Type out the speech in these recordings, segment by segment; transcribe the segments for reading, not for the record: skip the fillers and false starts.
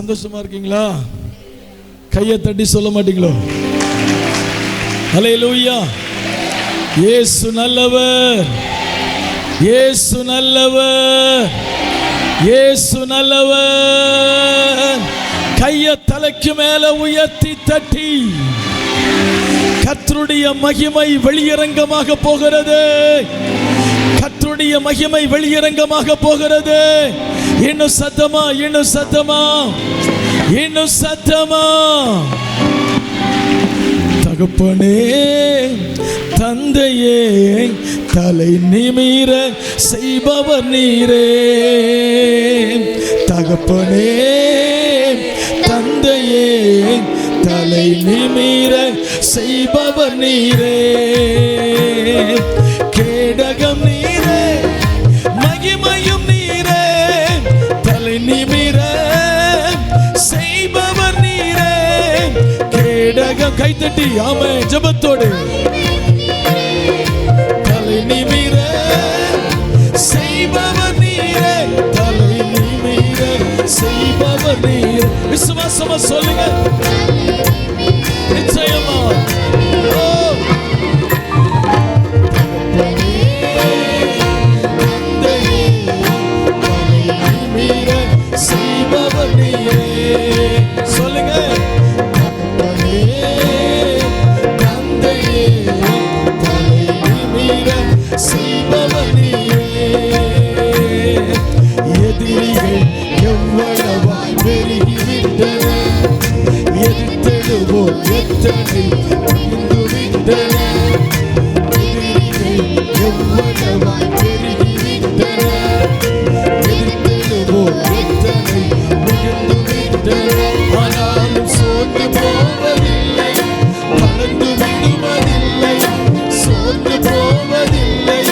சந்தோஷமா இருக்கீங்களா? கையை தட்டி சொல்ல மாட்டீங்களோ? ஹல்லேலூயா. இயேசு நல்லவர், இயேசு நல்லவர், இயேசு நல்லவர். கையை தலைக்கு மேல உயர்த்தி தட்டி கர்த்தருடைய மகிமை வெளியரங்கமாக போகிறது. கர்த்தருடைய மகிமை வெளியரங்கமாக போகிறது. இன்னும் சத்தமா, இன்னும் சத்தமா, இன்னும் சத்தமா. தகப்பனே தந்தையே தலை நிமிர செய்பவர் நீரே. தகப்பனே தந்தையே தலை நிமிர செய்பவர் நீரே. கேடகம் நீரே, மகிமையும் நீரே, தலை நிமிர செய்பவர் நீரே. கேடகம் கைத்தட்டி ஆமே ஜெபத்தோடு. தலை நிமிர செய்பவர் நீரே, தலை நிமிர செய்பவர் நீரே. விசுவாசமா சொல்லுங்க. நிச்சயமா செய்பவர் நீரே. சொல்லுங்க. தந்தையே தலை நிமிர செய்பவர் நீரே. எதிரிகள் எவ்வளவாய் பெருகிவிட்டனர், எதிர்த்தெழுவோர் எத்தனை விட்டனர். எதிரிகள் எவ்வளவாய் பெருகிவிட்டனர், எதிர்த்தெழுவோர் எத்தனை விட்டனர். ஆனாலும் சோர்ந்து போவதில்லை, தளர்ந்து விடுவதில்லை. சோர்ந்து போவதில்லை,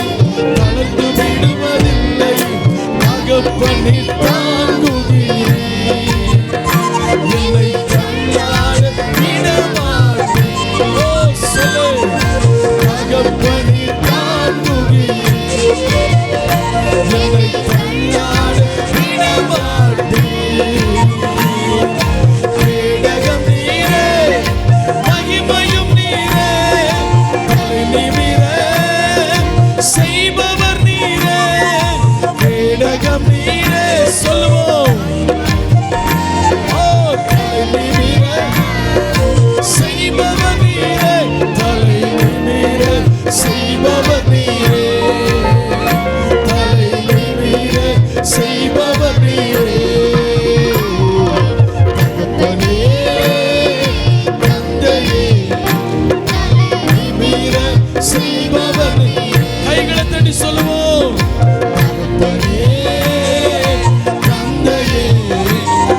தளர்ந்து விடுவதில்லை. தகப்பனே தாங்குகிறேன், என்னை தள்ளாட விடமாட்டேன். தகப்பனே தாங்குகிறேன், என்னை தள்ளாட விடமாட்டேன். கேடகம் நீரே, மகிமையும் நீரே, தலை நிமிர செய்பவர் நீரே. கேடகம் நீரே. சொல்லுவோம். தலை நிமிர செய்பவர் நீரே, தலை நிமிர செய்பவர் நீரே, தலை நிமிர செய்பவர் நீரே. தகப்பனே தந்தையே நிமிர செய்பவர் நீரே. கைகளை தட்டி சொல்லுவோம். தகப்பனே தந்தையே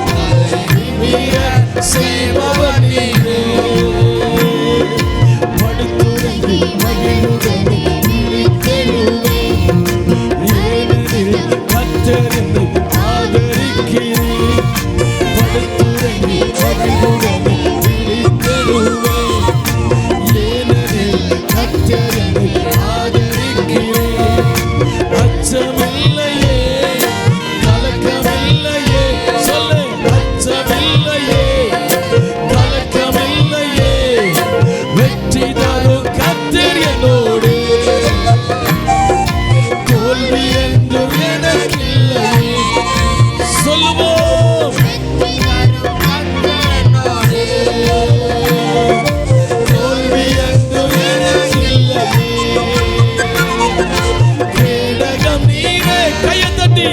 தலை நிமிர செய்பவர் நீரே. படுத்துறங்கி மகிழுடன் விழித்தெழுவேன், ஏனெனில் கர்த்தர் என்னை ஆதரிக்கிறீர். படுத்துறங்கி மகிழுடன் விழித்தெழுவேன், ஏனெனில் கர்த்தர் என்னை ஆதரிக்கிறீர். அச்சமில்லையே, கலக்கமில்லையே. சொல்லு. அச்சமில்லையே, கலக்கமில்லையே. வெற்றி தரும் கர்த்தர் என்னோடு. தோல்வி என்றும் எனக்கில்லை. சொல்லுவோம். தோல்வி என்றும் எனக்கில்லை. கேடகம் நீரே. கையை தட்டி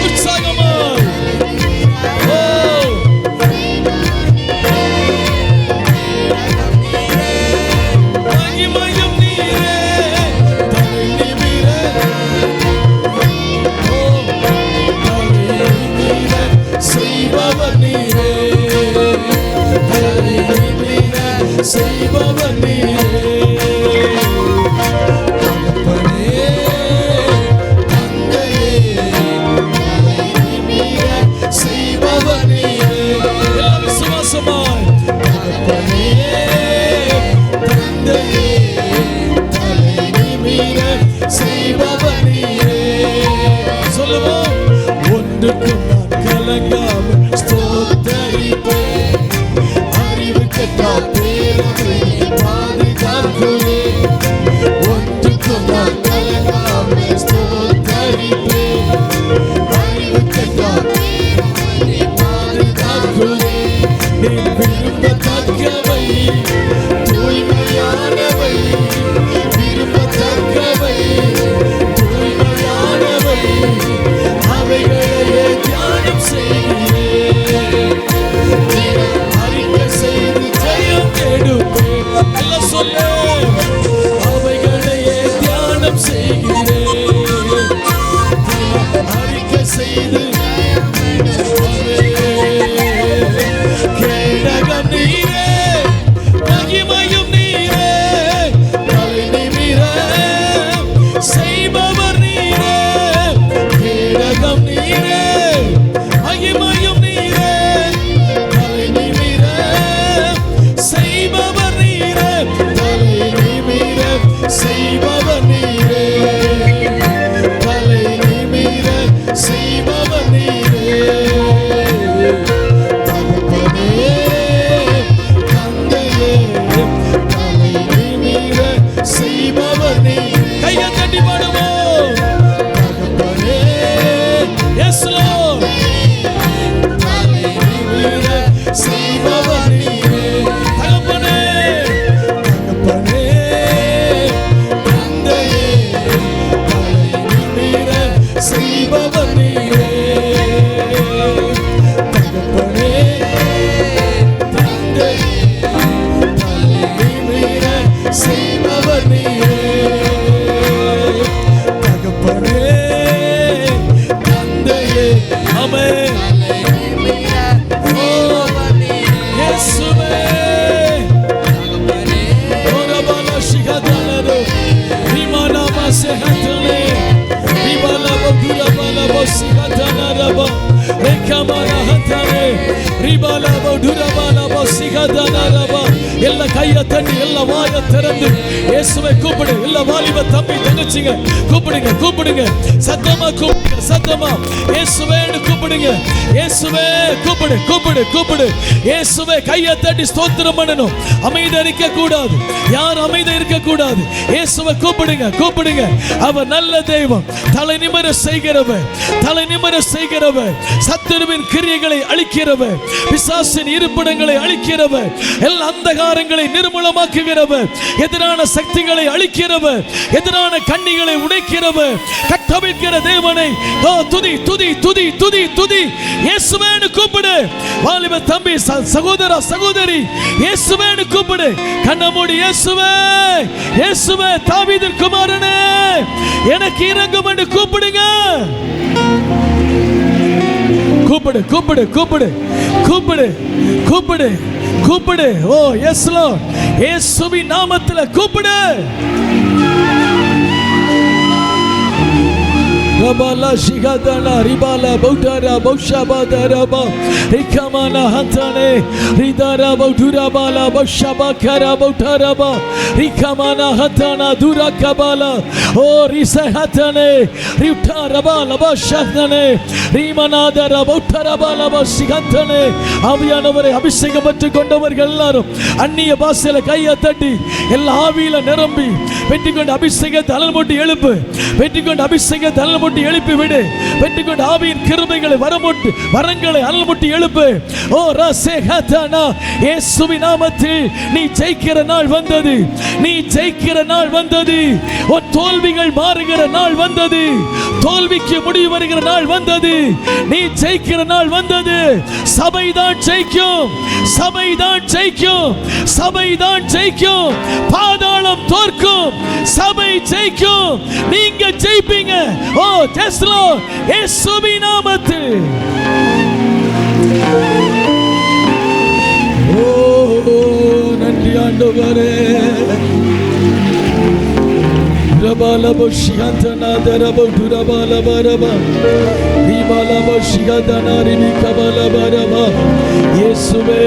உற்சாகமாய். மகிமையும் நீரே, தலை நிமிர. தலை நிமிர செய்பவர் நீரே, தலை நிமிர செய்பவர் நீரே. தகப்பனே தந்தையே தலை நிமிர செய்பவர் நீரே. எல்லாம் விசுவாசமாய். தகப்பனே தந்தையே தலை நிமிர செய்பவர் நீரே. சொல்லுவோம். ஒன்றுக்கும் நான் கலங்காமல் பாதுகாக்குவே, ஒன்றுக்கும் நான் கலங்காமல் ஸ்தோத்தரிப்பேன். அறிவு கெட்டார் பாதுகாக்குவே, நீ விரும்பத்தக்கவை தூய்மையானவை, விரும்பத்தக்கவை தூய்மையானவை, அவைகளையே தியானம் செய்கிறேன். அறிக்கை செய்து ஜெயம் எடுப்பேன். எல்லாம் சொல்ல, அவைகளையே தியானம் செய்கிறேன். அறிக்கை செய்து கேடகம் நீரே, மகிமையும் நீரே, தலை நிமிர செய்பவர் நீரே. கேடகம் நீரே, மகிமையும் நீரே, தலை நிமிர செய்பவர் நீரே. தலை நிமிர செய்பவர் நீரே, தலை நிமிர செய்பவர் நீரே. செய்பவர் நீ. கையை தட்டி பாடுவோம். தகப்பனே, yes Lord. தலை நிமிர செய்பவர் நீரே. தகப்பனே, தகப்பனே, தந்தையே, தலை நிமிர செய்பவர் நீரே. தகப்பனே, தந்தையே, தலை நிமிர செய்பவர் நீரே. தகப்பனே, தந்தையே, ஆமென். இயேசுவே, ஓரபால சிகதலரோ, விமானா மசஹதலே, விபால பகுரபால பசிகதனரபா, ரெக்கமன ஹதலே, ரிபால பகுரபால பசிகதனரபா. எல்லா கையை தட்டி எல்லா வாயை திறந்து இயேசுவை கூப்பிடு. எல்லா வாலிப தம்பி தங்கச்சிங்க கூப்பிடுங்க, கூப்பிடுங்க, சத்தமா கூப்பிடுங்க, சத்தமா இயேசுவேன்னு கூப்பிடுங்க. இயேசுவே கூப்பிடு, கூப்பிடு, கூப்பிடு. இயேசுவே கையை தட்டி ஸ்தோத்திரம் பண்ணணும். அமைதி இருக்க கூடாது, யார் அமைதி இருக்க கூடாது. இயேசுவை கூப்பிடுங்க, கூப்பிடுங்க. அவர் நல்ல தெய்வம், தலை நிமிர செய்கிறவர், தலை நிமிர செய்கிறவர், சத்துருவின் கிரியைகளை அழிக்கிறவர், பிசாசின் இருப்பிடங்களை அழிக்கிறவர், எல்லா அந்தகாரங்களை நிர்மூலமாக்குகிறவர், எதிரான சக்திகளை அழிக்கிறவர், எதிரான கண்ணிகளை உடைக்கிறவர், கட்டவிழ்க்கிற தேவனை துதி, துதி, துதி, துதி, துதி. இயேசுவேன்னு கூப்பிடு. வாலிப தம்பி, சகோதரா, சகோதரி, இயேசுவேன்னு கூப்பிடு. கண்ணை மூடி, இயேசுவே, இயேசுவே, தாவீதின் குமாரனே, எனக்கு இரங்கும் என்று கூப்பிடுங்க. கூப்பிடு, கூப்பிடு, கூப்பிடு, கூப்பிடு, கூப்பிடு, கூப்பிடு. ஓ எஸ் லார்ட், இயேசுவின் நாமத்தில் கூப்பிடு. Rabala shigadana ribala bautara baushabadaraba rikamana hatane ridara bauturabala baushabakara bautaraba rikamana hatana durakabala o risahatane riutarabala bashatane rimanadara bautarabala bashigantane. ஆவியானவரை அபிஷேகம் பெற்றுக் கொண்டவர்கள் எல்லாரும் அந்நிய பாஷையில கையை தட்டி எல்லா ஆவியில நிரம்பி பெற்றுக்கொண்டு அபிஷேகத்தை அலல்மூட்டி எழுப்பு. பெற்றுக்கொண்டு அபிஷேகத்தை அலல்மூட்டி எழுப்பி விடு. பெற்றுக்கொண்டு ஆவியின் கிருபைகளை வரமுட்டு வரங்களை அலல்மூட்டி எழுப்பு. ஓ ரசேஹதனா, இயேசுவின் நாமத்தில் நீ ஜெயிக்கிற நாள் வந்தது. நீ ஜெயிக்கிற நாள் வந்தது. உன் தோல்விகள் மாறுகிற நாள் வந்தது. தோல்விக்கு முடிவு வருகிற நாள் வந்தது. நீ ஜெயிக்கிற நாள் வந்தது. சபைதான் ஜெயிக்கும், சபைதான் ஜெயிக்கும், சபைதான் ஜெயிக்கும். பாதாளம் தோற்கும், சபை ஜெயிக்கும். நீங்க ஜெயிப்பீங்க. ஓ ஜெஸ் லார்ட், இயேசுவின் நாமத்தில். ஓ நன்றி ஆண்டவரே. Rabala boshigantana darabo durabala baraba ribala boshigantana ribikabala baraba. இயேசுவே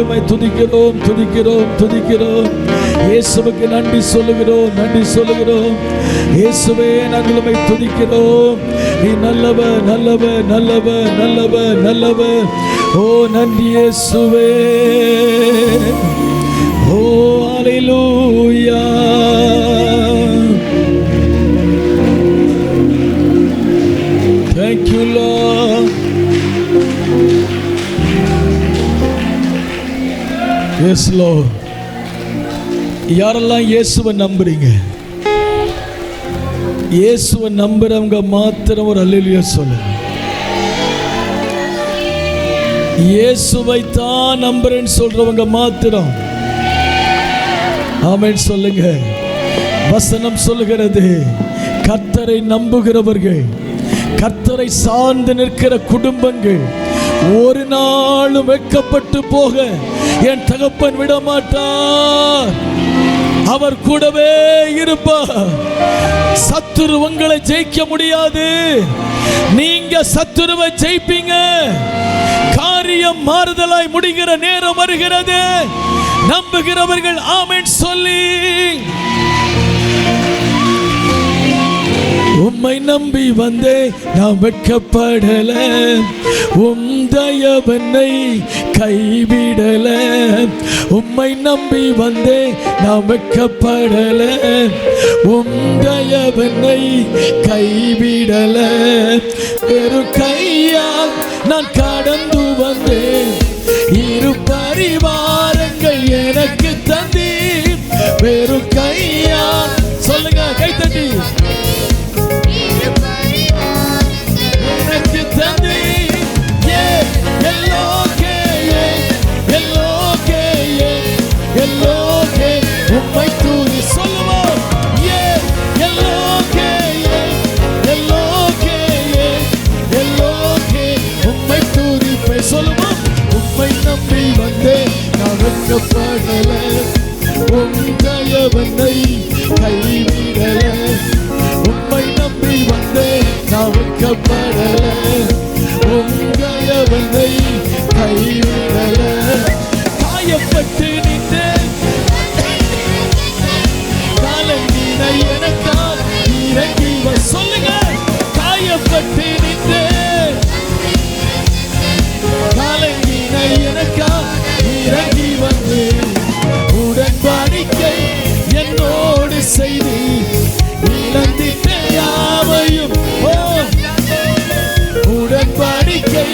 மை துதிக்கிறோம், துதிக்கிறோம், துதிக்கிறோம். இயேசுவுக்கு நன்றி சொல்லுகிறோம், நன்றி சொல்லுகிறோம். இயேசுவே நாங்கள் உம்மை துதிக்கிறோம். நீ நல்லவர், நல்லவர், நல்லவர், நல்லவர், நல்லவர். ஓ நன்றி இயேசுவே. ஓ Yes Lord. யாரெல்லாம் இயேசுவை நம்புறீங்க? இயேசுவை நம்புறவங்க மாத்திரம் ஒரு அல்லேலூயா சொல்லுங்க. இயேசுவை தான் நம்புறேன்னு சொல்றவங்க மாத்திரம் ஆமென் சொல்லுங்க. வசனம் சொல்லுகிறது, கர்த்தரை நம்புகிறவர்கள், கர்த்தரை சார்ந்து நிற்கிற குடும்பங்கள் ஒரு நாளும் வெட்கப்பட்டு போக என் தகப்பன் விட மாட்டார். அவர் கூடவே இருப்பார். சத்துரு உங்களை ஜெயிக்க முடியாது, நீங்க சத்துருவை ஜெயிப்பீங்க. காரியம் மாறுதலாய் முடிகிற நேரம் வருகிறது. நம்புகிறவர்கள் ஆமென் சொல்லி, உம்மை நம்பி வந்தே நான் வெட்கப்படல, உம் தயவென்னை கைவிடல. உம்மை நம்பி வந்தே நான் வெட்கப்படல, உம் தயவென்னை கைவிடல. பெரு கையால் நான் கடந்து வந்தேன், இரு பரிவாரங்கள் எனக்கு தந்தீர். பெரு கையால் சொல்லுங்க, கைத்தட்டி, எனக்கு தந்தீர். உம்மை தூதி சொல்லுவோம். உம்மை தூதி சொல்லுவோம். உம்மை நம்பி வந்தே நான் வெட்கப்படல, உம் தயவென்னை கைவிடல. உம்மை நம்பி வந்தே நான் வெட்கப்படல, உம் தயவென்னை கைவிடல. காயப்பட்டு நின்றேன், காலங்கினை எனக்கால் இறங்கி சொல்லுங்க. காயப்பட்டு நின்றேன், காலங்கினை எனக்கால் இறங்கி வந்து உடன்படிக்கை என்னோடு செய்து இழந்திட்ட யாவையும் உடன்படிக்கை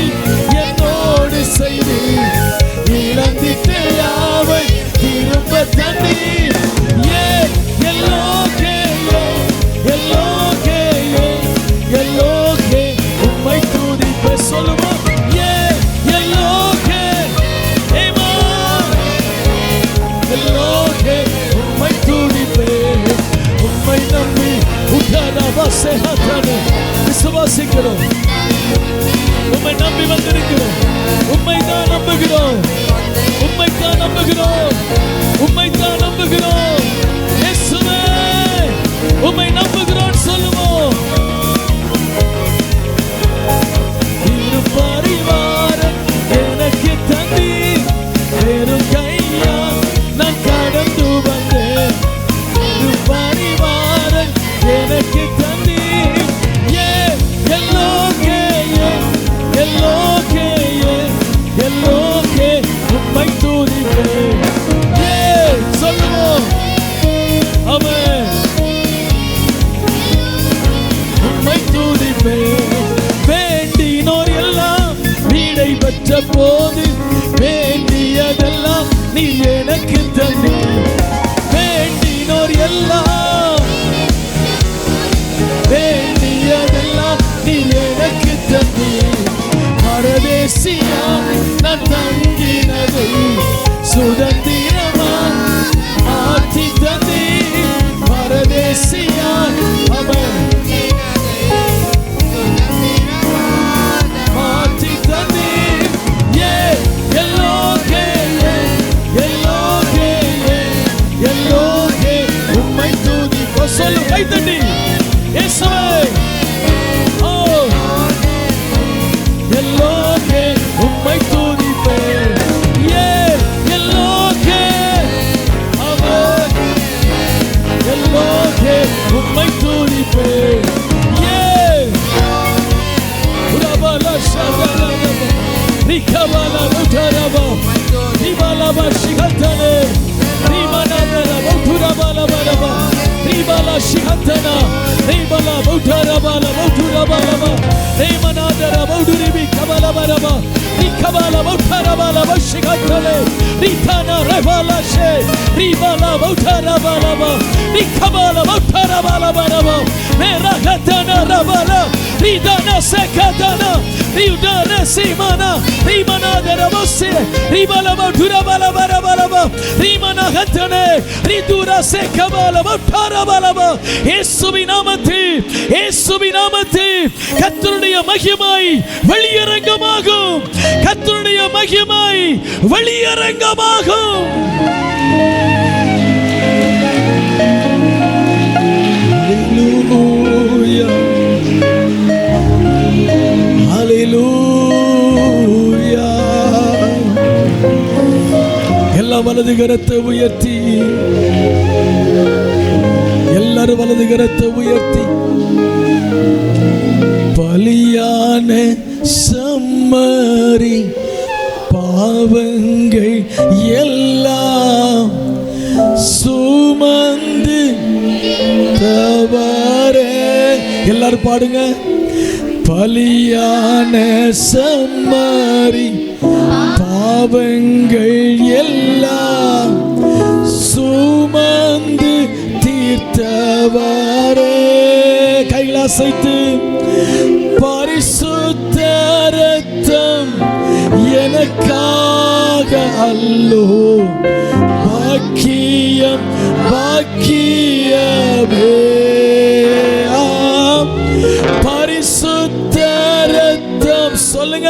என்னோடு செய்து இழந்திட்ட யாவை திரும்ப தந்தீர். உம்மை தூதிப்ப சொல்லுவோம். உம்மை தூதிப்பே, உம்மை நம்பி விசுவாசிக்கிறோம். உம்மை நம்பி வந்திருக்கிறோம். உம்மை தான் நம்புகிறோம், உம்மை தான் நம்புகிறோம், உம்மை தான் நம்புகிறோம். இயேசுவே உம்மை நம்புகிறோம் சொல்லுவோம். இரு பரிவாரம் எனக்கு தந்தீர், வெறும் கையா நான் கடந்து வந்தேன். இரு பரிவாரம் எனக்கு தந்தீர். உம்மை தூதிப்பேன் சொல்லுவோம். ஆமென். உம்மை தூதிப்பேன். வேண்டினோர் எல்லாம் வீடை பெற்ற போது வேண்டியதெல்லாம் நீ எனக்கு தந்தீர். வேண்டினோர் எல்லாம், வேண்டியதெல்லாம் நீ எனக்கு தந்தீர். பரதேசியா நான் தங்கினதை சுதந்திரமா ஆற்றி தந்தீர். பரதேசியா அவன் மாற்றி தந்தீர். உம்மை தூதிப்ப சொல்லு, கைத்தட்டி இயேசுவே. உம்மை தூதிப்பேன். உம்மை தூதிப்பேன். Rikana rebalashe ribala bautara balaba nikabala bautara balaba meragatana rabala ridana sekatana ridana simana rimana darabose ribala bautura balaba rimana gatane ridura sekabala bautara balaba இயேசுவின் நாமத்தில் கர்த்தருடைய மகிமை வெளியரங்கமாகும். கர்த்தருடைய மகிமை வெளியரங்கமாகும். ஹalleluya ஹalleluya. எல்லா வலது கரத்தை உயர்த்தி, எல்லாரும் வலது கரத்தை உயர்த்தி, பலியான சம்மரி பாவங்கள் எல்லாம் சுமந்து தவறே. எல்லாரும் பாடுங்க. பலியான சம்மரி பாவங்கள் எல்லாம் சுமந்து தீர்த்தவரே. கைகளை அசைத்து, பரிசுத்த இரத்தம் எனக்காக அல்லோ, பாக்கியம் பாக்கியமே. பரிசுத்த இரத்தம் சொல்லுங்க.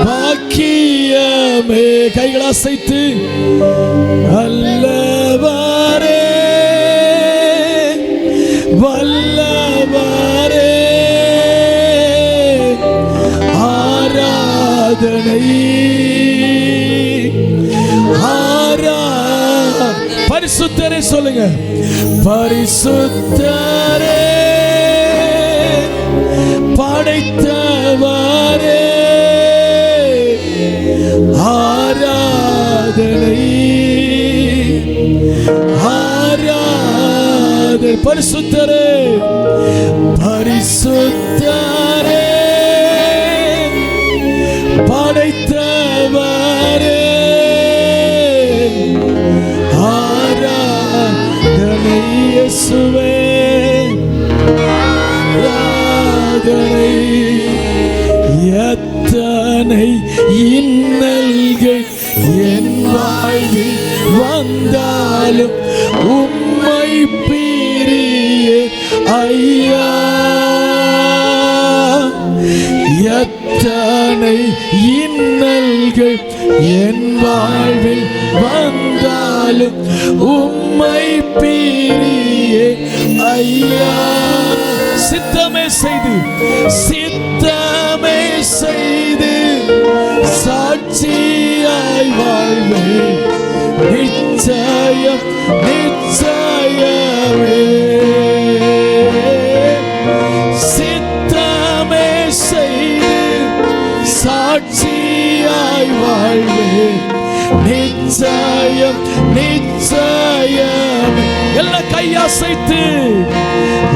பாக்கியமே. கைகளை அசைத்து, அல்லவரே வல்லவரே ஆராதனை பரிசுத்தரே சொல்லுங்க. பரிசுத்தரே படைத்தவரே ஆராதனை பரிசுத்தரே பரிசுத்தரே படைத்தவரே ஆராதனை. இயேசுவே ஆராதனை. எத்தனை இன்னல்கள் என் வாழ்வில் வந்தாலும் உம்மை பிரியே ஐயா. எத்தனை இன்னல்கள் என் வாழ்வில் வந்தாலும் உம்மை பிரியே ஐயா. சித்தமே செய்து சாட்சியாய் வாழ்வே. நிச்சயம் நிச்சயமே. சித்தமே செய்து சாட்சியாய் வாழ்வே. நிச்சயம் நிச்சயமே. எல்லா கையசைத்து,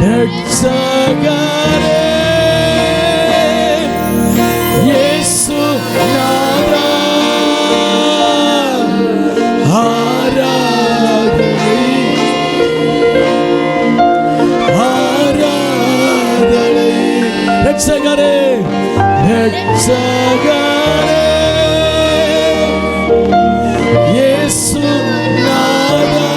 ரட்சகரே இயேசு நாதா ஆராதனை ஆராதனை. ரட்சகரே ரட்சகரே இயேசு நாதா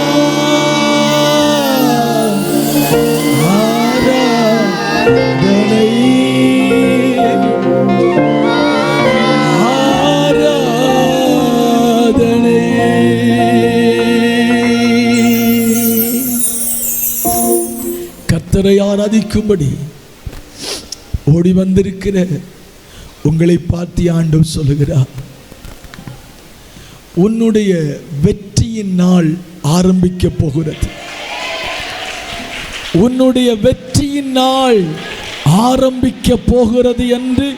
ஆராதனை ஆராதனை. கர்த்தரை ஆராதிக்கும்படி ஓடி வந்திருக்கிற உங்களை பார்த்து ஆண்டவர் சொல்லுகிறார், உன்னுடைய வெற்றியின் நாள் ஆரம்பிக்க போகிறது. உன்னுடைய வெற்றியின் நாள் ஆரம்பிக்க போகிறது என்று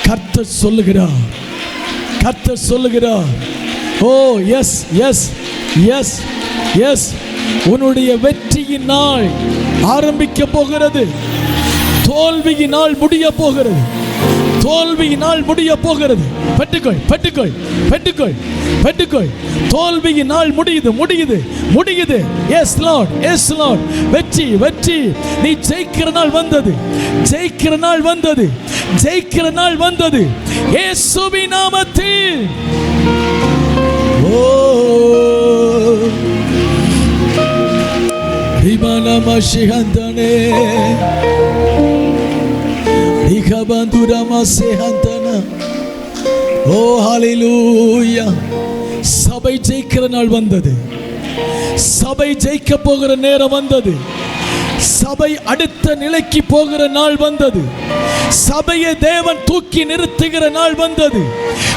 கர்த்தர் சொல்லுகிறார். கர்த்தர் சொல்லுகிறார். ஓ எஸ் எஸ் எஸ் எஸ். உன்னுடைய வெற்றியின் நாள் ஆரம்பிக்க போகிறது. தோல்வியின் நாள் முடிய போகிறது. தோல்வியினால் முடிய போகிறது. பெற்றுக்கொள், பெற்றுக்கொள், பெற்றுக்கொள், பெற்றுக்கொள். தோல்வியினால் முடியுது, முடியுது, முடியுது. Yes lord, yes lord. வெற்றி, வெற்றி. நீ ஜெயிக்கிற நாள் வந்தது, ஜெயிக்கிற நாள் வந்தது, ஜெயிக்கிற நாள் வந்தது. இயேசுவின் நாமத்தில். ஓ ரிமனமஷிஹந்தனே ரிகபந்துரமசேஹந்தன. ஓ ஹல்லேலூயா. சபை ஜெயிக்கிற நாள் வந்தது. சபை ஜெயிக்க போகிற நேரம் வந்தது. சபை அடுத்த நிலைக்கு போகிற நாள் வந்தது. சபையை தேவன் தூக்கி நிறுத்துகிற நாள் வந்தது.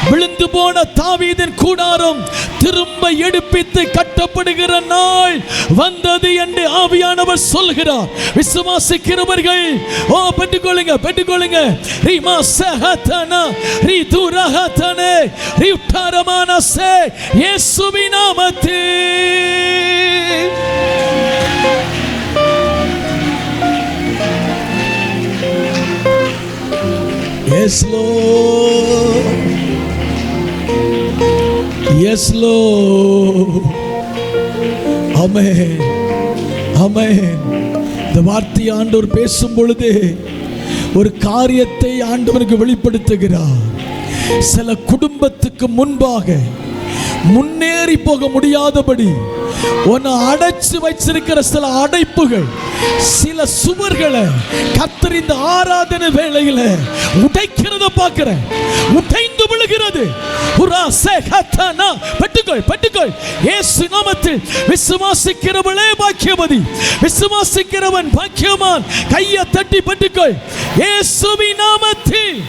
விழுந்து போன தாவீதின் கூடாரம் திரும்ப எடுப்பித்து கட்டப்படுகிற நாள் வந்தது என்று ஆவியானவர் சொல்கிறார். விசுவாசிக்கிறவர்கள் ஓ பெற்றுக்கொள்ளுங்க, பெற்றுக்கொள்ளுங்க. ரீமா சஹதனா ரீதுரஹதனே ரீப்தாரமானசே இயேசுவின் நாமத்தில். Yes Lord, yes Lord, amen, amen. இந்த வார்த்தை ஆண்டவர் பேசும் பொழுது ஒரு காரியத்தை ஆண்டவருக்கு வெளிப்படுத்துகிறார். சில குடும்பத்துக்கு முன்பாக முன்னேறி போக முடியாதபடி உன்னை அடைச்சு வச்சிருக்கிற சில அடைப்புகள், சில சுவர்களை கர்த்தர் இந்த ஆராதனை வேளையில உடைக்கிறத பார்க்கிறேன். உடைந்து விழுகிறது. பெற்றுக்கொள், பெற்றுக்கொள். இயேசு நாமத்தில். விசுவாசிக்கிறவளே பாக்கியவதி, விசுவாசிக்கிறவன் பாக்கியவான். கையை தட்டி பெற்றுக்கொள். இயேசுவின் நாமத்தில்.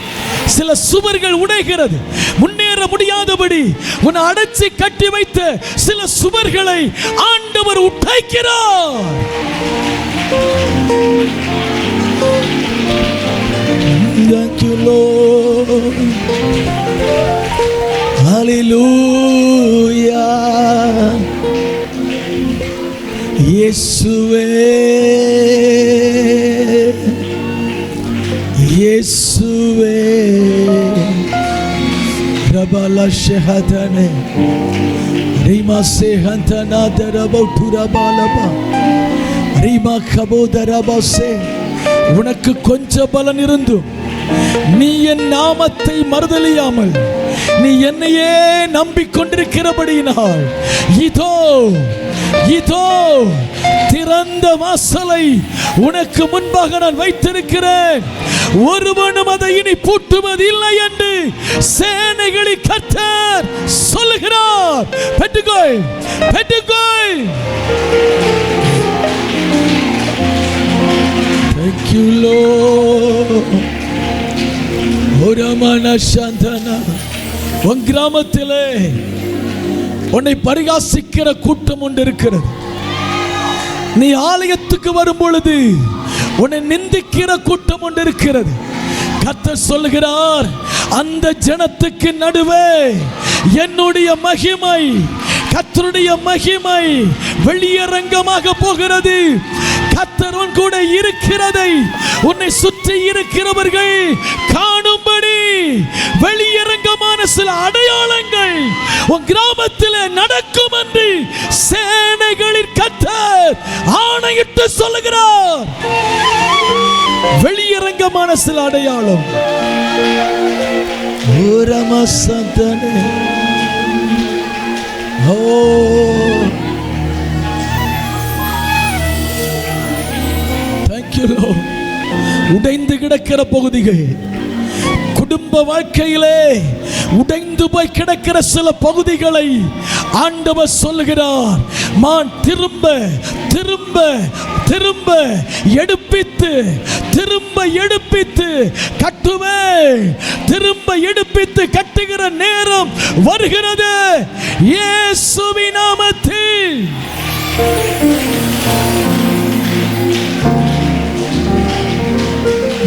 சில சுவர்கள் உடைகிறது. முன்னேற முடியாதபடி உன்னை அடைச்சி கட்டி வைத்த சில சுவர்களை ஆண்டவர் உடைக்கிறார். Thank you Lord. Hallelujah. இயேசுவே, இயேசுவே. ரபல ஷஹதனே ரிமா சேஹந்தனா தரபௌதுரபாலபா ரிமா கபோதரபாசே. உனக்கு கொஞ்ச பலன் இருந்தும் நீ என் நாமத்தை மறுதலியாமல் நீ என்னையே நம்பிக்கொண்டிருக்கிறபடியினால் இதோ இதோ திறந்த வாசலை உனக்கு முன்பாக நான் வைத்திருக்கிறேன். ஒருவனும் அதை இனி பூட்டுவதில்லை என்று சேனைகளின் கர்த்தர் சொல்லுகிறார். பெற்றுக்கொள், பெற்றுக்கொள். Thank you Lord. ஒரமன சந்தனா. உன் கிராமத்திலே உன்னை பரிகாசிக்கிற கூட்டம் ஒன்று இருக்கிறது. நீ ஆலயத்துக்கு வரும் பொழுது உன்னை நிந்திக்கிற கூட்டம் ஒன்று இருக்கிறது. கர்த்தர் சொல்லுகிறார், அந்த ஜனத்துக்கு நடுவே என்னுடைய மகிமை, கர்த்தருடைய மகிமை வெளியரங்கமாக போகிறது. கர்த்தர் உன் கூட இருக்கிறதை உன்னை சுற்றி இருக்கிறவர்கள் காணும்படி வெளியரங்கமான சில அடையாளங்கள் உன் கிராமத்தில் நடக்கும் என்று சேனைகளின் கர்த்தர் ஆணையிட்டு சொல்லுகிறார். வெளியரங்கமான சில அடையாளம். உடைந்து கிடக்கிற பகுதிகள், குடும்ப வாழ்க்கையிலே உடைந்து போய் கிடக்கிற சில பகுதிகளை ஆண்டவர் சொல்லுகிறார், நான் திரும்ப திரும்ப திரும்ப எடுப்பித்து திரும்ப எடுப்பித்து கட்டுவேன். திரும்ப எடுப்பித்து கட்டுகிற நேரம் வருகிறது இயேசுவின் நாமத்தில்.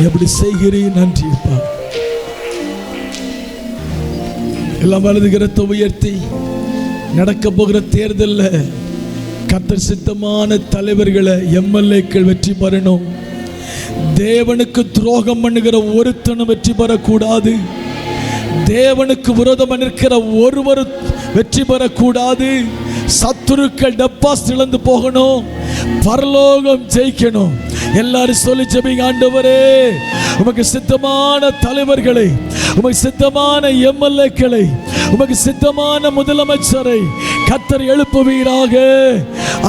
எப்படி செய்கிறீர்? நன்றி அப்பா. எல்லாம் வலது கரத்தை உயர்த்தி நடக்க போகிற தேர்தலில் கர்த்தர் சித்தமான தலைவர்களை எம்எல்ஏக்கள் வெற்றி பெறணும், தேவனுக்கு துரோகம் பண்ணுகிற ஒருத்தனும் வெற்றி பெறக்கூடாது. தேவனுக்கு விரோதம் நிற்கிற ஒருவர் வெற்றி பெறக்கூடாது. சத்துருக்கள் டெபாசிட் இழந்து போகணும், பரலோகம் ஜெயிக்கணும். எல்லாரும் சொல்லி ஜெபிங்க, ஆண்டவரே உமக்கு சித்தமான தலைவர்களை, உமக்கு சித்தமான எம்எல்ஏக்களை, உமக்கு சித்தமான முதலமைச்சரை கர்த்தர் எழுப்புவீராக.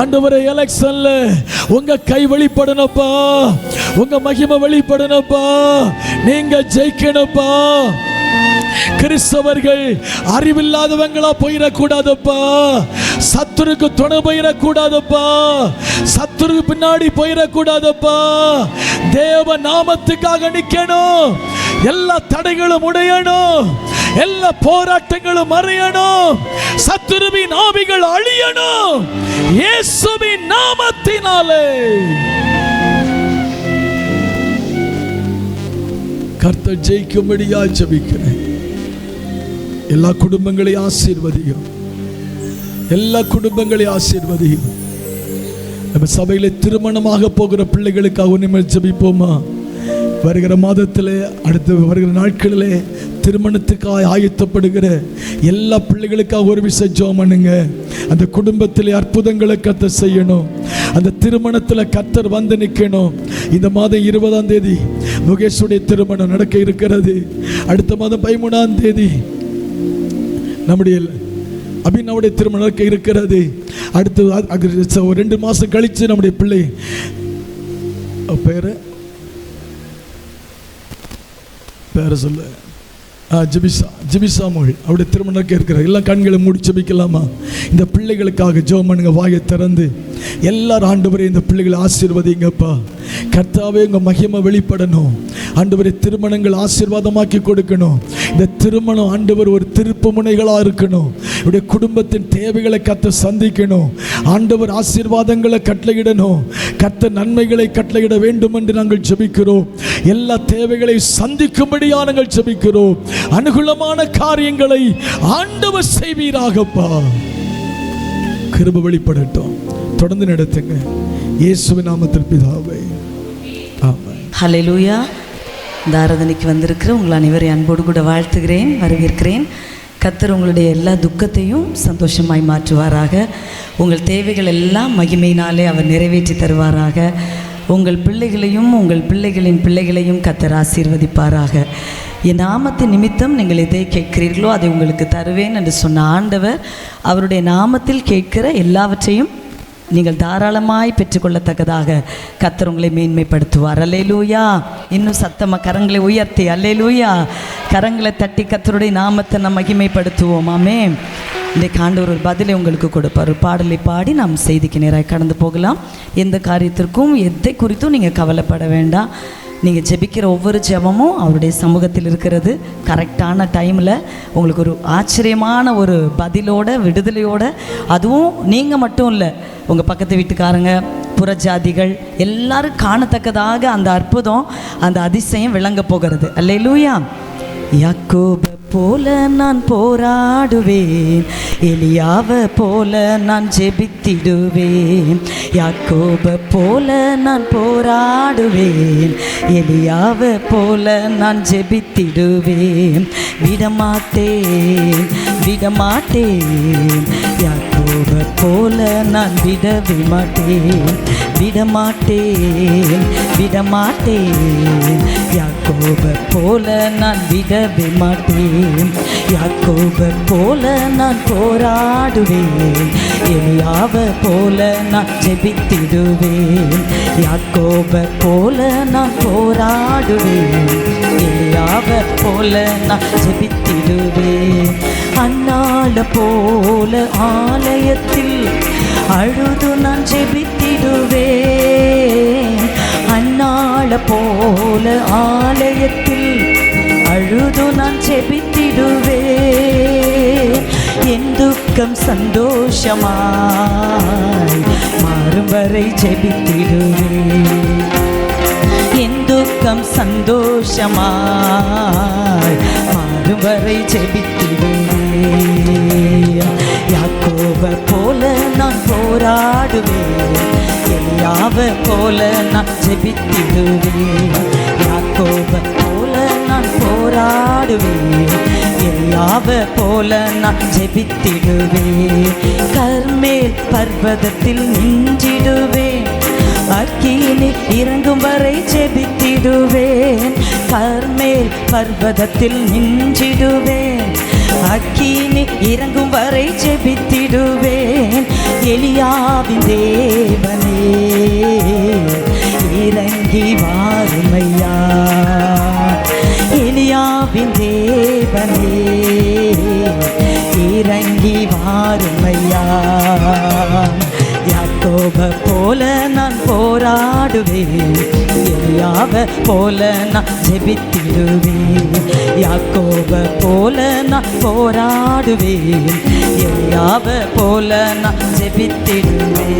ஆண்டவரே எலெக்ஷன்ல உங்க கை வெளிப்படணும்ப்பா, உங்க மகிமை வெளிப்படணும்ப்பா, நீங்க ஜெயிக்கணும்ப்பா. கிறிஸ்தவர்கள் அறிவில்லாதவங்களா போயிடக்கூடாதுப்பா, சத்துருக்கு துணை போயிடக்கூடாதுப்பா, சத்துருக்கு பின்னாடி போயிடக்கூடாதுப்பா. தேவ நாமத்துக்காக நிக்கணும். எல்லா தடைகளும் உடையணும், எல்லா போராட்டங்களும் மறையணும், சத்துருவின் ஆவிகள் அழியணும். இயேசுவின் நாமத்தினாலே கர்த்தர் ஜெயிக்கும்படியா ஜெபிக்கிறேன். எல்லா குடும்பங்களையும் ஆசீர்வதியும், எல்லா குடும்பங்களையும் ஆசீர்வதியும். நம்ம சபையில திருமணமாக போகிற பிள்ளைகளுக்காக உன்னிமேல் ஜெபிப்போமா? வருகிற மாதத்திலே, அடுத்து வருகிற நாட்களிலே திருமணத்துக்காக ஆயத்தப்படுகிற எல்லா பிள்ளைகளுக்காக ஒரு விஷயம் ஜெபம் பண்ணுங்க. அந்த குடும்பத்திலே அற்புதங்களை கர்த்தர் செய்யணும், அந்த திருமணத்தில் கர்த்தர் வந்து நிற்கணும். இந்த மாதம் 20ஆம் தேதி முகேஷுடைய திருமணம் நடக்க இருக்கிறது. அடுத்த மாதம் 13ஆம் தேதி நம்முடைய அபினவுடைய திருமணம் நடக்க இருக்கிறது. அடுத்து ஒரு 2 மாதம் கழித்து நம்முடைய பிள்ளை பேரை சொல்ல ஜிபிசா மொழி அவருடைய திருமணம் இருக்கிற எல்லா கண்களை மூடி ஜெபிக்கலாமா? இந்த பிள்ளைகளுக்காக ஜெபம் பண்ணுங்க, வாயை திறந்து. எல்லாரும் ஆண்டவரே இந்த பிள்ளைகளை ஆசீர்வதிங்கப்பா. கர்த்தாவே உங்க மகிமை வெளிப்படணும். ஆண்டவரே திருமணங்கள் ஆசீர்வாதமாக்கி கொடுக்கணும். இந்த திருமணம் ஆண்டவர் ஒரு திருப்பு முனைகளா இருக்கணும். இவருடைய குடும்பத்தின் தேவைகளை கர்த்தர் சந்திக்கணும். ஆண்டவர் ஆசீர்வாதங்களை கட்டளையிடணும். கர்த்தர் நன்மைகளை கட்டளையிட வேண்டும் என்று நாங்கள் ஜெபிக்கிறோம். எல்லா தேவைகளை சந்திக்கும்படியா நாங்கள் ஜெபிக்கிறோம். அனுகூலமான காரியங்களை ஆண்டவர் செய்வீராகப்பா. கிருபை வெளிப்படட்டும். தொடர்ந்து நடத்துங்க. இயேசுவின் நாமத்தில் பிதாவே, ஆமென். ஹல்லேலூயா. இந்த ஆராதனைக்கு வந்திருக்கிற உங்கள் அனைவரையும் அன்போடு கூட வாழ்த்துகிறேன், வரவேற்கிறேன். கர்த்தர் உங்களுடைய எல்லா துக்கத்தையும் சந்தோஷமாய் மாற்றுவாராக. உங்கள் தேவைகள் எல்லாம் மகிமையினாலே அவர் நிறைவேற்றி தருவாராக. உங்கள் பிள்ளைகளையும் உங்கள் பிள்ளைகளின் பிள்ளைகளையும் கர்த்தர் ஆசீர்வதிப்பாராக. என் நாமத்தின் நிமித்தம் நீங்கள் எதை கேட்கிறீர்களோ அதை உங்களுக்கு தருவேன் என்று சொன்ன ஆண்டவர் அவருடைய நாமத்தில் கேட்கிற எல்லாவற்றையும் நீங்கள் தாராளமாய் பெற்றுக்கொள்ளத்தக்கதாக கர்த்தர் உங்களை மேன்மைப்படுத்துவார். அல்லேலூயா. இன்னும் சத்தமாக கரங்களை உயர்த்தி அல்லேலூயா, கரங்களை தட்டி கர்த்தருடைய நாமத்தை நாம் மகிமைப்படுத்துவோம். ஆமென். இன்றைக்கு ஆண்டவர் ஒரு பதிலை உங்களுக்கு கொடுப்பார். ஒரு பாடலை பாடி நாம் செய்திக்கு நேராக கடந்து போகலாம். எந்த காரியத்திற்கும் எதை குறித்தும் நீங்கள் கவலைப்பட வேண்டாம். நீங்கள் ஜெபிக்கிற ஒவ்வொரு ஜெபமும் அவருடைய சமூகத்தில் இருக்கிறது. கரெக்டான டைமில் உங்களுக்கு ஒரு ஆச்சரியமான ஒரு பதிலோட, விடுதலையோட, அதுவும் நீங்கள் மட்டும் இல்லை, உங்கள் பக்கத்து வீட்டுக்காரங்க, புறஜாதிகள் எல்லாரும் காணத்தக்கதாக அந்த அற்புதம், அந்த அதிசயம் விளங்க போகிறது. அல்லேலூயா. யாக்கோபை போல நான் போராடுவேன், எலியாவை போல நான் ஜெபித்திடுவேன். யாக்கோபை போல நான் போராடுவேன், எலியாவை போல நான் ஜெபித்திடுவேன். விடமாட்டேன் விடமாட்டேன், யாக்கோபை போல நான் விடவே மாட்டேன். விடமாட்டேன் விடமாட்டேன், யாக்கோபை போல நான் விடவே மாட்டேன். யாக்கோபை போல நான் போராடுவேன், எலியாவை போல நான் ஜெபித்திடுவேன். யாக்கோபை போல நான் போராடுவேன், எலியாவை போல நான் ஜெபித்திடுவேன். அன்னாள போல ஆலயத்தில் அழுது நான் ஜெபித்திடுவேன். அன்னாள போல ஆலயத்தில் அழுது நான் ஜெபித்திடுவேன். என் துக்கம் சந்தோஷமாய் மாறும் வரை ஜெபித்திடுவேன். என் துக்கம் சந்தோஷமாய் மாறும் வரை ஜெபித்திடுவேன். யாக்கோபை போல நான் போராடுவேன், எலியாவை போல நான் ஜெபித்திடுவேன். யாக்கோபை போல நான் போராடுவேன். எலியாவை போல நான் ஜெபித்திடுவேன். கர்மேல் பர்வதத்தில் நின்றிடுவேன். அக்கினி இறங்கும் வரை ஜெபித்திடுவேன். கர்மேல் பர்வதத்தில் நின்றிடுவேன். அக்கினி இறங்கும் வரை ஜெபித்திடுவேன். எலியாவின் தேவனே இறங்கி வாருமையா. எலியாவின் தேவனே இறங்கி வாருமையா. யாக்கோபை போல நான் போராடுவேன். எலியாவை போல நான் ஜெபித்திடுவேன். யாக்கோபை போல நான் போராடுவேன். எலியாவை போல நான் ஜெபித்திடுவேன்.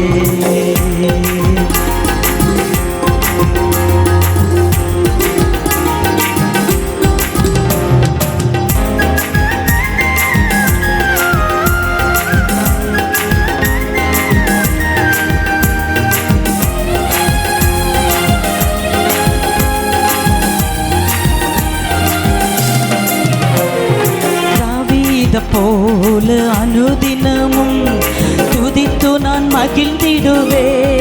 போல அனுதினமும் துதித்து நான் மகிழ்ந்திடுவேன்.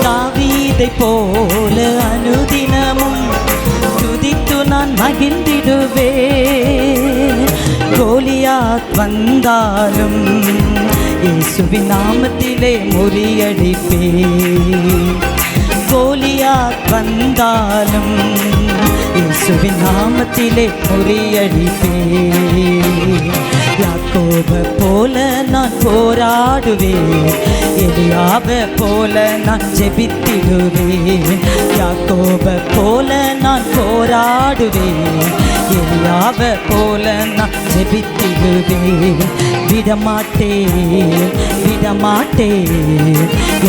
தாவீதை போல அனுதினமும் துதித்து நான் மகிழ்ந்திடுவேன். கோலியாத் வந்தாலும் இயேசுவின் நாமத்திலே முறியடிப்பேன். கோலியாத் வந்தாலும் இயேசுவின் நாமத்திலே முறியடிப்பேன். யாக்கோபை போல நான் போராடுவேன். எலியாவை போல நான் ஜெபித்திடுவேன். யாக்கோபை போல நான் போராடுவேன். எலியாவை போல நான் ஜெபித்திடுவேன். விடமாட்டேன் விடமாட்டேன்.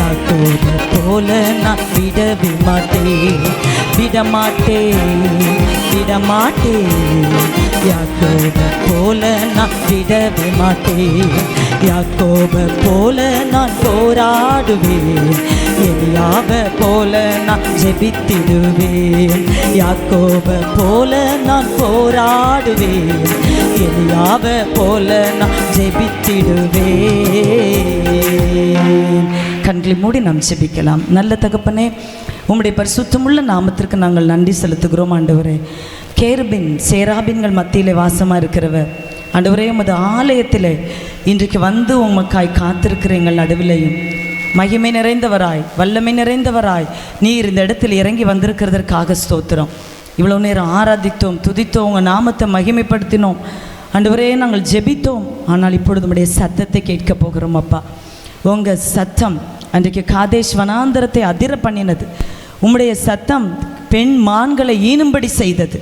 யாக்கோபை போல நான் விடவே மாட்டேன். விடமாட்டேன் விடமாட்டேன். யாக்கோபை போல நான் விடவே மாட்டேன். யாக்கோபை போல நான் போராடுவேன். எலியாவை போல நான் ஜெபித்திடுவேன். யாக்கோபை போல நான் போராடுவேன். எலியாவை போல நான் ஜெபித்திடுவேன். கண்களை மூடி நாம் ஜெபிக்கலாம். நல்ல தகப்பனே, உம்முடைய பரிசுத்தமுள்ள நாமத்திற்கு நாங்கள் நன்றி செலுத்துகிறோம். ஆண்டவரே, கேருபின் சேராபின்கள் மத்தியிலே வாசமாக இருக்கிறவர் ஆண்டவரே, உமது ஆலயத்தில் இன்றைக்கு வந்து உமக்காய் காத்திருக்கிற எங்கள் நடுவிலையும் மகிமை நிறைந்தவராய் வல்லமை நிறைந்தவராய் நீர் இந்த இடத்தில் இறங்கி வந்திருக்கிறதற்காக ஸ்தோத்திரம். இவ்வளோ நேரம் ஆராதித்தோம், துதித்தோம், உங்கள் நாமத்தை மகிமைப்படுத்தினோம். ஆண்டவரே, நாங்கள் ஜெபித்தோம். ஆனால் இப்பொழுது உம்முடைய சத்தத்தை கேட்க போகிறோம். அப்பா, உங்கள் சத்தம் அன்றைக்கு காதேஷ் வனாந்தரத்தை அதிர பண்ணினது. உம்முடைய சத்தம் பெண் மான்களை ஈனும்படி செய்தது.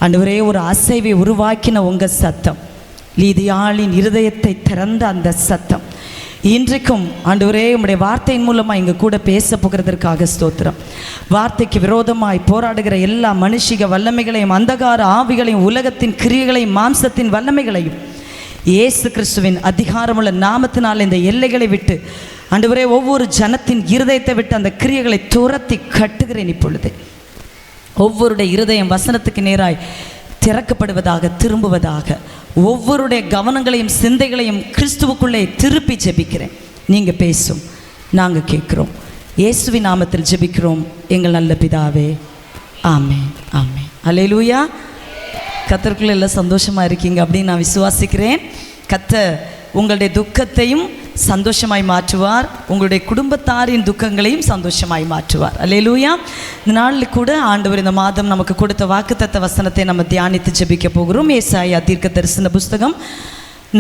ஆண்டவரே, ஒரு அசைவை உருவாக்கின உங்கள் சத்தம், லீதியாளின் இருதயத்தை திறந்த அந்த சத்தம் இன்றைக்கும் ஆண்டவரே உம்முடைய வார்த்தையின் மூலமாக இங்கே கூட பேச போகிறதற்காக ஸ்தோத்திரம். வார்த்தைக்கு விரோதமாய் போராடுகிற எல்லா மனுஷிக வல்லமைகளையும், அந்தகார ஆவிகளையும், உலகத்தின் கிரியைகளையும், மாம்சத்தின் வல்லமைகளையும் இயேசு கிறிஸ்துவின் அதிகாரமுள்ள நாமத்தினால் இந்த எல்லைகளை விட்டு ஆண்டவரே ஒவ்வொரு ஜனத்தின் இருதயத்தை விட்டு அந்த கிரியைகளை துரத்தி கட்டுகிறேன். இப்பொழுது ஒவ்வொருடைய இருதயம் வசனத்துக்கு நேராய் திறக்கப்படுவதாக, திரும்புவதாக, ஒவ்வொருடைய கவனங்களையும் சிந்தைகளையும் கிறிஸ்துவுக்குள்ளே திருப்பி ஜெபிக்கிறேன். நீங்கள் பேசும், நாங்கள் கேட்குறோம். இயேசுவின் நாமத்தில் ஜெபிக்கிறோம் எங்கள் நல்ல பிதாவே, ஆமென் ஆமென். அல்லேலூயா. கர்த்தருக்குள்ள எல்லாம் சந்தோஷமாக இருக்கீங்க அப்படின்னு நான் விசுவாசிக்கிறேன். கர்த்தர் உங்களுடைய துக்கத்தையும் சந்தோஷமாய் மாற்றுவார், உங்களுடைய குடும்பத்தாரின் துக்கங்களையும் சந்தோஷமாய் மாற்றுவார். அல்லேலூயா. இந்த நாளில் கூட ஆண்டவர் இந்த மாதம் நமக்கு கொடுத்த வாக்குத்தத்த வசனத்தை நம்ம தியானித்து ஜெபிக்க போகிறோம். ஏசாயா தீர்க்க தரிசன புஸ்தகம்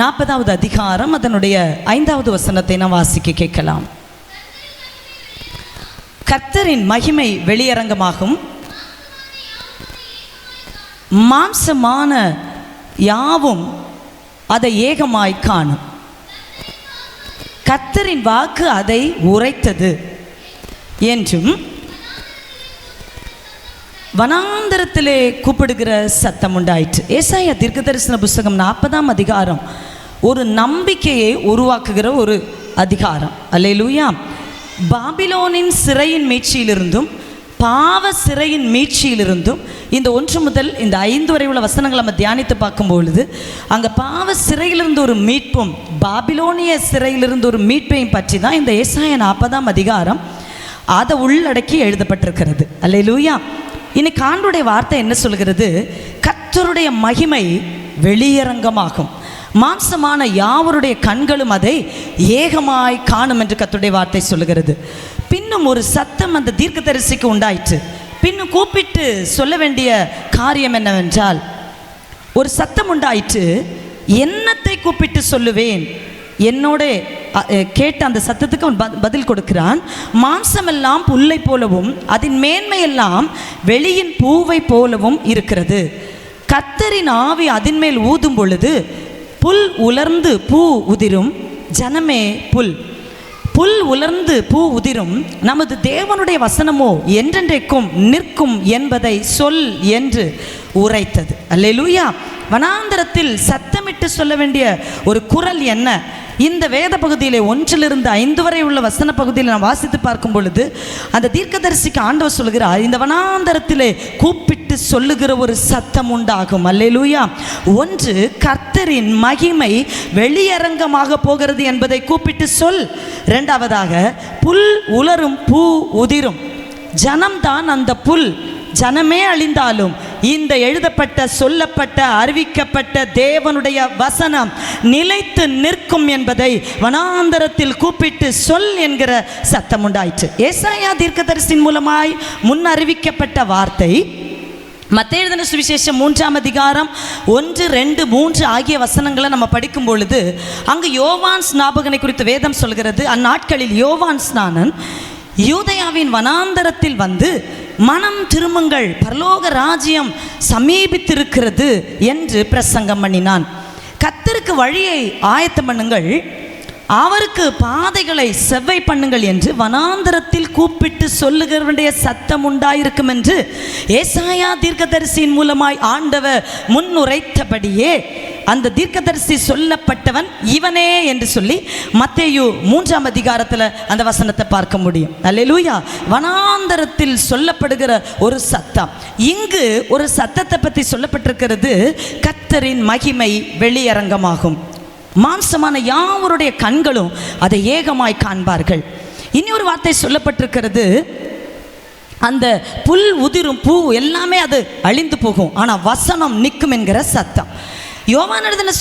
40வது அதிகாரம் அதனுடைய 5வது வசனத்தை நாம் வாசிக்க கேட்கலாம். கர்த்தரின் மகிமை வெளியரங்கமாகும், மாம்சமான யாவும் அதை ஏகமாய் காணும். கர்த்தரின் வாக்கு அதை உரைத்தது என்றும், வனாந்தரத்திலே கூப்பிடுகிற சத்தம் உண்டாயிற்று. ஏசாயா தீர்க்க தரிசன புஸ்தகம் 40ஆம் அதிகாரம் ஒரு நம்பிக்கையை உருவாக்குகிற ஒரு அதிகாரம். அல்லேலூயா. பாபிலோனின் சிறையின் மீட்சியிலிருந்தும் பாவ சிறையின் மீட்சியிலிருந்தும் இந்த 1 முதல் இந்த 5 வரை உள்ள வசனங்களை நம்ம தியானித்து பார்க்கும் பொழுது அங்கே பாவ சிறையிலிருந்து ஒரு மீட்பும் பாபிலோனிய சிறையிலிருந்து ஒரு மீட்பையும் பற்றி தான் இந்த ஏசாயா 40ஆம் அதிகாரம் அதை உள்ளடக்கி எழுதப்பட்டிருக்கிறது. அல்லேலூயா. இன்னைக்கு ஆண்டவருடைய வார்த்தை என்ன சொல்கிறது? கர்த்தருடைய மகிமை வெளியரங்கமாகும், மாம்சமான யாவருடைய கண்களும் அதை ஏகமாய் காணும் என்று கர்த்தருடைய வார்த்தை சொல்லுகிறது. பின்னும் ஒரு சத்தம் அந்த தீர்க்கதரிசிக்கு உண்டாயிற்று. பின்னும் கூப்பிட்டு சொல்ல வேண்டிய காரியம் என்னவென்றால், ஒரு சத்தம் உண்டாயிற்று, என்னத்தை கூப்பிட்டு சொல்லுவேன்? என்னோட கேட்ட அந்த சத்தத்துக்கு அவன் பதில் கொடுக்கிறான். மாம்சமெல்லாம் புல்லை போலவும் அதன் மேன்மையெல்லாம் வெளியின் பூவை போலவும் இருக்கிறது. கர்த்தரின் ஆவி அதன் மேல் ஊதும் பொழுது புல் உலர்ந்து பூ உதிரும். ஜனமே புல், புல் உலர்ந்து பூ உதிரும். நமது தேவனுடைய வசனமோ என்றென்றைக்கும் நிற்கும் என்பதை சொல் என்று உரைத்தது. அல்லேலூயா. வனாந்தரத்தில் சத்தமிட்டு சொல்ல வேண்டிய ஒரு குரல் என்ன? இந்த வேத பகுதியிலே 1 to 5 வரை உள்ள வசன பகுதியில் நான் வாசித்து பார்க்கும் பொழுது அந்த தீர்க்கதரிசிக்கு ஆண்டவர் சொல்கிறார், இந்த வனாந்தரத்திலே கூப்பிட்டு சொல்லுகிற ஒரு சத்தம் உண்டாகும். அல்லேலூயா. 1, கர்த்தரின் மகிமை வெளியரங்கமாக போகிறது என்பதை கூப்பிட்டு சொல். 2வதாக, புல் உலரும் பூ உதிரும். ஜனம்தான் அந்த புல். ஜனமே அழிந்தாலும் இந்த எழுதப்பட்ட, சொல்லப்பட்ட, அறிவிக்கப்பட்ட தேவனுடைய வசனம் நிலைத்து நிற்கும் என்பதை வனாந்தரத்தில் கூப்பிட்டு சொல் என்கிற சத்தம் உண்டாயிற்று. ஏசாயா தீர்க்கதரிசியின் மூலமாய் முன் அறிவிக்கப்பட்ட வார்த்தை மத்தேயு எழுதின சுவிசேஷம் 3ஆம் அதிகாரம் 1, 2, 3 ஆகிய வசனங்களை நம்ம படிக்கும் பொழுது அங்கு யோவான் ஸ்நாபகனை குறித்து வேதம் சொல்கிறது. அந்நாட்களில் யோவான் ஸ்நானன் யூதேயாவின் வனாந்தரத்தில் வந்து, மனம் திரும்புங்கள், பரலோக ராஜ்யம் சமீபித்திருக்கிறது என்று பிரசங்கம் பண்ணினான். கர்த்தருக்கு வழியை ஆயத்தம் பண்ணுங்கள், அவருக்கு பாதைகளை செவ்வை பண்ணுங்கள் என்று வனாந்தரத்தில் கூப்பிட்டு சொல்லுகிறவனுடைய சத்தம் உண்டாயிருக்கும் என்று ஏசாயா தீர்க்கதரிசியின் மூலமாய் ஆண்டவர் முன்னுரைத்தபடியே அந்த தீர்க்கதரிசி சொல்லப்பட்டவன் இவனே என்று சொல்லி மத்தேயு 3ஆம் அதிகாரத்தில் அந்த வசனத்தை பார்க்க முடியும். அல்லேலூயா. வனாந்தரத்தில் சொல்லப்படுகிற ஒரு சத்தம். இங்கு ஒரு சத்தத்தை பற்றி சொல்லப்பட்டிருக்கிறது, கர்த்தரின் மகிமை வெளியரங்கமாகும், மாம்சமான யாவருடைய கண்களும் அதை ஏகமாய் காண்பார்கள். இனி ஒரு வார்த்தை சொல்லப்பட்டிருக்கிறது, அந்த புல் உதிரும், பூ எல்லாமே அது அழிந்து போகும், ஆனால் வசனம் நிற்கும் என்கிற சத்தம். யோவான் எழுதின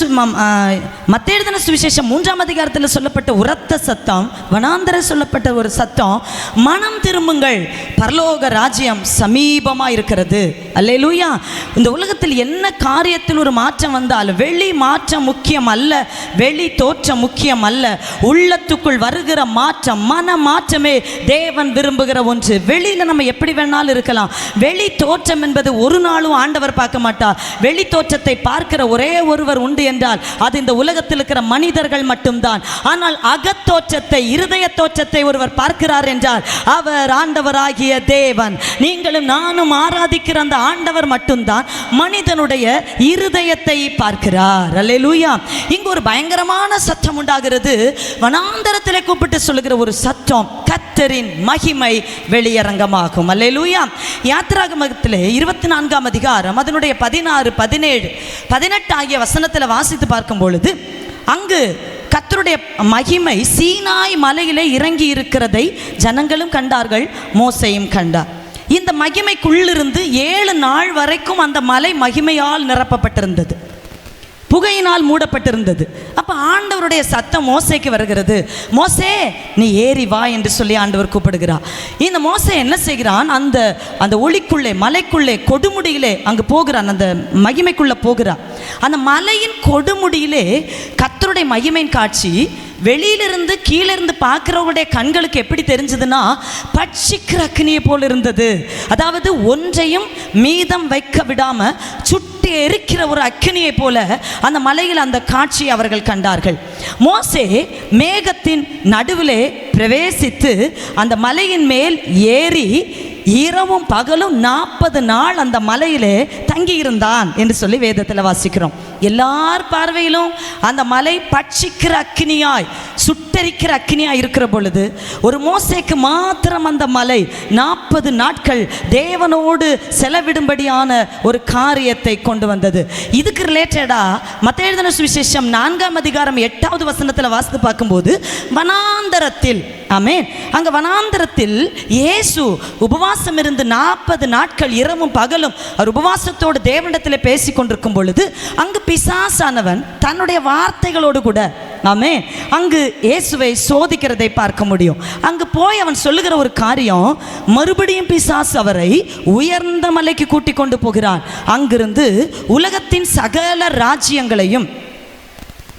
மத்தேயு எழுதின சுவிசேஷம் 3ஆம் அதிகாரத்தில் சொல்லப்பட்ட உரத்த சத்தம், வனாந்தர சொல்லப்பட்ட ஒரு சத்தம், மனம் திரும்புங்கள், பரலோக ராஜ்யம் சமீபமாக இருக்கிறது. அல்லேலூயா. இந்த உலகத்தில் என்ன காரியத்தில் ஒரு மாற்றம் வந்தால் வெளி மாற்றம் முக்கியம் அல்ல, வெளி தோற்றம் முக்கியம் அல்ல, உள்ளத்துக்குள் வருகிற மாற்றம், மன மாற்றமே தேவன் விரும்புகிற ஒன்று. வெளியில் நம்ம எப்படி வேணாலும் இருக்கலாம், வெளி தோற்றம் என்பது ஒரு நாளும் ஆண்டவர் பார்க்க மாட்டார். வெளி தோற்றத்தை பார்க்கிற ஒரே ஒருவர் உண்டு என்றால் அது இந்த உலகத்தில் இருக்கிற மனிதர்கள் மட்டும்தான். ஆனால் அகத்தோற்றத்தை, இருதய தோற்றத்தை ஒருவர் பார்க்கிறார் என்றால் அவர் ஆண்டவராகிய தேவன். நீங்களும் நானும் ஆராதிக்கிற அந்த ஆண்டவர் மட்டும்தான் மனிதனுடைய இருதயத்தை பார்க்கிறார். அல்லேலூயா. இங்கு ஒரு பயங்கரமான சத்தம் உண்டாகிறது. வனாந்தரத்திலே கூப்பிட்டு சொல்லுகிற ஒரு சத்தம், கர்த்தரின் மகிமை வெளியரங்கமாகும். அல்லேலூயா. யாத்திராகமத்திலே 24ஆம் அதிகாரம் அதனுடைய 16, 17, 18 ஆகிய வசனத்தில் வாசித்து பார்க்கும் பொழுது அங்கு கர்த்தருடைய மகிமை சீனாய் மலையிலே இறங்கி இருக்கிறதை ஜனங்களும் கண்டார்கள், மோசேயும் கண்டார். இந்த மகிமைக்குள்ளிருந்து 7 நாள் வரைக்கும் அந்த மலை மகிமையால் நிரப்பப்பட்டிருந்தது, புகையினால் மூடப்பட்டிருந்தது. அப்போ ஆண்டவருடைய சத்தம் மோசேக்கு வருகிறது, மோசே நீ ஏறி வா என்று சொல்லி ஆண்டவர் கூப்பிடுகிறார். இந்த மோசே என்ன செய்கிறான், அந்த ஒளிக்குள்ளே, மலைக்குள்ளே, கொடுமுடியிலே அங்கு போகிறான், அந்த மகிமைக்குள்ளே போகிறான். அந்த மலையின் கொடுமுடியிலே கர்த்தருடைய மகிமையின் காட்சி வெளியிலிருந்து கீழிருந்து பார்க்கிறவருடைய கண்களுக்கு எப்படி தெரிஞ்சதுன்னா பட்சிக்கிற அக்னியை போல் இருந்தது. அதாவது ஒன்றையும் மீதம் வைக்க விடாம சுட்டி எரிக்கிற ஒரு அக்னியை போல அந்த மலையில் அந்த காட்சியை அவர்கள் கண்டார்கள். மோசே மேகத்தின் நடுவிலே பிரவேசித்து அந்த மலையின் மேல் ஏறி இரவும் பகலும் 40 நாள் அந்த மலையிலே தங்கியிருந்தான் என்று சொல்லி வேதத்தில் வாசிக்கிறோம். எல்லார் பார்வையிலும் அந்த மலை பட்சிக்கிற அக்கினியாய், சுட்டரிக்கிற அக்கினியாய் இருக்கிற பொழுது ஒரு மோசேக்கு மாத்திரம் அந்த மலை 40 நாட்கள் தேவனோடு செலவிடும்படியான ஒரு காரியத்தை கொண்டு வந்தது. இதுக்கு ரிலேட்டடா மத்தேயு எழுதின சுவிசேஷம் 4ஆம் அதிகாரம் 8வது வசனத்தில் வாசித்து பார்க்கும்போது, வனாந்தரத்தில், ஆமென், அங்க வனாந்தரத்தில் இயேசு உபவாசம் இருந்து 40 நாட்கள் இரவும் பகலும் அவர் உபவாசத்தோடு தேவனிடத்தில் பேசி கொண்டிருக்கும் பொழுது அங்கு பிசாசானவன் தன்னுடைய வார்த்தைகளோடு கூட, ஆமென், அங்கு இயேசுவை சோதிக்கிறதை பார்க்க முடியும். அங்கு போய் அவன் சொல்லுகிற ஒரு காரியம், மறுபடியும் பிசாசு அவரை உயர்ந்த மலைக்கு கூட்டிக் கொண்டு போகிறான். அங்கிருந்து உலகத்தின் சகல ராஜ்யங்களையும்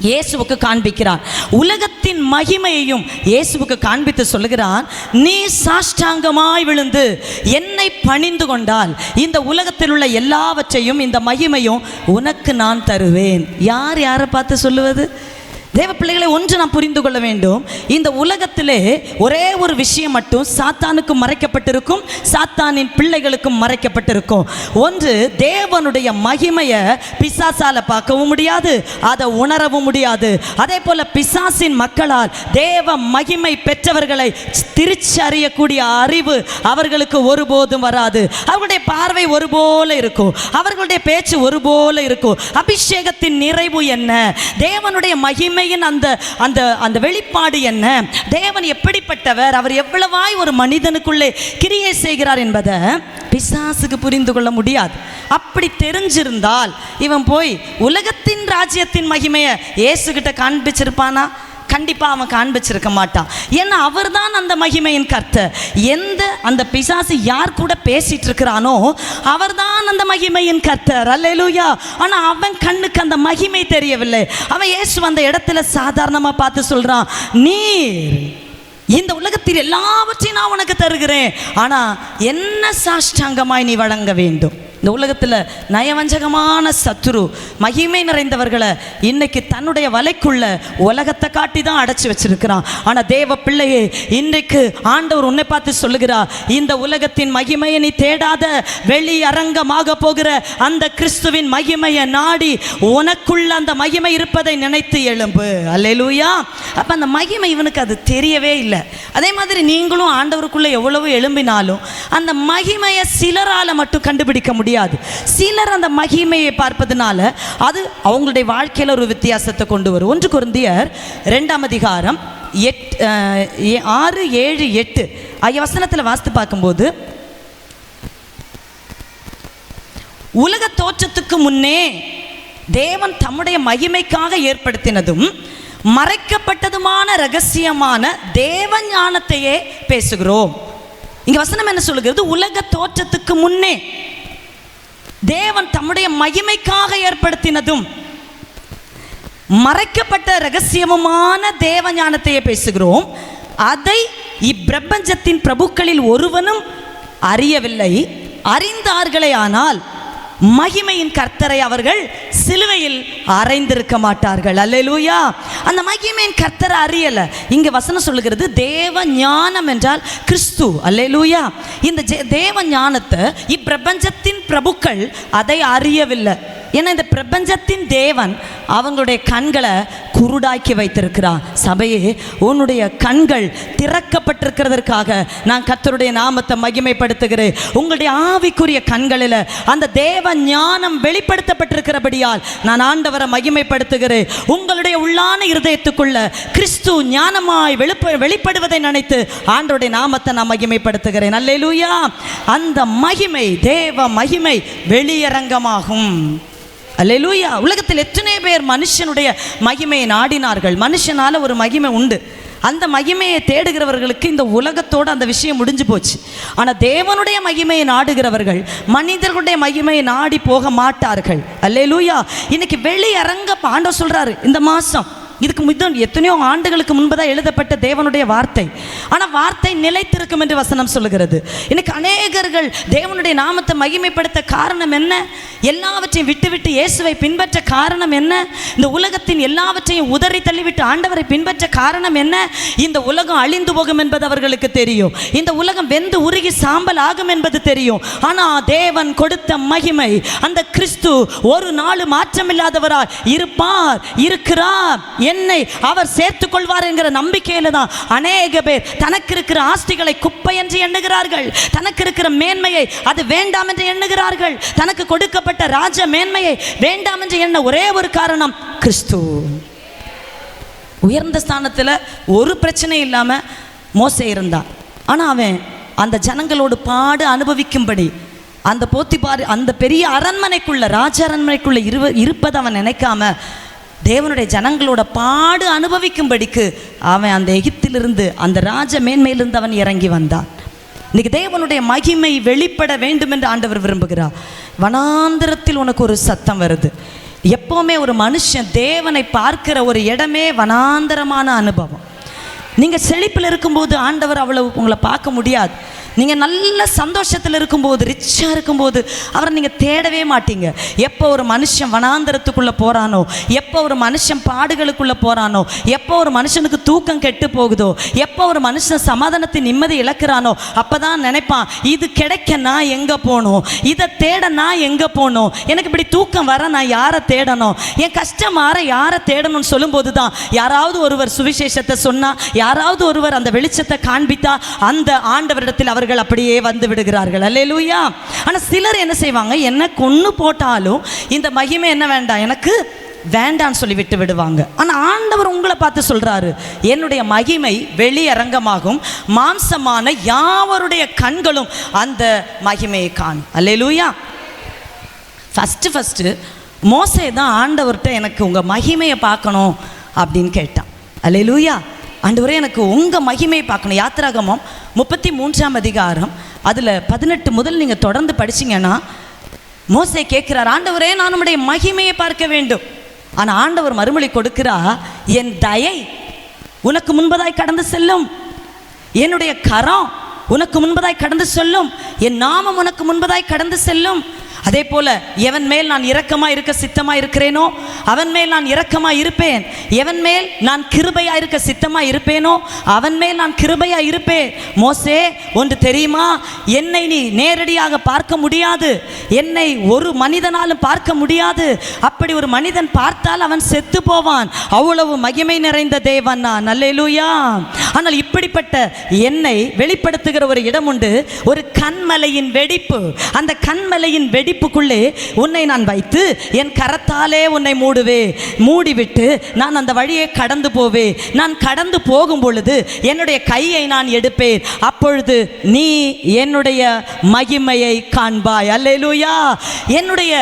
இயேசுவுக்கு காண்பிக்கிறான். உலகத்தின் மகிமையையும் இயேசுவுக்கு காண்பித்து சொல்லுகிறான், நீ சாஷ்டாங்கமாய் விழுந்து என்னை பணிந்து கொண்டால் இந்த உலகத்தில் உள்ள எல்லாவற்றையும், இந்த மகிமையும் உனக்கு நான் தருவேன். யார் யாரை பார்த்து சொல்லுவது? தேவ பிள்ளைகளை, ஒன்று நாம் புரிந்து கொள்ள வேண்டும். இந்த உலகத்திலே ஒரே ஒரு விஷயம் மட்டும் சாத்தானுக்கும் மறைக்கப்பட்டிருக்கும், சாத்தானின் பிள்ளைகளுக்கும் மறைக்கப்பட்டிருக்கும். ஒன்று, தேவனுடைய மகிமையை பிசாசால பார்க்கவும் முடியாது, அதை உணரவும் முடியாது. அதே போல பிசாசின் மக்களால் தேவ மகிமை பெற்றவர்களை திரிச்சறியக்கூடிய அறிவு அவர்களுக்கு ஒருபோதும் வராது. அவர்களுடைய பார்வை ஒருபோல இருக்கும், அவர்களுடைய பேச்சு ஒருபோல இருக்கும். அபிஷேகத்தின் நிறைவு என்ன, தேவனுடைய மகிமை அந்த அந்த அந்த வெளிப்பாடு என்ன, தேவன் எப்படிப்பட்டவர், அவர் எவ்வளவாய் ஒரு மனிதனுக்குள்ளே கிரியை செய்கிறார் என்பதை பிசாசுக்கு புரிந்து கொள்ள முடியாது. அப்படி தெரிஞ்சிருந்தால் இவன் போய் உலகத்தின் ராஜ்யத்தின் மகிமையை இயேசுகிட்ட காண்பிச்சிருப்பானா? கண்டிப்பாக அவன் காண்பிச்சிருக்க மாட்டான். ஏன்னா அவர் தான் அந்த மகிமையின் கர்த்தர். எந்த அந்த பிசாசு யார் கூட பேசிட்டு இருக்கிறானோ அவர் தான் அந்த மகிமையின் கர்த்தர். அல்லேலூயா. ஆனால் அவன் கண்ணுக்கு அந்த மகிமை தெரியவில்லை. அவன் இயேசு அந்த இடத்துல சாதாரணமாக பார்த்து சொல்கிறான், நீர் இந்த உலகத்தில் எல்லாவற்றையும் நான் உனக்கு தருகிறேன், ஆனால் என்ன சாஷ்டாங்கமாய் நீ வழங்க வேண்டும். இந்த உலகத்தில் நயவஞ்சகமான சத்துரு மகிமை நிறைந்தவர்களை இன்னைக்கு தன்னுடைய வலைக்குள்ள உலகத்தை காட்டி தான் அடைச்சி வச்சிருக்கிறான். ஆனால் தேவ பிள்ளையே, இன்றைக்கு ஆண்டவர் உன்னை பார்த்து சொல்லுகிறார், இந்த உலகத்தின் மகிமையை நீ தேடாத, வெளி அரங்கமாக போகிற அந்த கிறிஸ்துவின் மகிமையை நாடி உனக்குள்ள அந்த மகிமை இருப்பதை நினைத்து எழும்பு. அல்லேலூயா. அப்போ அந்த மகிமை இவனுக்கு அது தெரியவே இல்லை. அதே மாதிரி நீங்களும் ஆண்டவருக்குள்ள எவ்வளவு எழும்பினாலும் அந்த மகிமையை சிலரால் மட்டும் கண்டுபிடிக்க முடியாது. சிலர் அந்த மகிமையை பார்ப்பதனால அது அவங்களுடைய வாழ்க்கையில் ஒரு வித்தியாசத்தை கொண்டு வரும். 1 கொரிந்தியர் 2ஆம் அதிகாரம் 6, 7, 8 ஆகிய வசனத்தில் வாசித்து பார்க்கும்போது, உலக தோற்றத்துக்கு முன்னே தேவன் தம்முடைய மகிமைக்காக ஏற்படுத்தினதும் மறைக்கப்பட்டதுமான ரகசியமான தேவ ஞானத்தையே பேசுகிறோம். இங்க வசனம் என்ன சொல்லுகிறது? உலக தோற்றத்துக்கு முன்னே தேவன் தம்முடைய மகிமைக்காக ஏற்படுத்தினதும் மறைக்கப்பட்ட ரகசியமான தேவ ஞானத்தையே பேசுகிறோம். அதை இப்பிரபஞ்சத்தின் பிரபுக்களில் ஒருவனும் அறியவில்லை. அறிந்தார்களே ஆனால் மகிமையின் கர்த்தரை அவர்கள் சிலுவையில் அறைந்திருக்க மாட்டார்கள். அல்லேலூயா. அந்த மகிமையின் கர்த்தரை அறியல. இங்க வசனம் சொல்லுகிறது தேவ ஞானம் என்றால் கிறிஸ்து. அல்லேலூயா. இந்த தேவ ஞானத்தை இப்பிரபஞ்சத்தின் பிரபுக்கள் அதை அறியவில்லை. ஏன்னா இந்த பிரபஞ்சத்தின் தேவன் அவங்களுடைய கண்களை குருடாக்கி வைத்திருக்கிறார். சபையே, உன்னுடைய கண்கள் திறக்கப்பட்டிருக்கிறதற்காக நான் கர்த்தருடைய நாமத்தை மகிமைப்படுத்துகிறேன். உங்களுடைய ஆவிக்குரிய கண்களில் அந்த தேவ ஞானம் வெளிப்படுத்தப்பட்டிருக்கிறபடியால் நான் ஆண்டவரை மகிமைப்படுத்துகிறேன். உங்களுடைய உள்ளான இருதயத்துக்குள்ள கிறிஸ்து ஞானமாய் வெளிப்படுவதை நினைத்து ஆண்டவருடைய நாமத்தை நான் மகிமைப்படுத்துகிறேன். அல்லேலூயா. அந்த மகிமை, தேவ மகிமை வெளியரங்கமாகும். அல்லேலூயா. உலகத்தில் எத்தனை பேர் மனுஷனுடைய மகிமையை நாடினார்கள். மனுஷனால ஒரு மகிமை உண்டு. அந்த மகிமையை தேடுகிறவர்களுக்கு இந்த உலகத்தோடு அந்த விஷயம் முடிஞ்சு போச்சு. ஆனால் தேவனுடைய மகிமையை நாடுகிறவர்கள் மனிதர்களுடைய மகிமையை நாடி போக மாட்டார்கள். அல்லேலூயா. இன்னைக்கு வெளியரங்க ஆண்டவர் சொல்றாரு, இந்த மாதம் இதுக்கு முதல் எத்தனையோ ஆண்டுகளுக்கு முன்பதாக எழுதப்பட்ட தேவனுடைய வார்த்தை. ஆனால் வார்த்தை நிலைத்திருக்கும் என்று வசனம் சொல்லுகிறது. இன்னைக்கு அநேகர்கள் தேவனுடைய நாமத்தை மகிமைப்படுத்த காரணம் என்ன? எல்லாவற்றையும் விட்டுவிட்டு இயேசுவை பின்பற்ற காரணம் என்ன? இந்த உலகத்தின் எல்லாவற்றையும் உதறி தள்ளிவிட்டு ஆண்டவரை பின்பற்ற காரணம் என்ன? இந்த உலகம் அழிந்து போகும் என்பது அவர்களுக்கு தெரியும். இந்த உலகம் வெந்து உருகி சாம்பல் ஆகும் என்பது தெரியும். ஆனால் தேவன் கொடுத்த மகிமை, அந்த கிறிஸ்து ஒரு நாள் மாற்றமில்லாதவராய் இருப்பார், இருக்கிறார், என்னை அவர் சேர்த்துக் கொள்வார் என்கிற நம்பிக்கையில தான் அநேக பேர் தனக்கு இருக்கிற ஆஸ்திகளை குப்பை என்று எண்ணுகிறார்கள். தனக்கு இருக்கிற மேன்மையை அது வேண்டாம் என்று எண்ணுகிறார்கள். தனக்கு கொடுக்கப்பட்ட ராஜ மேன்மையை வேண்டாம் என்று எண்ண ஒரே ஒரு காரணம், கிறிஸ்து. உயர்ந்த ஸ்தானத்தில் ஒரு பிரச்சனை இல்லாம மோசே இருந்தான். ஆனா அவன் அந்த ஜனங்களோடு பாடு அனுபவிக்கும்படி அந்த போத்திபார் அந்த பெரிய அரண்மனைக்குள்ள, ராஜ அரண்மனைக்குள்ள இருப்பதை அவன் நினைக்காம தேவனுடைய ஜனங்களோட பாடு அனுபவிக்கும்படிக்கு அவன் அந்த எகிப்திலிருந்து, அந்த ராஜ மேன்மையிலிருந்து அவன் இறங்கி வந்தான். இன்னைக்கு தேவனுடைய மகிமை வெளிப்பட வேண்டும் என்று ஆண்டவர் விரும்புகிறார். வனாந்திரத்தில் உனக்கு ஒரு சத்தம் வருது. எப்போவுமே ஒரு மனுஷன் தேவனை பார்க்கிற ஒரு இடமே வனாந்தரமான அனுபவம். நீங்கள் செழிப்பில் இருக்கும்போது ஆண்டவர் அவ்வளவு உங்களை பார்க்க முடியாது. நீங்கள் நல்ல சந்தோஷத்தில் இருக்கும்போது, ரிச்சாக இருக்கும்போது அவரை நீங்கள் தேடவே மாட்டீங்க. எப்போ ஒரு மனுஷன் வனாந்தரத்துக்குள்ளே போகிறானோ, எப்போ ஒரு மனுஷன் பாடுகளுக்குள்ளே போகிறானோ, எப்போ ஒரு மனுஷனுக்கு தூக்கம் கெட்டு போகுதோ, எப்போ ஒரு மனுஷன் சமாதானத்தின் நிம்மதி இழக்கிறானோ, அப்போ தான் நினைப்பான், இது கிடைக்க நான் எங்கே போகணும், இதை தேட நான் எங்கே போகணும், எனக்கு இப்படி தூக்கம் வர நான் யாரை தேடணும், என் கஷ்டம் மாற யாரை தேடணும்னு சொல்லும்போது தான் யாராவது ஒருவர் சுவிசேஷத்தை சொன்னால், யாராவது ஒருவர் அந்த வெளிச்சத்தை காண்பித்தா அந்த ஆண்டவரிடத்தில் அவர் அப்படியே வந்து விடுகிறார்கள். அல்லேலூயா. ஆனா சிலர் என்ன செய்வாங்க, என்ன கொன்னு போட்டாலும் இந்த மகிமை என்ன வேண்டாம், எனக்கு வேண்டான்னு சொல்லி விட்டு விடுவாங்க. ஆனா ஆண்டவர் உங்களை பார்த்து சொல்றாரு, என்னுடைய மகிமை வெளியரங்கமாகும், மாம்சமான யாவருடைய கண்களும் அந்த மகிமையை காணும். அல்லேலூயா. ஃபர்ஸ்ட் மோசே தான் ஆண்டவர்கிட்ட எனக்கு உங்க மகிமையை பார்க்கணும் அப்படின்னு கேட்டான். அல்லேலூயா. ஆண்டவரே எனக்கு உங்கள் மகிமையை பார்க்கணும். யாத்திராகமம் 33ஆம் அதிகாரம் அதில் 18 முதல் நீங்கள் தொடர்ந்து படிச்சிங்கன்னா மோசே கேட்குறார், ஆண்டவரே நான் உம்முடைய மகிமையை பார்க்க வேண்டும். ஆனால் ஆண்டவர் மறுமொழி கொடுக்கிறா, என் தயை உனக்கு முன்பதாய் கடந்து செல்லும், என்னுடைய கரம் உனக்கு முன்பதாய் கடந்து செல்லும், என் நாமம் உனக்கு முன்பதாய் கடந்து செல்லும். அதே போல எவன் மேல் நான் இரக்கமா இருக்க சித்தமா இருக்கிறேனோ அவன் மேல் நான் இரக்கமா இருப்பேன், எவன் மேல் நான் கிருபையா இருக்க சித்தமா இருப்பேனோ அவன் மேல் நான் கிருபையா இருப்பேன். மோசே ஒன்று தெரியுமா, என்னை நீ நேரடியாக பார்க்க முடியாது, என்னை ஒரு மனிதனாலும் பார்க்க முடியாது. அப்படி ஒரு மனிதன் பார்த்தால் அவன் செத்து போவான். அவ்வளவு மகிமை நிறைந்த தேவன் நான். அல்லேலூயா. ஆனால் இப்படிப்பட்ட என்னை வெளிப்படுத்துகிற ஒரு இடம் உண்டு, ஒரு கண்மலையின் வெடிப்பு. அந்த கண்மலையின் வெடிப்புக்குள்ளே உன்னை நான் வைத்து என் கரத்தாலே உன்னை மூடிவிட்டு நான் அந்த வழியை கடந்து போவேன். நான் கடந்து போகும் பொழுது என்னுடைய கையை நான் எடுப்பேன், அப்பொழுது நீ என்னுடைய மகிமையை காண்பாய். அல்லேலூயா. என்னுடைய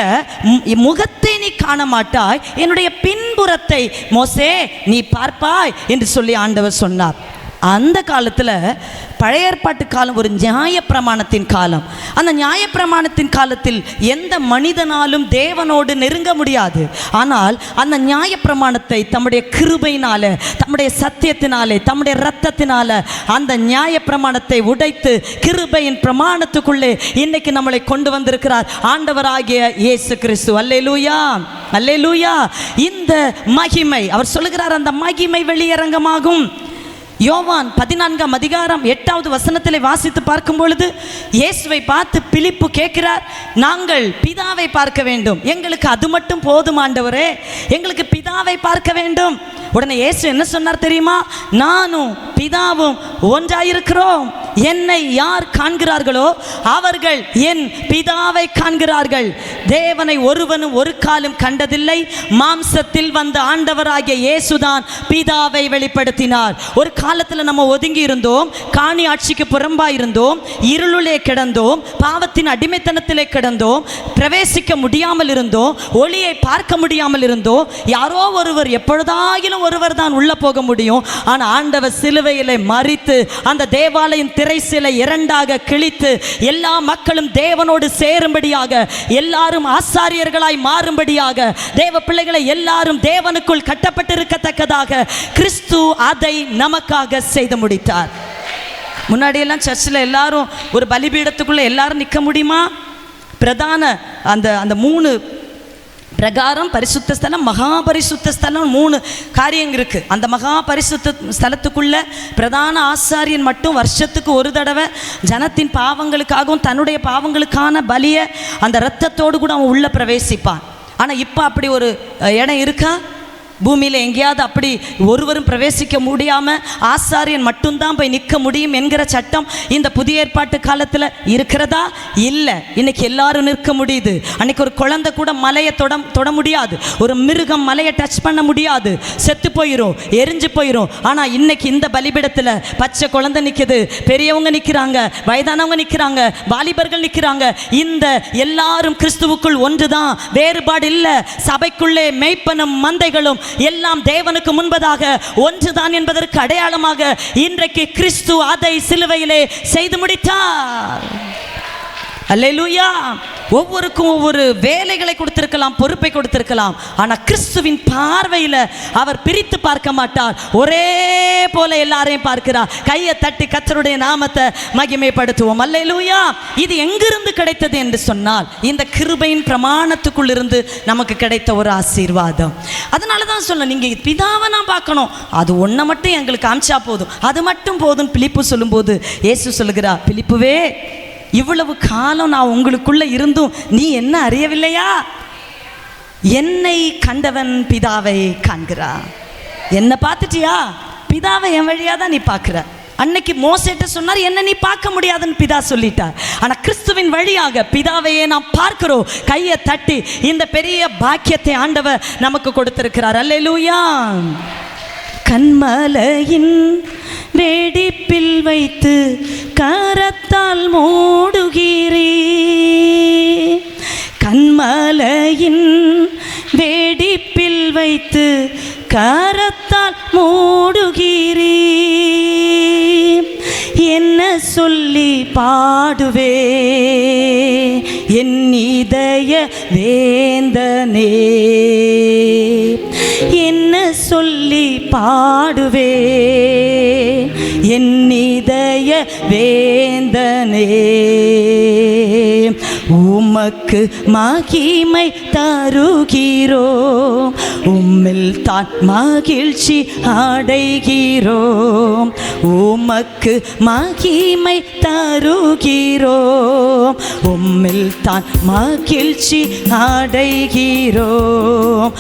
முகத்தை நீ காண மாட்டாய், என்னுடைய பின்புறத்தை மோசே நீ பார்ப்பாய் என்று சொல்லி ஆண்டவர் சொன்னார். அந்த காலத்தில் பழைய ஏற்பாட்டு காலம் ஒரு நியாயப்பிரமாணத்தின் காலம். அந்த நியாயப்பிரமாணத்தின் காலத்தில் எந்த மனிதனாலும் தேவனோடு நெருங்க முடியாது. ஆனால் அந்த நியாயப்பிரமாணத்தை தம்முடைய கிருபையினால, தம்முடைய சத்தியத்தினாலே, தம்முடைய இரத்தத்தினால அந்த நியாயப்பிரமாணத்தை உடைத்து கிருபையின் பிரமாணத்துக்குள்ளே இன்னைக்கு நம்மளை கொண்டு வந்திருக்கிறார் ஆண்டவராகிய இயேசு கிறிஸ்து. அல்லேலூயா, அல்லேலூயா. இந்த மகிமை அவர் சொல்லுகிறார், அந்த மகிமை வெளியரங்கமாகும். யோவான் 14ஆம் அதிகாரம் 8வது வசனத்திலே வாசித்து பார்க்கும் பொழுது இயேசுவை பார்த்து பிலிப்பு கேட்கிறார், நாங்கள் பிதாவை பார்க்க வேண்டும், எங்களுக்கு அது மட்டும் போதும் ஆண்டவரே, எங்களுக்கு பிதாவை பார்க்க வேண்டும். உடனே இயேசு என்ன சொன்னார் தெரியுமா, நானும் பிதாவும் ஒன்றாயிருக்கிறோம், என்னை யார் காண்கிறார்களோ அவர்கள் என் பிதாவை காண்கிறார்கள். தேவனை ஒருவனும் ஒரு காலம் கண்டதில்லை, மாம்சத்தில் வந்த ஆண்டவராகிய இயேசுதான் பிதாவை வெளிப்படுத்தினார். ஒரு காலத்தில் நம்ம ஒதுங்கி இருந்தோம், காணி ஆட்சிக்கு புறம்பாய் இருந்தோம், இருளுலே கிடந்தோம், பாவத்தின் அடிமைத்தனத்திலே கிடந்தோம், பிரவேசிக்க முடியாமல் இருந்தோம், ஒளியை பார்க்க முடியாமல் இருந்தோம். யாரோ ஒருவர், எப்பொழுதாயிலும் ஒருவர் தான் உள்ள போக முடியும். ஆனால் ஆண்டவர் சிலுவையிலே மரித்து அந்த தேவாலயம் திரைச்சீலை இரண்டாக கிழித்து எல்லா மக்களும் தேவனோடு சேரும்படியாக, எல்லாரும் ஆசாரியர்களாய் மாறும்படியாக, தேவ பிள்ளைகளை எல்லாரும் தேவனுக்குள் கட்டப்பட்டிருக்கத்தக்கதாக கிறிஸ்து அதை நமக்காக செய்து முடித்தார். முன்னாடியெல்லாம் சர்ச்சில் எல்லாரும் ஒரு பலிபீடத்துக்குள்ளே எல்லாரும் நிற்க முடியுமா? பிரதான அந்த அந்த 3 பிரகாரம், பரிசுத்த ஸ்தலம், மகா பரிசுத்த ஸ்தலம், 3 காரியங்கள் இருக்குது. அந்த மகா பரிசுத்த ஸ்தலத்துக்குள்ள பிரதான ஆசாரியன் மட்டும் வருஷத்துக்கு ஒரு தடவை ஜனத்தின் பாவங்களுக்காகவும் தன்னுடைய பாவங்களுக்கான பலியை அந்த இரத்தத்தோடு கூட அவன் உள்ளே பிரவேசிப்பான். ஆனால் இப்போ அப்படி ஒரு இடம் இருக்கா? பூமியில் எங்கேயாவது அப்படி ஒருவரும் பிரவேசிக்க முடியாமல் ஆசாரியன் மட்டும்தான் போய் நிற்க முடியும் என்கிற சட்டம் இந்த புதிய ஏற்பாட்டு காலத்தில் இருக்கிறதா? இல்லை. இன்னைக்கு எல்லாரும் நிற்க முடியுது. அன்னைக்கு ஒரு குழந்தை கூட மலையை தொட முடியாது, ஒரு மிருகம் மலையை டச் பண்ண முடியாது, செத்து போயிடும், எரிஞ்சு போயிடும். ஆனால் இன்னைக்கு இந்த பலிபீடத்தில் பச்சை குழந்தை நிற்குது, பெரியவங்க நிற்கிறாங்க, வயதானவங்க நிற்கிறாங்க, வாலிபர்கள் நிற்கிறாங்க. இந்த எல்லாரும் கிறிஸ்துவுக்குள் ஒன்றுதான், வேறுபாடு இல்லை. சபைக்குள்ளே மேய்ப்பனும் மந்தைகளும் எல்லாம் தேவனுக்கு முன்பதாக ஒன்றுதான் என்பதற்கு அடையாளமாக இன்றைக்கு கிறிஸ்து அதை சிலுவையிலே செய்து முடித்தார். அல்லேலூயா. ஒவ்வொருக்கும் ஒவ்வொரு வேலைகளை கொடுத்திருக்கலாம், பொறுப்பை கொடுத்திருக்கலாம். ஆனால் கிறிஸ்துவின் பார்வையில் அவர் பிரித்து பார்க்க மாட்டார், ஒரே போல எல்லாரையும் பார்க்கிறார். கையை தட்டி கர்த்தருடைய நாமத்தை மகிமைப்படுத்துவோம். அல்லேலூயா. இது எங்கிருந்து கிடைத்தது என்று சொன்னால் இந்த கிருபையின் பிரமாணத்துக்குள் இருந்து நமக்கு கிடைத்த ஒரு ஆசீர்வாதம். அதனால தான் சொல்ல, நீங்கள் பிதாவை நான் பார்க்கணும், அது ஒன்றை மட்டும் எங்களுக்கு காமிச்சா போதும், அது மட்டும் போதும். பிலிப்பு சொல்லும்போது இயேசு சொல்லுகிறா, பிலிப்புவே, இவ்வளவு காலம் நான் உங்களுக்குள்ள இருந்தும் நீ என்ன அறியவில்லையா? என்னை கண்டவன் பிதாவை காண்கிறான். என்ன பார்த்துட்டியா? பிதாவை என் வழியாக தான் நீ பார்க்குற. அன்னைக்கு மோசேட்ட சொன்னார், என்ன நீ பார்க்க முடியாதுன்னு பிதா சொல்லிட்டார். ஆனால் கிறிஸ்துவின் வழியாக பிதாவையே நாம் பார்க்கிறோம். கையை தட்டி இந்த பெரிய பாக்கியத்தை ஆண்டவர் நமக்கு கொடுத்திருக்கிறார். அல்லேலூயா. கண்மலையின் வேடிப்பில் வைத்து கரத்தால் மூடுகிறீ, கண்மலையின் வேடிப்பில் வைத்து கரத்தால் மூடுகிறீ, என்ன சொல்லி பாடுவே என் இதய வேந்தனே, என்ன சொல்லி பாடுவே என் இதய வேந்தனே, உமக்கு மகிமை தருகிறோம், உம்மில் தான் மகிழ்ச்சி அடைகிறோம், உமக்கு மகிமை தருகிறோம், உம்மில் தான் மகிழ்ச்சி அடைகிறோம்.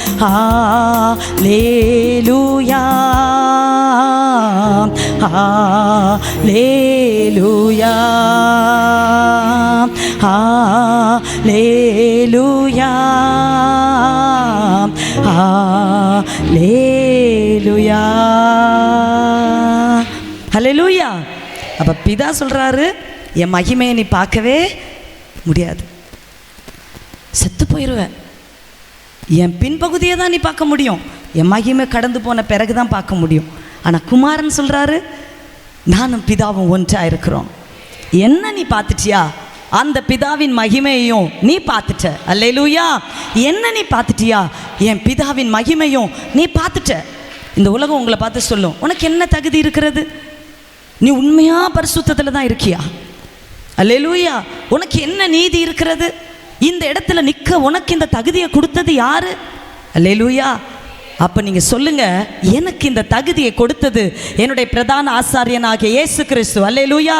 ஹல்லேலூயா, ஹல்லேலூயா, ஹல்லேலூயா, ஹல்லேலூயா, ஹல்லேலூயா. அப்போ பிதா சொல்கிறாரு, என் மகிமையை நீ பார்க்கவே முடியாது, செத்து போயிடுவேன். என் பின்பகுதியை தான் நீ பார்க்க முடியும், என் மகிமை கடந்து போன பிறகு தான் பார்க்க முடியும். ஆனால் குமாரன் சொல்கிறாரு, நானும் பிதாவும் ஒன்றாக இருக்கிறோம். என்ன நீ பார்த்துட்டியா? அந்த பிதாவின் மகிமையையும் நீ பார்த்துட்ட. அல்லேலூயா. என்ன நீ பார்த்துட்டியா? என் பிதாவின் மகிமையும் நீ பார்த்துட்ட. இந்த உலகம் உங்களை பார்த்து சொல்லும், உனக்கு என்ன தகுதி இருக்கிறது? நீ உண்மையாக பரிசுத்தத்தில் தான் இருக்கியா? அல்லேலூயா. உனக்கு என்ன நீதி இருக்கிறது? இந்த இடத்துல நிற்க உனக்கு இந்த தகுதியை கொடுத்தது யாரு? அல்லேலூயா. அப்போ நீங்கள் சொல்லுங்கள், எனக்கு இந்த தகுதியை கொடுத்தது என்னுடைய பிரதான ஆசாரியனாகிய இயேசு கிறிஸ்து. அல்லேலூயா.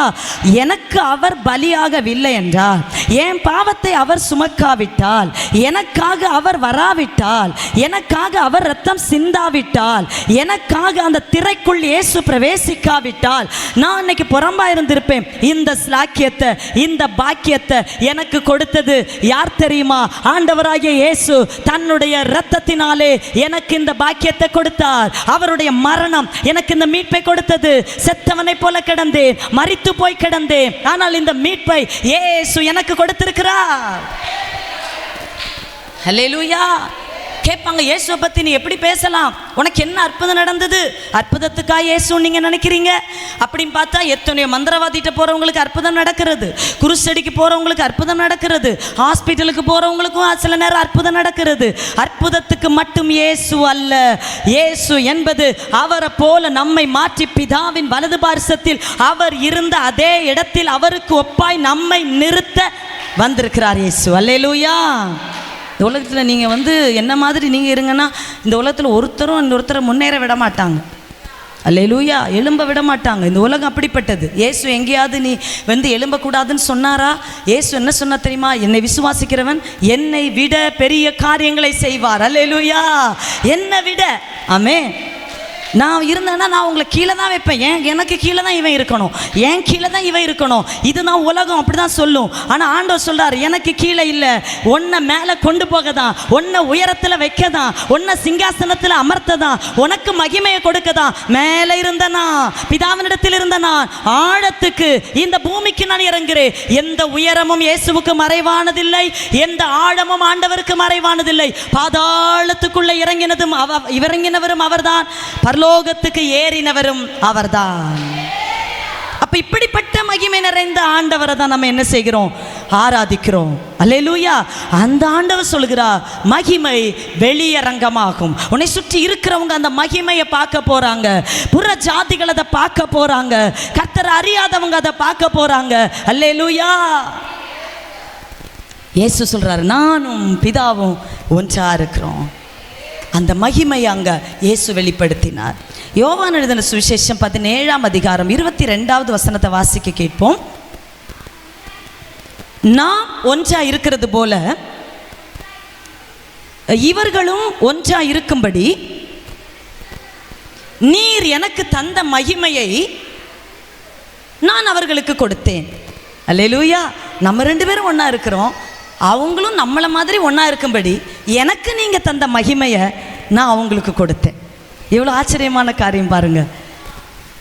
எனக்கு அவர் பலியாகவில்லை என்றால், என் பாவத்தை அவர் சுமக்காவிட்டால், எனக்காக அவர் வராவிட்டால், எனக்காக அவர் ரத்தம் சிந்தாவிட்டால், எனக்காக அந்த திரைக்குள் இயேசு பிரவேசிக்காவிட்டால் நான் இன்னைக்கு புறம்பா இருந்திருப்பேன். இந்த ஸ்லாக்கியத்தை, இந்த பாக்கியத்தை எனக்கு கொடுத்தது யார் தெரியுமா? ஆண்டவராகிய இயேசு தன்னுடைய இரத்தத்தினாலே எனக்கு இந்த பாக்கியத்தை கொடுத்தார். அவருடைய மரணம் எனக்கு இந்த மீட்பை கொடுத்தது. செத்தவனை போல கிடந்தேன், மரித்து போய் கிடந்தேன், ஆனால் இந்த மீட்பை இயேசு எனக்கு கொடுத்திருக்கிறார். ஹல்லேலூயா. கேட்பாங்க, இயேசுவை பற்றி நீ எப்படி பேசலாம், உனக்கு என்ன அற்புதம் நடந்தது, அற்புதத்துக்காக இயேசுன்னு நீங்கள் நினைக்கிறீங்க அப்படின்னு பார்த்தா எத்தனையோ மந்திரவாதிகிட்ட போகிறவங்களுக்கு அற்புதம் நடக்கிறது, குருசடிக்கு போகிறவங்களுக்கு அற்புதம் நடக்கிறது, ஹாஸ்பிட்டலுக்கு போகிறவங்களுக்கும் சில நேரம் அற்புதம் நடக்கிறது. அற்புதத்துக்கு மட்டும் இயேசு அல்ல. இயேசு என்பது அவரை போல நம்மை மாற்றி பிதாவின் வலது பார்சத்தில் அவர் இருந்த அதே இடத்தில் அவருக்கு ஒப்பாய் நம்மை நிறுத்த வந்திருக்கிறார் இயேசு. அல்லேலூயா. இந்த உலகத்தில் நீங்கள் என்ன மாதிரி நீங்கள் இருங்கன்னா இந்த உலகத்தில் ஒருத்தரும் இன்னொருத்தரை முன்னேற விட மாட்டாங்க. அல்லேலூயா. எழும்ப விட மாட்டாங்க. இந்த உலகம் அப்படிப்பட்டது. இயேசு எங்கேயாவது நீ எழும்பக்கூடாதுன்னு சொன்னாரா? இயேசு என்ன சொன்னா தெரியுமா? என்னை விசுவாசிக்கிறவன் என்னை விட பெரிய காரியங்களை செய்வார். அல்லேலூயா. என்னை விட. ஆமென். நான் இருந்தேன்னா நான் உங்களை கீழே தான் வைப்பேன். எனக்கு கீழே தான் இவன் இருக்கணும், ஏன் கீழே தான் இவன் இருக்கணும். இதுதான் உலகம் அப்படி தான் சொல்லும். ஆனால் ஆண்டவர் சொல்கிறார், எனக்கு கீழே இல்லை, உன்னை மேலே கொண்டு போக தான், உன்னை உயரத்தில் வைக்க தான், உன்னை சிங்காசனத்தில் அமர்த்த தான், உனக்கு மகிமையை கொடுக்க தான். மேலே இருந்தனா, பிதாவினிடத்தில் இருந்தனா, ஆழத்துக்கு இந்த பூமிக்கு நான் இறங்குறேன். எந்த உயரமும் இயேசுவுக்கு மறைவானதில்லை, எந்த ஆழமும் ஆண்டவருக்கு மறைவானதில்லை. பாதாளத்துக்குள்ளே இறங்கினவரும் அவர்தான், பரலோகத்துக்கு ஏறினவரும் அவர்தான். அப்ப இப்படிப்பட்ட மகிமை நிறைந்த ஆண்டவரை தான் நம்ம என்ன செய்கிறோம்? ஆராதிக்கிறோம். அல்லேலூயா. அந்த ஆண்டவர் சொல்கிறார், மகிமை வெளியரங்கமாகும். உன்னை சுற்றி இருக்கிறவங்க அந்த மகிமையை பார்க்க போறாங்க, புற ஜாதிகள் அதை பார்க்க போறாங்க, கர்த்தரை அறியாதவங்க அதை பார்க்க போறாங்க. அல்லேலூயா. இயேசு சொல்றாரு, நானும் பிதாவும் ஒன்றா இருக்கிறோம். அந்த மகிமையை அங்க இயேசு வெளிப்படுத்தினார். யோவான் எழுதின சுவிசேஷம் 17ஆம் அதிகாரம் 22வது வசனத்தை வாசிக்க கேட்போம். நாம் ஒன்றா இருக்கிறது போல இவர்களும் ஒன்றா இருக்கும்படி நீர் எனக்கு தந்த மகிமையை நான் அவர்களுக்கு கொடுத்தேன். அல்லேலூயா. நம்ம 2 பேரும் ஒன்றா இருக்கிறோம், அவங்களும் நம்மளை மாதிரி ஒன்றா இருக்கும்படி எனக்கு நீங்கள் தந்த மகிமையை நான் அவங்களுக்கு கொடுத்தேன். எவ்வளோ ஆச்சரியமான காரியம் பாருங்கள்.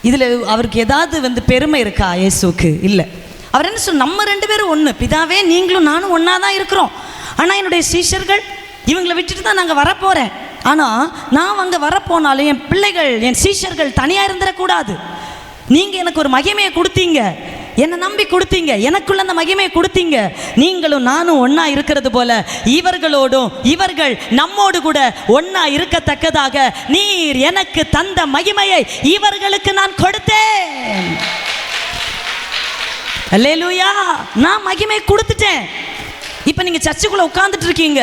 இதில் அவருக்கு ஏதாவது பெருமை இருக்கா? இயேசுக்கு இல்லை. அவர் என்ன சொல்ல, நம்ம 2 பேரும் ஒன்று, பிதாவே நீங்களும் நானும் ஒன்றா தான் இருக்கிறோம். ஆனால் என்னுடைய சீஷர்கள் இவங்களை விட்டுட்டு தான் நாங்கள் வரப்போகிறேன். ஆனால் நான் அங்கே வரப்போனாலும் என் பிள்ளைகள், என் சீஷர்கள் தனியாக இருந்துடக்கூடாது. நீங்கள் எனக்கு ஒரு மகிமையை கொடுத்தீங்க, என்னை நம்பி கொடுத்தீங்க, எனக்குள்ள அந்த மகிமையை கொடுத்தீங்க. நீங்களும் நானும் ஒன்றா இருக்கிறது போல இவர்கள் நம்மோடு கூட ஒன்றா இருக்கத்தக்கதாக நீர் எனக்கு தந்த மகிமையை இவர்களுக்கு நான் கொடுத்தேன். அல்லேலூயா. நான் மகிமை கொடுத்துட்டேன். இப்போ நீங்கள் சர்ச்சுக்குள்ளே உட்காந்துட்டு இருக்கீங்க,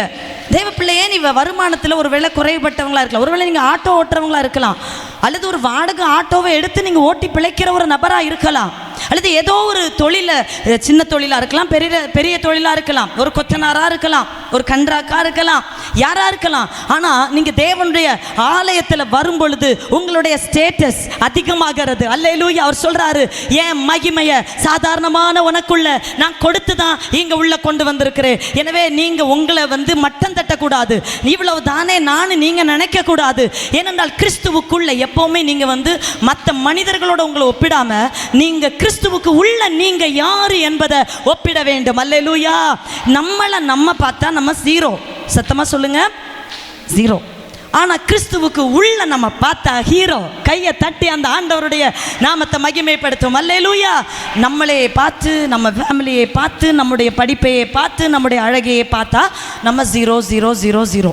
தேவ பிள்ளையே, நீ வருமானத்தில் ஒரு வேளை குறைபட்டவங்களா இருக்கலாம், ஒருவேளை நீங்கள் ஆட்டோ ஓட்டுறவங்களா இருக்கலாம், அல்லது ஒரு வாடகை ஆட்டோவை எடுத்து நீங்கள் ஓட்டி பிழைக்கிற ஒரு நபராக இருக்கலாம், அல்லது ஏதோ ஒரு தொழிலில், சின்ன தொழிலாக இருக்கலாம், பெரிய தொழிலாக இருக்கலாம், ஒரு கொத்தனாராக இருக்கலாம், ஒரு கன்றாக்காக இருக்கலாம், யாராக இருக்கலாம். ஆனால் நீங்கள் தேவனுடைய ஆலயத்தில் வரும் பொழுது உங்களுடைய ஸ்டேட்டஸ் அதிகமாகிறது. அல்லேலூயா. அவர் சொல்கிறாரு, என் மகிமையை சாதாரணமான உனக்குள்ள நான் கொடுத்து தான் இங்கே உள்ளே கொண்டு வந்திருக்கிறேன். எனவே நீங்கள் உங்களை மட்டம் தட்டக்கூடாது, இவ்வளவு தானே நான் நீங்கள் நினைக்கக்கூடாது. ஏனென்றால் கிறிஸ்துவுக்குள்ள எப்போவுமே நீங்கள் மற்ற மனிதர்களோட உங்களை ஒப்பிடாமல் நீங்கள் கிறிஸ்துவுக்கு உள்ள நீங்க யாரு என்பதை ஒப்பிட வேண்டும். அல்லேலூயா. நம்ம பார்த்தா நம்ம ஜீரோ. சத்தமா சொல்லுங்க, ஜீரோ. ஆனா கிறிஸ்துவுக்கு உள்ள நம்ம பார்த்தா ஹீரோ. கையை தட்டி அந்த ஆண்டவருடைய நாமத்தை மகிமைப்படுத்தும். அல்லேலூயா. நம்மளே பார்த்து, நம்ம ஃபேமிலியை பார்த்து, நம்முடைய படிப்பையை பார்த்து, நம்முடைய அழகையை பார்த்தா நம்ம 0 0 0 0.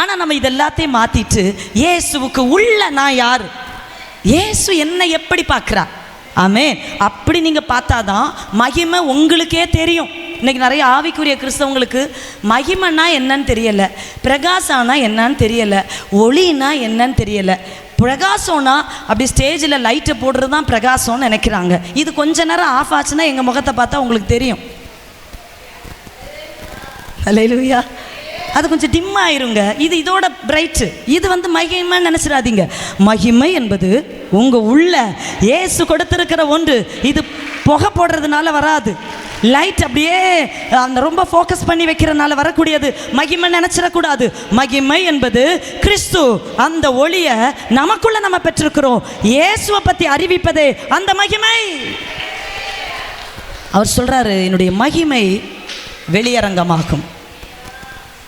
ஆனால் நம்ம இதெல்லாத்தையும் மாற்றிட்டு இயேசுவுக்கு உள்ள நான் யார், இயேசு என்னை எப்படி பார்க்குறா, ஆமென், அப்படி நீங்கள் பார்த்தாதான் மகிமை உங்களுக்கே தெரியும். இன்றைக்கி நிறைய ஆவிக்குரிய கிறிஸ்தவங்களுக்கு மகிமைன்னா என்னன்னு தெரியலை, பிரகாசம்னா என்னன்னு தெரியலை, ஒளினா என்னன்னு தெரியலை. பிரகாசம்னா அப்படி ஸ்டேஜில் லைட்டை போடுறது தான் பிரகாசம்னு நினைக்கிறாங்க. இது கொஞ்ச நேரம் ஆஃப் ஆச்சுன்னா எங்கள் முகத்தை பார்த்தா உங்களுக்கு தெரியும். அல்லேலூயா. அது கொஞ்சம் டிம் ஆயிருங்க. இதோட பிரைட்டு. இது மகிமைன்னு நினச்சிடாதீங்க. மகிமை என்பது உங்கள் உள்ள இயேசு கொடுத்திருக்கிற ஒன்று. இது புகை போடுறதுனால வராது, லைட் அப்படியே அந்த ரொம்ப ஃபோக்கஸ் பண்ணி வைக்கிறதுனால வரக்கூடியது மகிமை நினச்சிடக்கூடாது. மகிமை என்பது கிறிஸ்து, அந்த ஒளியை நமக்குள்ள நம்ம பெற்றிருக்கிறோம். இயேசுவை பற்றி அறிவிப்பதே அந்த மகிமை. அவர் சொல்கிறாரு, என்னுடைய மகிமை வெளியரங்கமாகும்.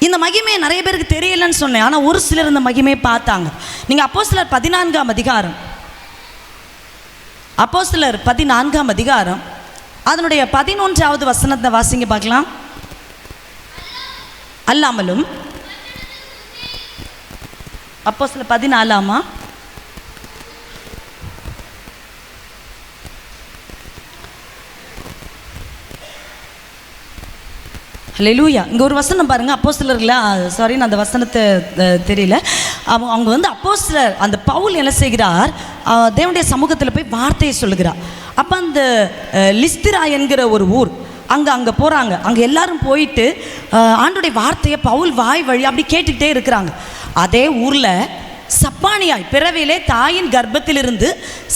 இந்த மகிமையை நிறைய பேருக்கு தெரியலன்னு சொன்னேன், ஆனால் ஒரு சிலர் இந்த மகிமையை பார்த்தாங்க. நீங்கள் அப்போஸ்தலர் 14ஆம் அதிகாரம், அப்போஸ்தலர் 14ஆம் அதிகாரம் அதனுடைய 11வது வசனத்தை வாசிங்க பார்க்கலாம். அல்லாமலும் அப்போஸ்தலர் 14ஆமா ஹல்லேலூயா. இங்கே ஒரு வசனம் பாருங்கள். அப்போஸ்தலர்கள சாரி, நான் அந்த வசனத்தை தெரியல. அவங்க வந்து அப்போஸ்தலர் அந்த பவுல் என்ன செய்கிறார், தேவனுடைய சமூகத்தில் போய் வார்த்தையை சொல்லுகிறார். அப்போ அந்த லிஸ்திரா என்கிற ஒரு ஊர், அங்கே போகிறாங்க. அங்கே எல்லாரும் போயிட்டு ஆண்டுடைய வார்த்தையை பவுல் வாய் வழி அப்படி கேட்டுக்கிட்டே இருக்கிறாங்க. அதே ஊரில் சப்பானியாய் பிறவிலே தாயின் கர்ப்பத்திலிருந்து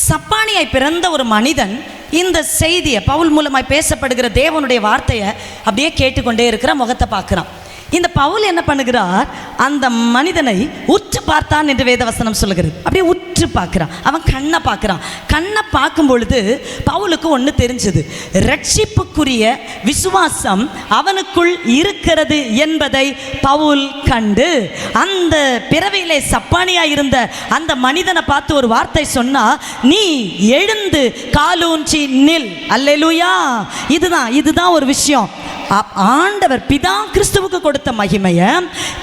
சப்பானியாய் பிறந்த ஒரு மனிதன் இந்த செய்தியை பவுல் மூலமாய் பேசப்படுகிற தேவனுடைய வார்த்தையை அப்படியே கேட்டுக்கொண்டே இருக்கிற முகத்தை பார்க்குறான். இந்த பவுல் என்ன பண்ணுகிறார், அந்த மனிதனை உற்று பார்த்தான் என்று வேதவசனம் சொல்லுகிறது. அப்படியே உற்று பார்க்குறான், அவன் கண்ணை பார்க்குறான். கண்ணை பார்க்கும் பொழுது பவுலுக்கு ஒன்று தெரிஞ்சது, ரட்சிப்புக்குரிய விசுவாசம் அவனுக்குள் இருக்கிறது என்பதை பவுல் கண்டு அந்த பிறவியிலே சப்பானியாக இருந்த அந்த மனிதனை பார்த்து ஒரு வார்த்தை சொன்னா, நீ எழுந்து காலூன்றி நில். அல்லேலூயா. இதுதான் ஒரு விஷயம். ஆண்டவர் பிதா கிறிஸ்துவுக்கு கொடுத்த மகிமையை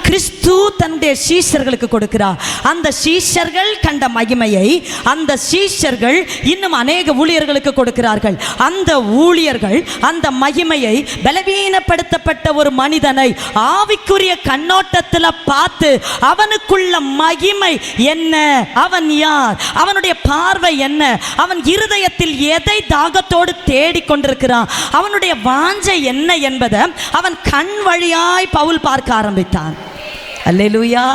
கிறிஸ்து தன்னுடைய சீஷர்களுக்கு கொடுக்கிறார். அந்த சீஷர்கள் கண்ட மகிமையை அந்த சீஷர்கள் இன்னும் அநேக ஊழியர்களுக்கு கொடுக்கிறார்கள். அந்த ஊழியர்கள் அந்த மகிமையை பலவீனப்படுத்தப்பட்ட ஒரு மனிதனை ஆவிக்குரிய கண்ணோட்டத்தில் பார்த்து அவனுக்குள்ள மகிமை என்ன, அவன் யார், அவனுடைய பார்வை என்ன, அவன் இருதயத்தில் எதை தாகத்தோடு தேடிக்கொண்டிருக்கிறான், அவனுடைய வாஞ்சை என்ன என்பதை அவன் கண் வழியாய் பவுல் பார்க்க ஆரம்பித்தான். அல்லேலூயா.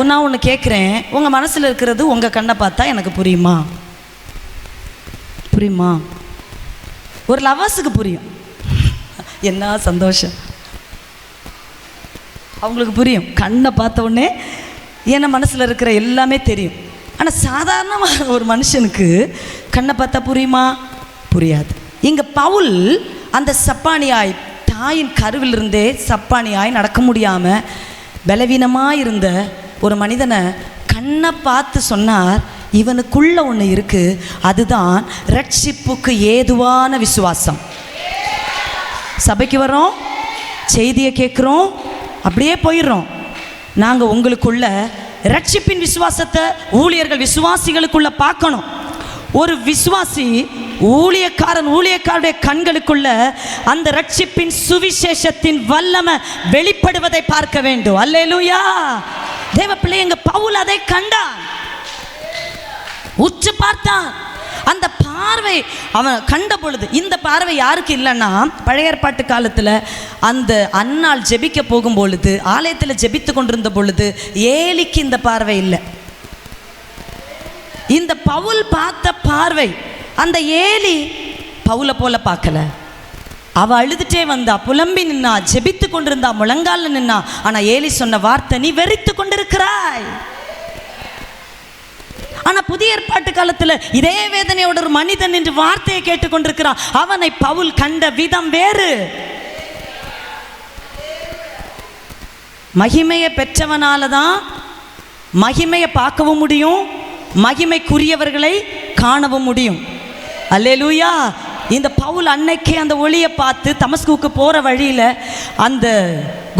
நான் ஒன்று கேட்குறேன், உங்கள் மனசில் இருக்கிறது உங்கள் கண்ணை பார்த்தா எனக்கு புரியுமா? ஒரு லவ்வர்ஸுக்கு புரியும். என்ன சந்தோஷம், அவங்களுக்கு புரியும். கண்ணை பார்த்த உடனே என்ன மனசில் இருக்கிற எல்லாமே தெரியும். ஆனால் சாதாரணமாக ஒரு மனுஷனுக்கு கண்ணை பார்த்தா புரியுமா? புரியாது. இங்கே பவுல் அந்த சப்பானியாய் தாயின் கருவிலிருந்தே சப்பானியாய் நடக்க முடியாமல் பலவீனமாக இருந்த ஒரு மனிதனை கண்ணை பார்த்து சொன்னார், இவனுக்குள்ள ஒன்று இருக்குது, அதுதான் ரட்சிப்புக்கு ஏதுவான விசுவாசம். சபைக்கு வரோம், செய்தியை கேட்குறோம், அப்படியே போயிடுறோம். நாங்கள் உங்களுக்குள்ள ரட்சிப்பின் விசுவாசத்தை ஊழியர்கள் விசுவாசிகளுக்குள்ள பார்க்கணும். ஒரு விசுவாசி ஊழியக்காரனுடைய கண்களுக்குள்ள அந்த ரட்சிப்பின் சுவிசேஷத்தின் வல்லமை வெளிப்படுவதை பார்க்க வேண்டும். அல்லேலூயா. தேவ பிள்ளைங்க பவுல் அதை கண்டான், உற்று பார்த்தான். அந்த பார்வை அவன் கண்ட பொழுது, இந்த பார்வை யாருக்கு இல்லைன்னா, பழைய ஏற்பாட்டு காலத்தில் அந்த அன்னாள் ஜெபிக்க போகும் பொழுது, ஆலயத்தில் ஜெபித்து கொண்டிருந்த பொழுது ஏலிக்கு இந்த பார்வை இல்லை. இந்த பவுல் பார்த்த பார்வை, அந்த ஏலி பவுலை போல பார்க்கல. அவ அழுதுட்டே வந்தா, புலம்பி நின்னா, ஜெபித்து கொண்டிருந்தா, முழங்கால நின்னா. ஆனா ஏலி சொன்ன வார்த்தை, நீ வெறித்து கொண்டிருக்கிறாய். ஆனா புதிய ஏற்பாட்டு காலத்துல இதே வேதனையோட ஒரு மனிதன் என்று வார்த்தையை கேட்டுக்கொண்டிருக்கிறான். அவனை பவுல் கண்ட விதம் வேறு. மகிமையை பெற்றவனால தான் மகிமையை பார்க்கவும் முடியும், மகிமைக்குரியவர்களை காணவும் முடியும். அல்லேலூயா. இந்த பவுல் அன்னைக்கே அந்த ஒளியை பார்த்து தமஸ்குக்கு போகிற வழியில் அந்த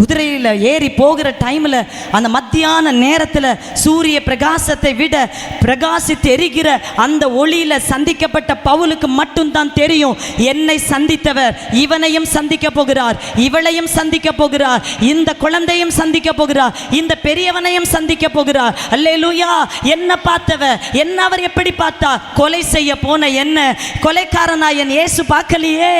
குதிரையில் ஏறி போகிற டைமில் அந்த மத்தியான நேரத்தில் சூரிய பிரகாசத்தை விட பிரகாசித்து எரிகிற அந்த ஒளியில் சந்திக்கப்பட்ட பவுலுக்கு மட்டும்தான் தெரியும், என்னை சந்தித்தவர் இவனையும் சந்திக்க போகிறார், இவளையும் சந்திக்க போகிறார், இந்த குழந்தையும் சந்திக்க போகிறார், இந்த பெரியவனையும் சந்திக்க போகிறார். அல்லேலூயா. என்ன பார்த்தவர், என்ன அவர் எப்படி பார்த்தா, கொலை செய்ய போன என்ன கொலைக்காரனா என் இயேசு பார்க்கலையே.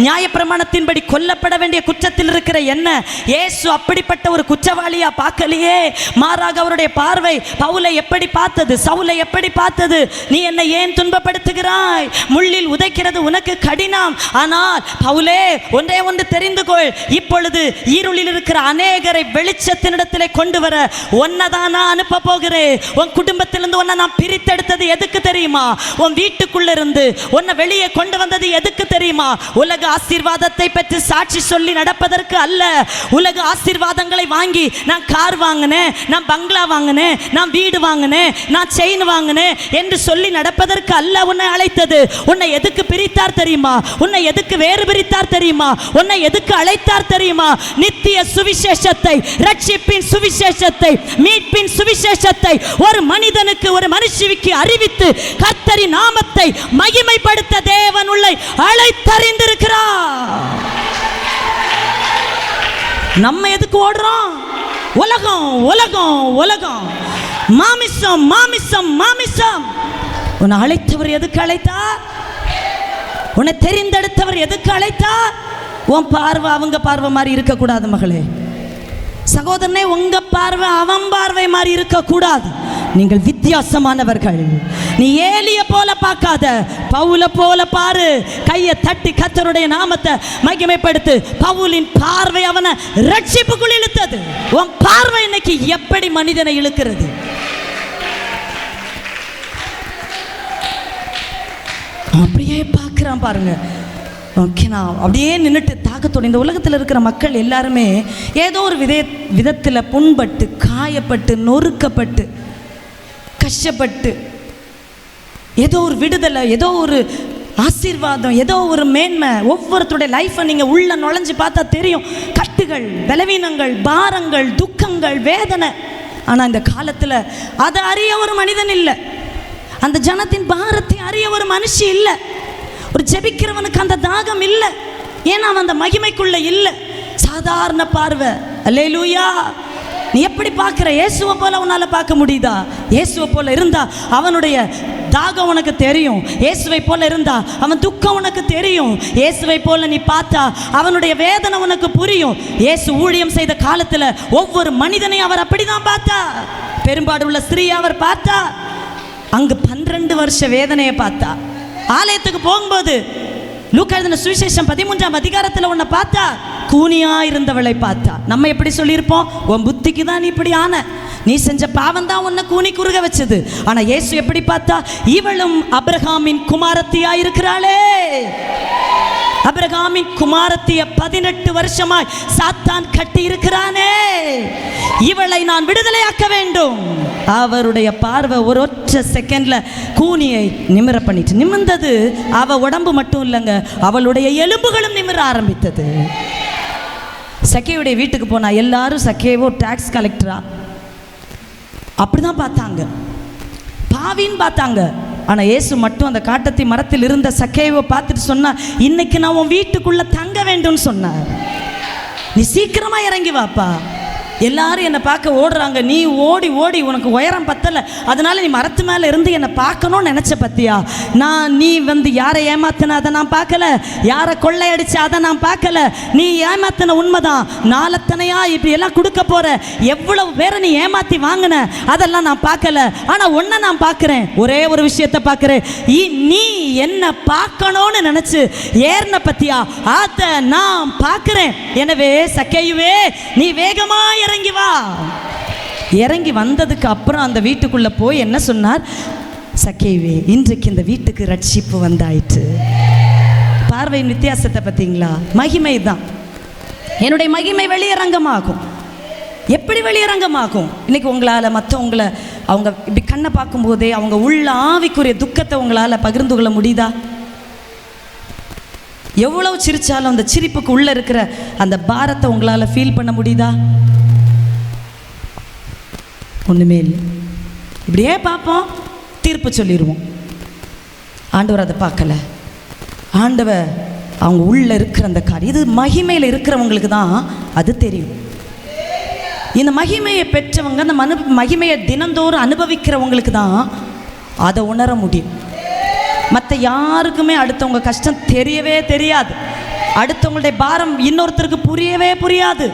நியாயப்பிரமாணத்தின்படி கொல்லப்பட வேண்டிய குற்றத்தில் இருக்கிற என்ன இயேசு அப்படிப்பட்ட ஒரு குற்றவாளியா பார்க்கலையே. மாறாக அவருடைய பார்வை பவுலை எப்படி பார்த்தது, சவுலை எப்படி பார்த்தது, நீ என்னை ஏன் துன்பப்படுத்துகிறாய், முள்ளில் உதைக்கிறது உனக்கு கடினம், ஆனால் பவுலே ஒன்றே ஒன்று தெரிந்து கொள், இப்பொழுது இருளில் இருக்கிற அநேகரை வெளிச்சத்தினிடத்திலே கொண்டு வர ஒன்னதான் நான் அனுப்ப போகிறேன். உன் குடும்பத்திலிருந்து உன்னை நான் பிரித்தெடுத்தது எதுக்கு தெரியுமா? உன் வீட்டுக்குள்ள இருந்து உன்னை வெளியே கொண்டு வந்தது எதுக்கு தெரியுமா? உலக ஆசீர்வாதத்தை பெற்று சாட்சி சொல்லி நடப்பதற்கு அல்ல, உலக உலக ஆசீர்வாதங்களை வாங்கி நான் கார் வாங்கினேன், நான் பங்களா வாங்கினேன், நான் வீடு வாங்கினேன், நான் செயின் வாங்கினேன் என்று சொல்லி நடப்பதற்கு அல்ல உன்னை அழைத்தது. உன்னை எதுக்கு பிரித்தார் தெரியுமா? உன்னை எதுக்கு வேறு பிரித்தார் தெரியுமா? உன்னை எதுக்கு அழைத்தார் தெரியுமா? நித்திய சுவிசேஷத்தை, ரட்சிப்பின் சுவிசேஷத்தை, மீட்பின் சுவிசேஷத்தை ஒரு மனிதனுக்கு, ஒரு மனுஷிக்கு அறிவித்து கர்த்தரின் நாமத்தை மகிமைப்படுத்த தேவன் உள்ளே அழைத்தறிந்திருக்கிறார். நம்ம எதுக்கு ஓடுறோம்? உலகம் உலகம் உலகம், மாமிசம் மாமிசம் மாமிசம். உன்னை அழைத்தவர் எதுக்கு அழைத்தார்? உன்னை தெரிந்தெடுத்தவர் எதுக்கு அழைத்தார்? உன் பார்வை அவங்க பார்வை மாதிரி இருக்கக்கூடாது மகளே. சகோதரனே, உங்க பார்வை அவன் பார்வை மாதிரி இருக்கக்கூடாது. நீங்கள் வித்தியாசமானவர்கள். நீ ஏலிய போல பார்க்காத, பவுல போல பாரு. கையை தட்டி கர்த்தருடைய நாமத்தை மகிமைப்படுத்து. பவுலின் பார்வை அவனை ரட்சிப்புக்குள் இழுத்தது. உன் பார்வை இன்னைக்கு எப்படி மனிதனை இழுக்கிறது? அப்படியே பார்க்குறான் பாருங்க. ஓகே, நான் அப்படியே நின்றுட்டு தாக்கத்தோடு இந்த உலகத்தில் இருக்கிற மக்கள் எல்லாருமே ஏதோ ஒரு விதத்தில் புண்பட்டு, காயப்பட்டு, நொறுக்கப்பட்டு, கஷ்டப்பட்டு, ஏதோ ஒரு விடுதலை, ஏதோ ஒரு ஆசீர்வாதம், ஏதோ ஒரு மேன்மை. ஒவ்வொருத்தருடைய லைஃப்பை நீங்கள் உள்ள நுழைஞ்சு பார்த்தா தெரியும். கட்டுகள், பலவீனங்கள், பாரங்கள், துக்கங்கள், வேதனை. ஆனால் இந்த காலத்தில் அதை அறிய ஒரு மனிதன் இல்லை. அந்த ஜனத்தின் பாரத்தை அறிய ஒரு மனுஷி இல்லை. ஒரு ஜெபிக்கிறவனுக்கு அந்த தாகம் இல்லை. ஏன்னா அவன் அந்த மகிமைக்குள்ள இல்லை. சாதாரண பார்வை. அல்லேலூயா. நீ எப்படி பார்க்குற? இயேசுவை போல உன்னால் பார்க்க முடியுதா? இயேசுவை போல இருந்தா அவனுடைய தாகம் உனக்கு தெரியும். இயேசுவை போல இருந்தா அவன் துக்கம் உனக்கு தெரியும். இயேசுவை போல நீ பார்த்தா அவனுடைய வேதனை உனக்கு புரியும். இயேசு ஊழியம் செய்த காலத்தில் ஒவ்வொரு மனிதனையும் அவர் அப்படிதான் பார்த்தா. பெரும்பாடு உள்ள ஸ்திரீயை அவர் பார்த்தா. அங்கு 12 வருஷ வேதனையை பார்த்தா. ஆலயத்துக்கு போகும்போது லூக்கா எழுதின சுவிசேஷம் 13ஆம் அதிகாரத்தில் உன்னை பார்த்தா கூனியா இருந்தவளை பார்த்தா. நம்ம எப்படி சொல்லியிருப்போம்? உன் புத்திக்கு தான் நீ இப்படி ஆன, நீ செஞ்ச பாவம் தான் உன்னை கூனி குறுக வச்சது. ஆனா இயேசு எப்படி பார்த்தா? இவளும் அபிரகாமின் குமாரத்தியா இருக்கிறாளே. அபிரகாமின் குமாரத்திய 18 வருஷமாய் சாத்தான் கட்டி இருக்கிறானே, இவளை நான் விடுதலையாக்க வேண்டும். அவருடைய பார்வை ஒரு ஒற்றை செகண்ட்ல கூனியை நிமிர பண்ணிட்டு, நிமிர்ந்தது அவ உடம்பு மட்டும் இல்லைங்க, அவளுடைய எலும்புகளும் நிமிர ஆரம்பித்தது. சக்கேவுடைய வீட்டுக்கு போனா எல்லாரும் சக்கேவோ டாக்ஸ் கலெக்டரா அப்படிதான் பார்த்தாங்க, பாவின்னு பார்த்தாங்க. ஆனால் இயேசு மட்டும் அந்த காட்டத்தி மரத்தில் இருந்த சக்கேவை பார்த்துட்டு சொன்னார், இன்னைக்கு நான் உன் வீட்டுக்குள்ள தங்க வேண்டும் சொன்னார். நீ சீக்கிரமா இறங்கி வாப்பா. எல்லாரும் என்னை பார்க்க ஓடுறாங்க, நீ ஓடி ஓடி உனக்கு உயரம் பத்தலை, அதனால நீ மரத்து மேலே இருந்து என்னை பார்க்கணும்னு நினச்ச பத்தியா? நீ யாரை ஏமாத்தின அதை நான் பார்க்கல, யாரை கொள்ளையடிச்ச அதை நான் பார்க்கல. நீ ஏமாத்தின உண்மைதான், நாளத்தனையா இப்படி எல்லாம் கொடுக்க போற, எவ்வளவு பேரை நீ ஏமாத்தி வாங்கின அதெல்லாம் நான் பார்க்கல. ஆனால் ஒன்றை நான் பார்க்குறேன், ஒரே ஒரு விஷயத்தை பார்க்குறேன், நீ என்ன பார்க்கணும்னு நினச்சி ஏறின பத்தியா அதை நான் பார்க்குறேன். எனவே சக்கேயுவே, நீ வேகமா இறங்கி வா. இறங்கி வந்ததுக்கு அப்புறம் அந்த வீட்டுக்குள்ள போய் என்ன சொன்னார்? சக்கேயுவே, இன்றைக்கு இந்த வீட்டுக்கு ரட்சிப்பு வந்தாயிற்று. பார்வையின் வித்தியாசத்தை பார்த்தீங்களா? மகிமை தான். என்னுடைய மகிமை வெளியரங்கமாகும். எப்படி வெளியரங்கமாகும்? இன்னைக்கு உங்களால் மற்றவங்களை அவங்க இப்படி கண்ணை பார்க்கும்போதே அவங்க உள்ள ஆவிக்குரிய துக்கத்தை உங்களால் பகிர்ந்து கொள்ள முடியுதா? எவ்வளவு சிரிச்சாலும் அந்த சிரிப்புக்கு உள்ள இருக்கிற அந்த பாரத்தை உங்களால் ஃபீல் பண்ண முடியுதா? ஒன்றுமே இல்லை. இப்படியே பார்ப்போம், தீர்ப்பு சொல்லிடுவோம். ஆண்டவர் அதை பார்க்கல. ஆண்டவர் அவங்க உள்ள இருக்கிற அந்த காரியம், இது மகிமையில் இருக்கிறவங்களுக்கு தான் அது தெரியும். இந்த மகிமையை பெற்றவங்க, அந்த மகிமையை தினந்தோறும் அனுபவிக்கிறவங்களுக்கு தான் அதை உணர முடியும். மற்ற யாருக்குமே அடுத்தவங்க கஷ்டம் தெரியவே தெரியாது, அடுத்தவங்களுடைய பாரம் இன்னொருத்தருக்கு புரியவே புரியாது.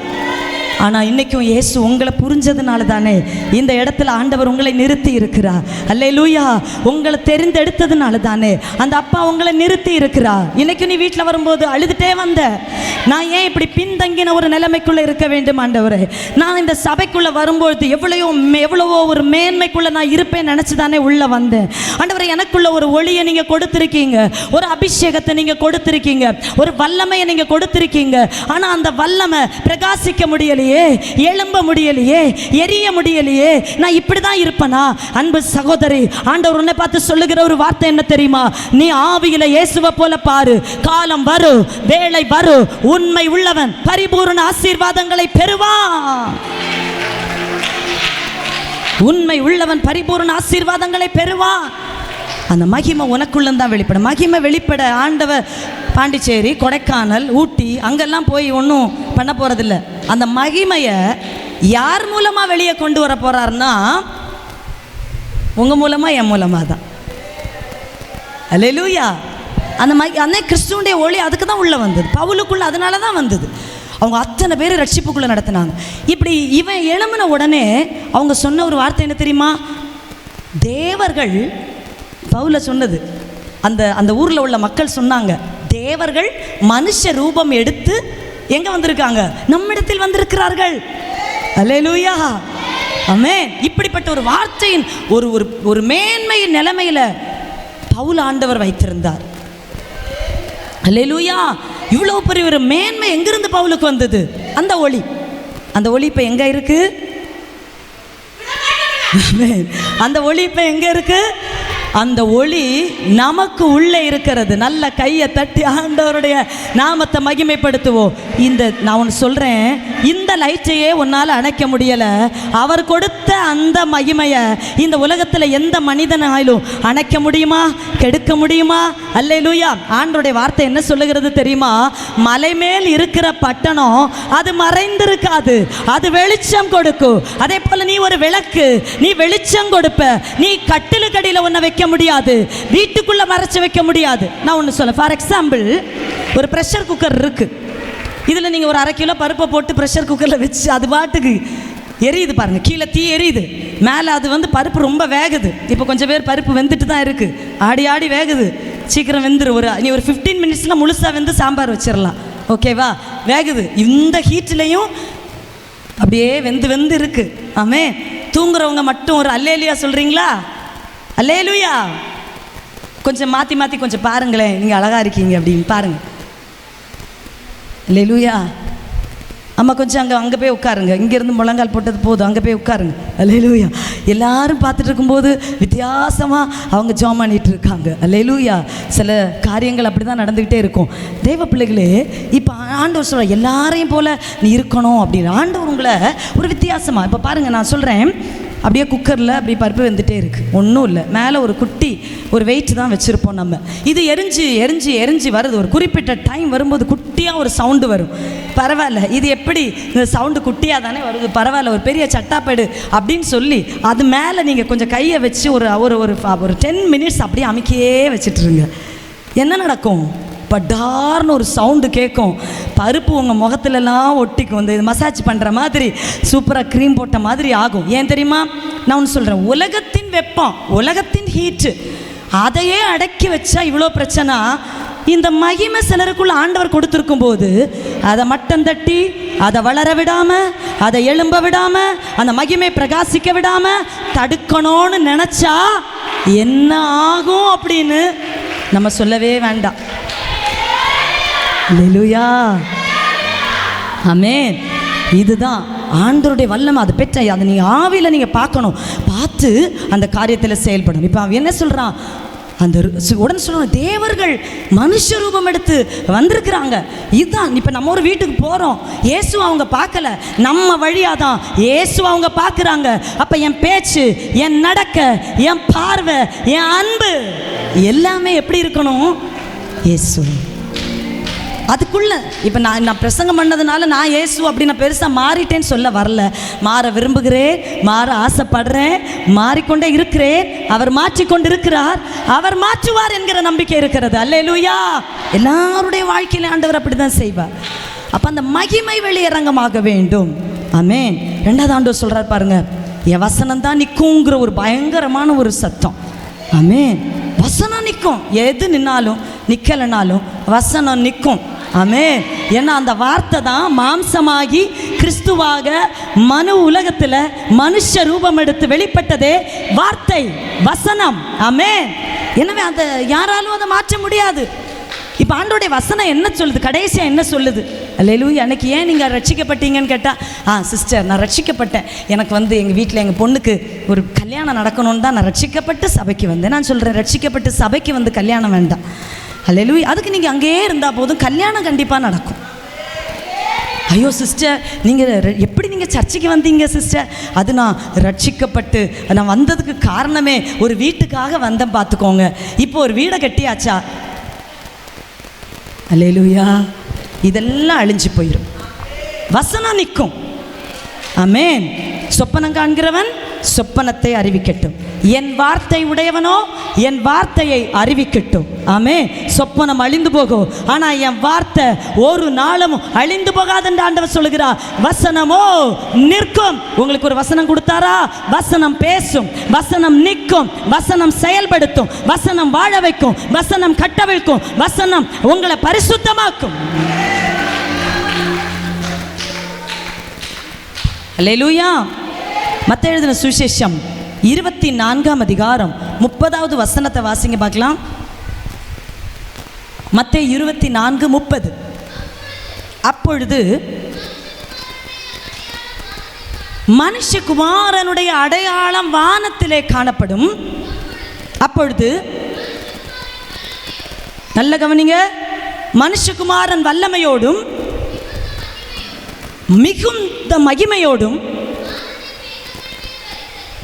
ஆனால் இன்றைக்கும் இயேசு உங்களை புரிஞ்சதுனால தானே இந்த இடத்துல ஆண்டவர் உங்களை நிறுத்தி இருக்கிறார். அல்லேலூயா. உங்களை தெரிந்தெடுத்ததுனால தானே அந்த அப்பா உங்களை நிறுத்தி இருக்கிறார். இன்றைக்கும் நீ வீட்டில் வரும்போது அழுதுகிட்டே வந்த, நான் ஏன் இப்படி பின்தங்கின ஒரு நிலைமைக்குள்ளே இருக்க வேண்டும் ஆண்டவரே, நான் இந்த சபைக்குள்ளே வரும்பொழுது எவ்வளவோ ஒரு மேன்மைக்குள்ளே நான் இருப்பேன் நினச்சி தானே உள்ளே வந்தேன். ஆண்டவரே, எனக்குள்ள ஒரு ஒளியை நீங்கள் கொடுத்துருக்கீங்க, ஒரு அபிஷேகத்தை நீங்கள் கொடுத்துருக்கீங்க, ஒரு வல்லமையை நீங்கள் கொடுத்துருக்கீங்க. ஆனால் அந்த வல்லமை பிரகாசிக்க முடியலையே, எழும்ப முடியலையே, எரிய முடியலையே, நான் இப்படி தான் இருப்பேனா? அன்பு சகோதரி, ஆண்டவர் உன்னை பார்த்து சொல்லுகிற ஒரு வார்த்தை என்ன தெரியுமா? நீ ஆவியில இயேசுவை போல பாரு. காலம் வரும், வேளை வரும், உண்மை உள்ளவன் பரிபூர்ண ஆசீர்வாதங்களை பெறுவான். உண்மை உள்ளவன் பரிபூர்ண ஆசீர்வாதங்களை பெறுவான். அந்த மகிமை உனக்குள்ளதான் வெளிப்படும். மகிமை வெளிப்பட ஆண்டவர் பாண்டிச்சேரி, கொடைக்கானல், ஊட்டி அங்கெல்லாம் போய் ஒன்றும் பண்ண போகிறதில்ல. அந்த மகிமையை யார் மூலமாக வெளியே கொண்டு வர போகிறாருன்னா, உங்கள் மூலமாக, என் மூலமாக தான். அல்லேலூயா. அந்த கிறிஸ்துவனுடைய ஒளி அதுக்கு தான் உள்ளே வந்தது, பவுலுக்குள்ளே அதனால தான் வந்தது. அவங்க அத்தனை பேர் ரட்சிப்புக்குள்ளே நடத்தினாங்க. இப்படி இவன் எழும்பின உடனே அவங்க சொன்ன ஒரு வார்த்தை என்ன தெரியுமா? தேவர்கள், பவுல சொன்னது, அந்த ஊரில் உள்ள மக்கள் சொன்னாங்க, தேவர்கள் மனுஷ ரூபம் எடுத்து எங்கே வந்திருக்காங்க? நம்மிடத்தில் வந்திருக்கிறார்கள். அல்லேலூயா, ஆமென். இப்படிப்பட்ட ஒரு வார்த்தையின் ஒரு மேன்மையின் நிலைமையில் பவுல் ஆண்டவர் வைத்திருந்தார். அல்லேலூயா. இவ்வளோ பெரிய ஒரு மேன்மை எங்கிருந்து பவுலுக்கு வந்தது? அந்த ஒளி. அந்த ஒளி இப்போ எங்கே இருக்கு? அந்த ஒளி இப்போ எங்கே இருக்கு? அந்த ஒளி நமக்கு உள்ளே இருக்கிறது. நல்ல கையை தட்டி ஆண்டவருடைய நாமத்தை மகிமைப்படுத்துவோம். நான் ஒன்று சொல்கிறேன், இந்த லைட்டையே உன்னால் அணைக்க முடியலை. அவர் கொடுத்த அந்த மகிமையை இந்த உலகத்தில் எந்த மனிதனாலும் அணைக்க முடியுமா? கெடுக்க முடியுமா? அல்லேலூயா. ஆண்டவருடைய வார்த்தை என்ன சொல்லுகிறது தெரியுமா? மலை மேல் இருக்கிற பட்டணம் அது மறைந்திருக்காது, அது வெளிச்சம் கொடுக்கும். அதே போல் நீ ஒரு விளக்கு, நீ வெளிச்சம் கொடுப்ப. நீ கட்டிலுக்கடியில் ஒன்றை வைக்க முடியாது, வீட்டுக்குள்ள மறைச்சு வைக்க முடியாது. நான் ஒன்று சொல்ல, ஃபார் எக்ஸாம்பிள், ஒரு ப்ரெஷர் குக்கர் இருக்கு. இதில் நீங்கள் ஒரு 1/2 கிலோ பருப்பை போட்டு ப்ரெஷர் குக்கரில் வச்சு அது பாட்டுக்கு எரியுது பாருங்கள். கீழே தீ எரியுது, மேலே அது பருப்பு ரொம்ப வேகுது. இப்போ கொஞ்சம் பேர் பருப்பு வெந்துட்டு தான் இருக்குது, ஆடி ஆடி வேகுது. சீக்கிரம் வெந்துரு. நீ ஒரு 15 மினிட்ஸில் முழுசாக வெந்து சாம்பார் வச்சிடலாம். ஓகேவா? வேகுது. இந்த ஹீட்லேயும் அப்படியே வெந்து இருக்கு. ஆமே. தூங்குறவங்க மட்டும் ஒரு அல்லேலூயா சொல்கிறீங்களா? அல்லேலூயா. கொஞ்சம் மாற்றி கொஞ்சம் பாருங்களேன், நீங்கள் அழகாக இருக்கீங்க அப்படின்னு பாருங்கள். அல்லேலூயா. அம்மா கொஞ்சம் அங்கே போய் உட்காருங்க, இங்கேருந்து முழங்கால் போட்டது போதும், அங்கே போய் உட்காருங்க. அல்லேலூயா. எல்லாரும் பார்த்துட்டு இருக்கும்போது வித்தியாசமாக அவங்க ஜெபம் பண்ணிட்டு இருக்காங்க. அல்லேலூயா. சில காரியங்கள் அப்படி தான் நடந்துக்கிட்டே இருக்கும். தெய்வ பிள்ளைகளே, இப்போ ஆண்டவர் சொல்கிற எல்லாரையும் போல் நீ இருக்கணும் அப்படின்னு ஆண்டவர் உங்களை ஒரு வித்தியாசமாக, இப்போ பாருங்கள், நான் சொல்கிறேன், அப்படியே குக்கரில் அப்படி பருப்பு வெந்துட்டே இருக்குது, ஒன்றும் இல்லை. மேலே ஒரு குட்டி ஒரு வெயிட் தான் வச்சுருப்போம் நம்ம. இது எரிஞ்சு வருது. ஒரு குறிப்பிட்ட டைம் வரும்போது குட்டியாக ஒரு சவுண்டு வரும். பரவாயில்ல, இது எப்படி இந்த சவுண்டு குட்டியாக தானே வருது, பரவாயில்ல, ஒரு பெரிய சட்டாப்பேடு அப்படின்னு சொல்லி அது மேலே நீங்கள் கொஞ்சம் கையை வச்சு ஒரு 10 மினிட்ஸ் அப்படியே அமைக்கியே வச்சுட்டுருங்க. என்ன நடக்கும்? படார்னு ஒரு சவுண்டு கேட்கும். பருப்பு உங்கள் முகத்துலலாம் ஒட்டிக்கும். இது மசாஜ் பண்ணுற மாதிரி சூப்பராக க்ரீம் போட்ட மாதிரி ஆகும். ஏன் தெரியுமா? நான் ஒன்று சொல்கிறேன், உலகத்தின் வெப்பம், உலகத்தின் ஹீட்டு, அதையே அடக்கி வச்சா இவ்வளோ பிரச்சனை. இந்த மகிமை சிலருக்குள்ள ஆண்டவர் கொடுத்துருக்கும் போது அதை மட்டம் தட்டி, அதை வளர விடாமல், அதை எழும்ப விடாமல், அந்த மகிமை பிரகாசிக்க விடாமல் தடுக்கணும்னு நினச்சா என்ன ஆகும் அப்படின்னு நம்ம சொல்லவே வேண்டாம். அல்லேலூயா, ஆமென். இதுதான் ஆண்டவருடைய வல்லமை. அதை பெற்ற அதை நீங்கள் ஆவியில் நீங்கள் பார்க்கணும், பார்த்து அந்த காரியத்தில் செயல்படணும். இப்போ அவன் என்ன சொல்கிறான்? அந்த உடனே சொல்லணும், தேவர்கள் மனுஷ ரூபம் எடுத்து வந்திருக்கிறாங்க. இதுதான் இப்போ நம்ம ஒரு வீட்டுக்கு போகிறோம், இயேசு அவங்க பார்க்கல, நம்ம வழியாக தான் இயேசு அவங்க பார்க்குறாங்க. அப்போ என் பேச்சு, என் நடக்க, என் பார்வை, என் அன்பு எல்லாமே எப்படி இருக்கணும்? இயேசு. அதுக்குள்ள இப்போ நான் பிரசங்கம் பண்ணதுனால நான் இயேசு அப்படி நான் பெருசாக மாறிட்டேன்னு சொல்ல வரல. மாற விரும்புகிறேன், மாற ஆசைப்படுறேன், மாறிக்கொண்டே இருக்கிறேன். அவர் மாற்றிக்கொண்டு இருக்கிறார், அவர் மாற்றுவார் என்கிற நம்பிக்கை இருக்கிறது. அல்லேலூயா. எல்லாருடைய வாழ்க்கையில ஆண்டவர் அப்படி தான் செய்வார். அப்போ அந்த மகிமை வெளியரங்கமாக வேண்டும். ஆமென். ரெண்டாவது ஆண்டவர் சொல்கிறார் பாருங்க, என் வசனம் தான் நிற்குங்கிற ஒரு பயங்கரமான ஒரு சத்தம். ஆமென். வசனம் நிற்கும். எது நின்னாலும் நிற்கலைனாலும் வசனம் நிற்கும். ஆமென். ஏன்னா அந்த வார்த்தை தான் மாம்சமாகி கிறிஸ்துவாக மனு உலகத்தில் மனுஷ ரூபம் எடுத்து வெளிப்பட்டதே வார்த்தை, வசனம். ஆமென். எனவே அந்த யாராலும் அதை மாற்ற முடியாது. இப்போ ஆண்டோடைய வசனம் என்ன சொல்லுது, கடைசியாக என்ன சொல்லுது? அல்லேலூயா. அன்னைக்கு ஏன் நீங்கள் ரட்சிக்கப்பட்டீங்கன்னு கேட்டால், சிஸ்டர் நான் ரட்சிக்கப்பட்டேன், எனக்கு எங்கள் வீட்டில் எங்கள் பொண்ணுக்கு ஒரு கல்யாணம் நடக்கணும்னு தான் நான் ரட்சிக்கப்பட்டு சபைக்கு வந்தேன். நான் சொல்கிறேன், ரட்சிக்கப்பட்டு சபைக்கு கல்யாணம் வேண்டாம். அல்லேலூயா. அதுக்கு நீங்கள் அங்கேயே இருந்தால் போதும், கல்யாணம் கண்டிப்பாக நடக்கும். ஐயோ சிஸ்டர், நீங்கள் எப்படி நீங்கள் சர்ச்சைக்கு வந்தீங்க சிஸ்டர்? அது நான் ரட்சிக்கப்பட்டு நான் வந்ததுக்கு காரணமே ஒரு வீட்டுக்காக வந்தேன் பார்த்துக்கோங்க. இப்போ ஒரு வீடை கட்டியாச்சா? அல்லேலூயா. இதெல்லாம் அழிஞ்சு போயிடும். வசனம் நிற்கும். ஆமென். சொப்பனம் காண்கிறவன் சொப்பனத்தை அறிவிக்கட்டும், என் வார்த்தை உடையவனோ என் வார்த்தையை அறிவிக்கட்டும். ஆமென். சொப்பனம் அழிந்து போகும், ஆனால் என் வார்த்தை ஒரு நாளும் அழிந்து போகாதுன்னு ஆண்டவர் சொல்லுகிறார். வசனமோ நிற்கும். உங்களுக்கு ஒரு வசனம் கொடுத்தாரா? வசனம் பேசும், வசனம் நிற்கும், வசனம் செயல்படுத்தும், வசனம் வாழ வைக்கும், வசனம் கட்ட வைக்கும், வசனம் உங்களை பரிசுத்தமாக்கும். அல்லேலூயா. மத்தேயு எழுதின சுவிசேஷம் 24ஆம் அதிகாரம் 30வது வசனத்தை வாசிங்க பார்க்கலாம். மத்தேயு 24:30. அப்பொழுது மனுஷகுமாரனுடைய அடையாளம் வானத்திலே காணப்படும். அப்பொழுது நல்ல கவனிங்க, மனுஷகுமாரன் வல்லமையோடும் மிகுந்த மகிமையோடும்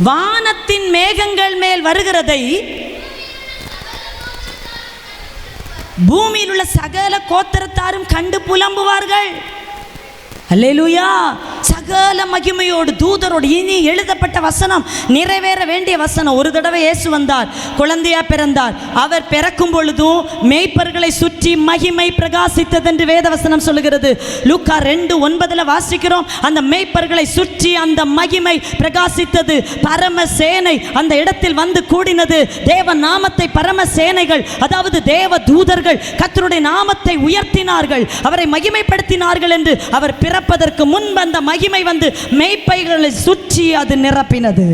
வானத்தின் மேகங்கள் மேல் வருகிறதை பூமியில் உள்ள சகல கோத்திரத்தாரும் கண்டு புலம்புவார்கள். அல்லேலூயா. சகல மகிமையோடு தூதரோடு. இனி எழுதப்பட்ட வசனம் நிறைவேற வேண்டிய வசனம். ஒரு தடவை இயேசு வந்தார், குழந்தையா பிறந்தார். அவர் பிறக்கும் பொழுதும் மேய்ப்பர்களை சுற்றி மகிமை பிரகாசித்தது என்று வேத வசனம் சொல்லுகிறது. லூக்கா 2:9 வாசிக்கிறோம், அந்த மேய்ப்பர்களை சுற்றி அந்த மகிமை பிரகாசித்தது. பரம சேனை அந்த இடத்தில் வந்து கூடினது. தேவ நாமத்தை பரம சேனைகள், அதாவது தேவ தூதர்கள் கர்த்தருடைய நாமத்தை உயர்த்தினார்கள், அவரை மகிமைப்படுத்தினார்கள் என்று அவர் பிறப்பதற்கு முன்பு அந்த மகிமை வந்து மேய்ப்பைகளை சுற்றி அது நிரப்பினது.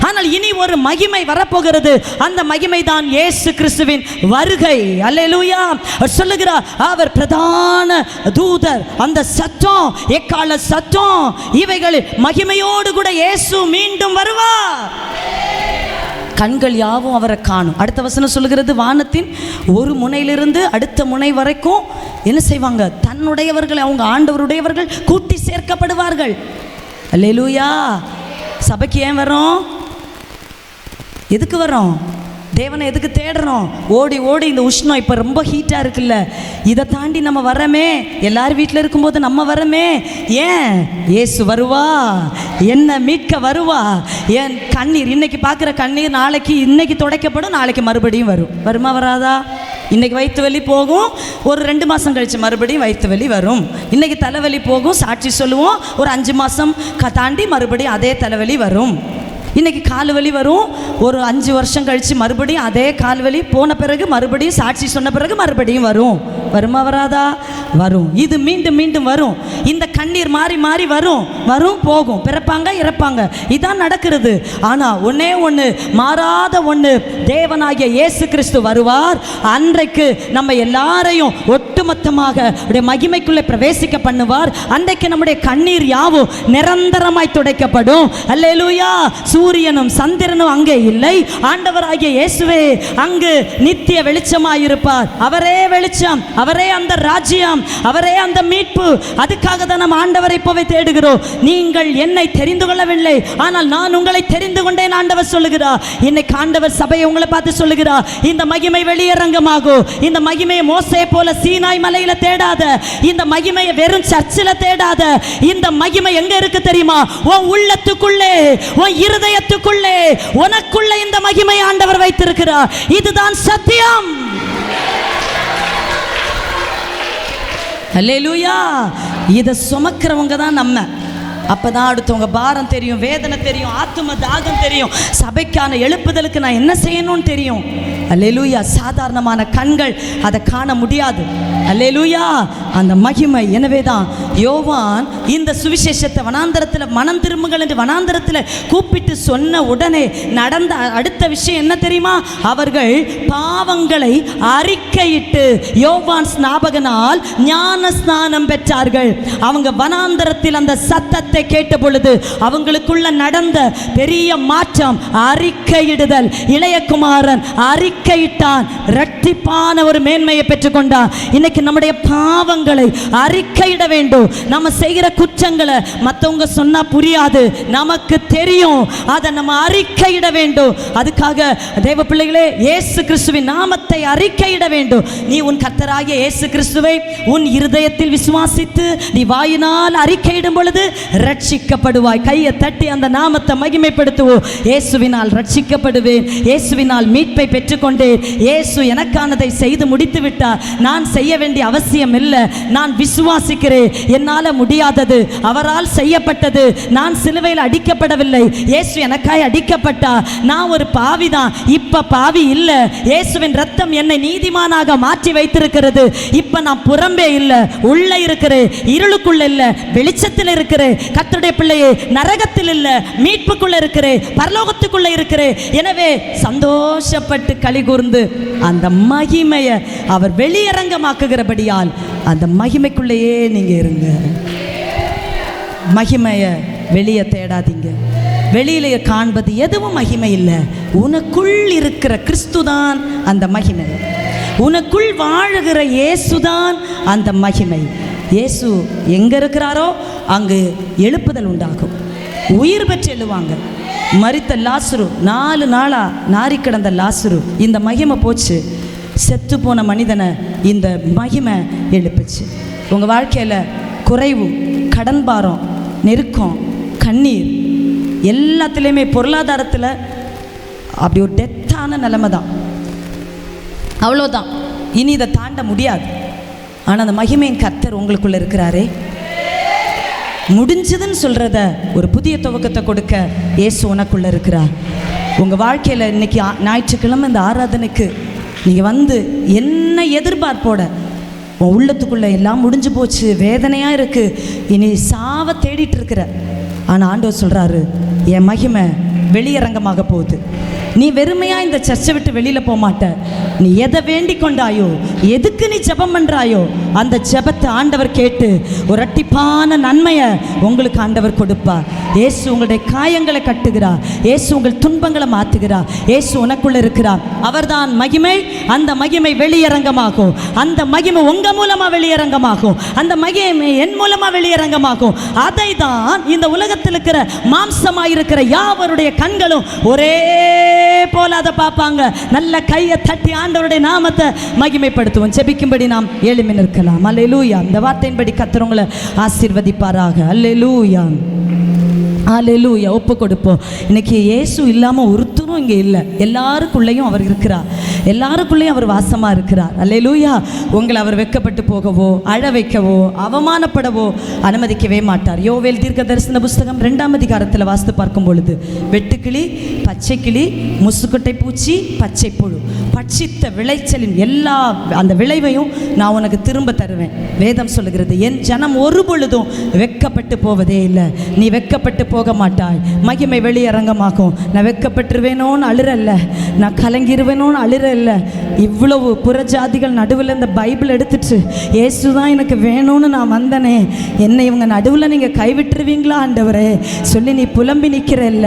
ஆனால் இனி ஒரு மகிமை வரப்போகிறது. அந்த மகிமை தான் இயேசு கிறிஸ்துவின் வருகை. அல்லேலூயா. அவர் சொல்லுகிறார், அவர் பிரதான தூதர், அந்த சத்தம், எக்கால சத்தம், இவைகளில் மகிமையோடு கூட இயேசு மீண்டும் வருவார். கண்கள் யாவும் அவரை காணும். அடுத்த வசனம் சொல்லுகிறது, வானத்தின் ஒரு முனையிலிருந்து அடுத்த முனை வரைக்கும் என்ன செய்வாங்க? தன்னுடையவர்கள், அவங்க ஆண்டவருடையவர்கள் கூட்டி சேர்க்கப்படுவார்கள். அல்லேலூயா. சபைக்கு ஏன் வரோம்? எதுக்கு வரோம்? தேவனை எதுக்கு தேடுறோம்? ஓடி ஓடி இந்த உஷ்ணம் இப்போ ரொம்ப ஹீட்டாக இருக்குல்ல, இதை தாண்டி நம்ம வரமே. எல்லாரும் வீட்டில் இருக்கும்போது நம்ம வரமே. ஏன்? இயேசு வருவா, என்ன மீட்க வருவா. என் கண்ணீர், இன்னைக்கு பார்க்குற கண்ணீர் நாளைக்கு இன்னைக்கு துடைக்கப்படும், நாளைக்கு மறுபடியும் வரும். வருமா வராதா? இன்றைக்கி வயிற்று வலி போகும், ஒரு 2 மாதம் கழித்து மறுபடியும் வயிற்று வலி வரும். இன்றைக்கி தலைவலி போகும், சாட்சி சொல்லுவோம், ஒரு 5 மாதம் தாண்டி மறுபடியும் அதே தலைவலி வரும். இன்றைக்கி கால் வலி வரும், ஒரு 5 வருஷம் கழித்து மறுபடியும் அதே கால் வலி போன பிறகு மறுபடியும் சாட்சி சொன்ன பிறகு மறுபடியும் வரும். வருமா வராதா? வரும். இது மீண்டும் மீண்டும் வரும். இந்த கண்ணீர் மாறி மாறி வரும், வரும் போகும், பிறப்பாங்க இறப்பாங்க, இதான் நடக்கிறது. ஆனால் ஒன்னே ஒன்று, மாறாத ஒன்று, தேவனாகிய இயேசு கிறிஸ்து வருவார். அன்றைக்கு நம்ம எல்லாரையும் ஒட்டுமொத்தமாக மகிமைக்குள்ளே பிரவேசிக்க பண்ணுவார். அன்றைக்கு நம்முடைய கண்ணீர் யாவும் நிரந்தரமாய் துடைக்கப்படும். அல்லேலூயா. சூரியனும் சந்திரனும் அங்கே இல்லை, ஆண்டவராகிய இயேசுவே அங்கு நித்திய வெளிச்சமாயிருப்பார். அவரே வெளிச்சம், அவரே அந்த ராஜ்யம், அவரே அந்த மீட்பு. அதுக்காக தான் நம்ம ஆண்டவரை போய் தேடுகிறோம். நீங்கள் என்னை தெரிந்து கொள்ளவில்லை, ஆனால் நான் உங்களை தெரிந்து கொண்டேன் ஆண்டவர் சொல்லுகிறார். இன்னைக்கு ஆண்டவர் சபையை உங்களை பார்த்து சொல்லுகிறார், இந்த மகிமை வெளியரங்கமாகும். இந்த மகிமையை மோசே போல சீனாய் மலையில தேடாத, இந்த மகிமையை வெறும் சர்ச்சில் தேடாத. இந்த மகிமை எங்க இருக்கு தெரியுமா? உன் உள்ளத்துக்குள்ளே, உன் இருதயத்துக்குள்ளே, உனக்குள்ளே இந்த மகிமை ஆண்டவர் வைத்திருக்கிறார். இதுதான் சத்தியம். அல்லேலூயா. இதை சுமக்கிறவங்க தான் நம்ம. அப்பதான் அடுத்தவங்க பாரம் தெரியும், வேதனை தெரியும், ஆத்தும தாகம் தெரியும், சபைக்கான எழுப்புதலுக்கு நான் என்ன செய்யணும்னு தெரியும். அல்லேலூயா. சாதாரணமான கண்கள் அதை காண முடியாது. அல்லேலூயா. அந்த மகிமை. எனவே தான் யோவான் இந்த சுவிசேஷத்தை வனாந்தரத்தில் மனம் திரும்புங்கள் என்று வனாந்தரத்தில் கூப்பிட்டு சொன்ன உடனே நடந்த அடுத்த விஷயம் என்ன தெரியுமா? அவர்கள் பாவங்களை அறிக்கையிட்டு யோவான் ஸ்நாபகனால் ஞான ஸ்நானம் பெற்றார்கள். அவங்க வனாந்தரத்தில் அந்த சத்தத்தை கேட்ட பொழுது அவங்களுக்குள்ள நடந்த பெரிய மாற்றம் அறிக்கையிடுதல். இளையகுமாரன் அறிக்கையிட்டான், இரட்டிப்பான ஒரு மேன்மையை பெற்றுக்கொண்டான். இன்னைக்கு நம்முடைய பாவங்களை அறிக்கையிட வேண்டும். நம்ம செய்கிற குற்றங்களை மற்றவங்க சொன்னா புரியாது, நமக்கு தெரியும். அதை நம்ம அறிக்கையிட வேண்டும். அதுக்காக தேவ பிள்ளைகளே, இயேசு கிறிஸ்துவின் நாமத்தை அறிக்கையிட வேண்டும். நீ உன் கர்த்தராகிய இயேசு கிறிஸ்துவை உன் இருதயத்தில் விசுவாசித்து நீ வாயினால் அறிக்கையிடும் பொழுது ரட்சிக்கப்படுவாய். கையை தட்டி அந்த நாமத்தை மகிமைப்படுத்துவோம். இயேசுவினால் ரட்சிக்கப்படுவேன், இயேசுவினால் மீட்பை பெற்றுக்கொண்டேன், இயேசு எனக்கானதை செய்து முடித்து விட்டார், நான் செய்ய வேண்டிய அவசியம் இல்லை. நான் விசுவாசிக்கிறேன். என்னால் முடியாதது அவரால் செய்யப்பட்டது. நான் சிலுவையில் அடிக்கப்படவில்லை, இயேசு எனக்காய் அடிக்கப்பட்டார். நான் ஒரு பாவிதான், இப்ப பாவி இல்லை. இயேசுவின் ரத்தம் என்னை நீதிமானாக மாற்றி வைத்திருக்கிறது. இப்ப நான் புறம்பே இல்லை, உள்ள இருக்கிறேன், இருளுக்குள்ள இல்லை, வெளிச்சத்தில் இருக்கிறேன். கர்த்தருடைய பிள்ளையே, நரகத்தில் இல்லை, மீட்புக்குள்ள இருக்கிறேன், பரலோகத்துக்குள்ள இருக்கிறேன். எனவே சந்தோஷப்பட்டு களி கூர்ந்து அந்த மகிமையை அவர் வெளியரங்கமாக்குகிறபடியால் அந்த மகிமைக்குள்ளேயே நீங்க இருங்க. மகிமையை வெளியே தேடாதீங்க. வெளியிலே காண்பது எதுவும் மகிமை இல்லை. உனக்குள் இருக்கிற கிறிஸ்துதான் அந்த மகிமை. உனக்குள் வாழுகிற இயேசுதான் அந்த மகிமை. இயேசு எங்க இருக்கிறாரோ அங்கு எழுப்புதல் உண்டாகும், உயிர் பெற்று எழுவாங்க. மரித்த லாசரு, 4 நாளா நாரி கிடந்த லாசரு, இந்த மகிமை போச்சு. செத்து போன மனிதனை இந்த மகிமை எழுப்புச்சு. உங்கள் வாழ்க்கையில் குறைவு, கடன் பாரம், நெருக்கம், கண்ணீர், எல்லாத்துலேயுமே பொருளாதாரத்தில் அப்படி ஒரு டெத்தான நிலைமை தான். அவ்வளோதான், இனி இதை தாண்ட முடியாது. ஆனால் அந்த மகிமையின் கர்த்தர் உங்களுக்குள்ள இருக்கிறாரே. முடிஞ்சதுன்னு சொல்கிறத ஒரு புதிய துவக்கத்தை கொடுக்க இயேசு உனக்குள்ள இருக்கிறார். உங்கள் வாழ்க்கையில் இன்னைக்கு ஞாயிற்றுக்கிழமை இந்த ஆராதனைக்கு நீங்கள் வந்து என்ன எதிர்பார்ப்போட, உன் உள்ளத்துக்குள்ளே எல்லாம் முடிஞ்சு போச்சு, வேதனையாக இருக்குது, இனி சாவை தேடிட்டு இருக்கிற, ஆனால் ஆண்டவர் சொல்கிறாரு, என் மகிமை வெளியரங்கமாக போகுது. நீ வெறுமையாக இந்த சர்ச்சை விட்டு வெளியில் போக மாட்ட. நீ எதை வேண்டிக் கொண்டாயோ, எதுக்கு நீ ஜெபம் பண்ணுறாயோ, அந்த ஜெபத்தை ஆண்டவர் கேட்டு ஒரு இரட்டிப்பான நன்மையை உங்களுக்கு ஆண்டவர் கொடுப்பார். இயேசு உங்களுடைய காயங்களை கட்டுகிறார், இயேசு உங்கள் துன்பங்களை மாற்றுகிறார், இயேசு உனக்குள்ள இருக்கிறார். அவர்தான் மகிமை. அந்த மகிமை வெளியரங்கமாகும். அந்த மகிமை உங்கள் மூலமாக வெளியரங்கமாகும். அந்த மகிமை என் மூலமாக வெளியரங்கமாகும். அதை தான் இந்த உலகத்தில் இருக்கிற மாம்சமாக இருக்கிற யாவருடைய கண்களும் ஒரே போல அதை பார்ப்பாங்க. நல்ல கையை தட்டி ஆண்டவருடைய நாமத்தை மகிமைப்படுத்துவோம். ஜெபிக்கும்படி நாம் எழும்பி நிற்கலாம். அல்லேலூயா. அந்த வார்த்தையின்படி கர்த்தர் உங்களை ஆசீர்வதிப்பாராக. அல்லேலூயா, அல்லேலூயா. ஒப்பு கொடுப்போம். இன்னைக்கு இயேசு இல்லாமல் ஒருத்தரும் இங்கே இல்லை. எல்லாருக்குள்ளேயும் அவர் இருக்கிறார், எல்லாருக்குள்ளேயும் அவர் வாசமாக இருக்கிறார். அல்லேலூயா. உங்களை அவர் வெட்கப்பட்டு போகவோ, அழ வைக்கவோ, அவமானப்படவோ அனுமதிக்கவே மாட்டார். யோவேல் தீர்க்க தரிசன புஸ்தகம் 2ஆம் அதிகாரத்தில் வாசித்து பார்க்கும் பொழுது, வெட்டுக்கிளி, பச்சை கிளி, முசுக்கொட்டை பூச்சி, பச்சை புழு பட்சித்த விளைச்சலின் எல்லா அந்த விளைவையும் நான் உனக்கு திரும்ப தருவேன். வேதம் சொல்லுகிறது, என் ஜனம் ஒரு பொழுதும் வெட்கப்பட்டு போவதே இல்லை. நீ வெட்கப்பட்டு போக மாட்டாய். மகிமை வெளியரங்கமாகும். நான் வெட்கப்பட்டுருவேனோன்னு அழுறல்ல, நான் கலங்கிருவேனோன்னு அழுறல்ல. இவ்வளவு புறஜாதிகள் நடுவில் இந்த பைபிள் எடுத்துட்டு இயேசு தான் எனக்கு வேணும்னு நான் வந்தனே, என்னை இவங்க நடுவில் நீங்கள் கைவிட்டுருவீங்களா ஆண்டவரே சொல்லி நீ புலம்பி நிற்கிறல்ல.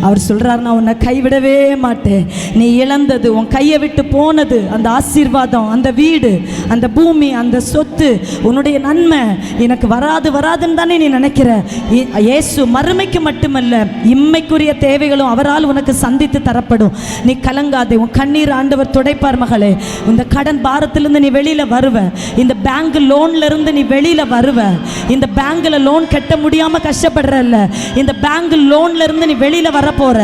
அவர் சொல்கிறார், நான் உன்னை கைவிடவே மாட்டேன். நீ இழந்தது, உன் கையை விட்டு போனது, அந்த ஆசீர்வாதம், அந்த வீடு, அந்த பூமி, அந்த சொத்து, உன்னுடைய நன்மை எனக்கு வராதுன்னு தானே நீ நினைக்கிற. இயேசு மறுமைக்கு மட்டுமல்ல, இம்மைக்குரிய தேவைகளும் அவரால் உனக்கு சந்தித்து அணைத்து தரப்படும். நீ கலங்காதே, உன் கண்ணீர் ஆண்டவர் துடைப்பார் மகளே. இந்த கடன் பாரத்திலிருந்து நீ வெளியில் வருவ. இந்த பேங்க் லோன்ல இருந்து நீ வெளியில் வருவ. இந்த பேங்க்ல லோன் கட்ட முடியாமல் கஷ்டப்படுறல்ல, இந்த பேங்க் லோன்ல இருந்து நீ வெளியில் வர போற.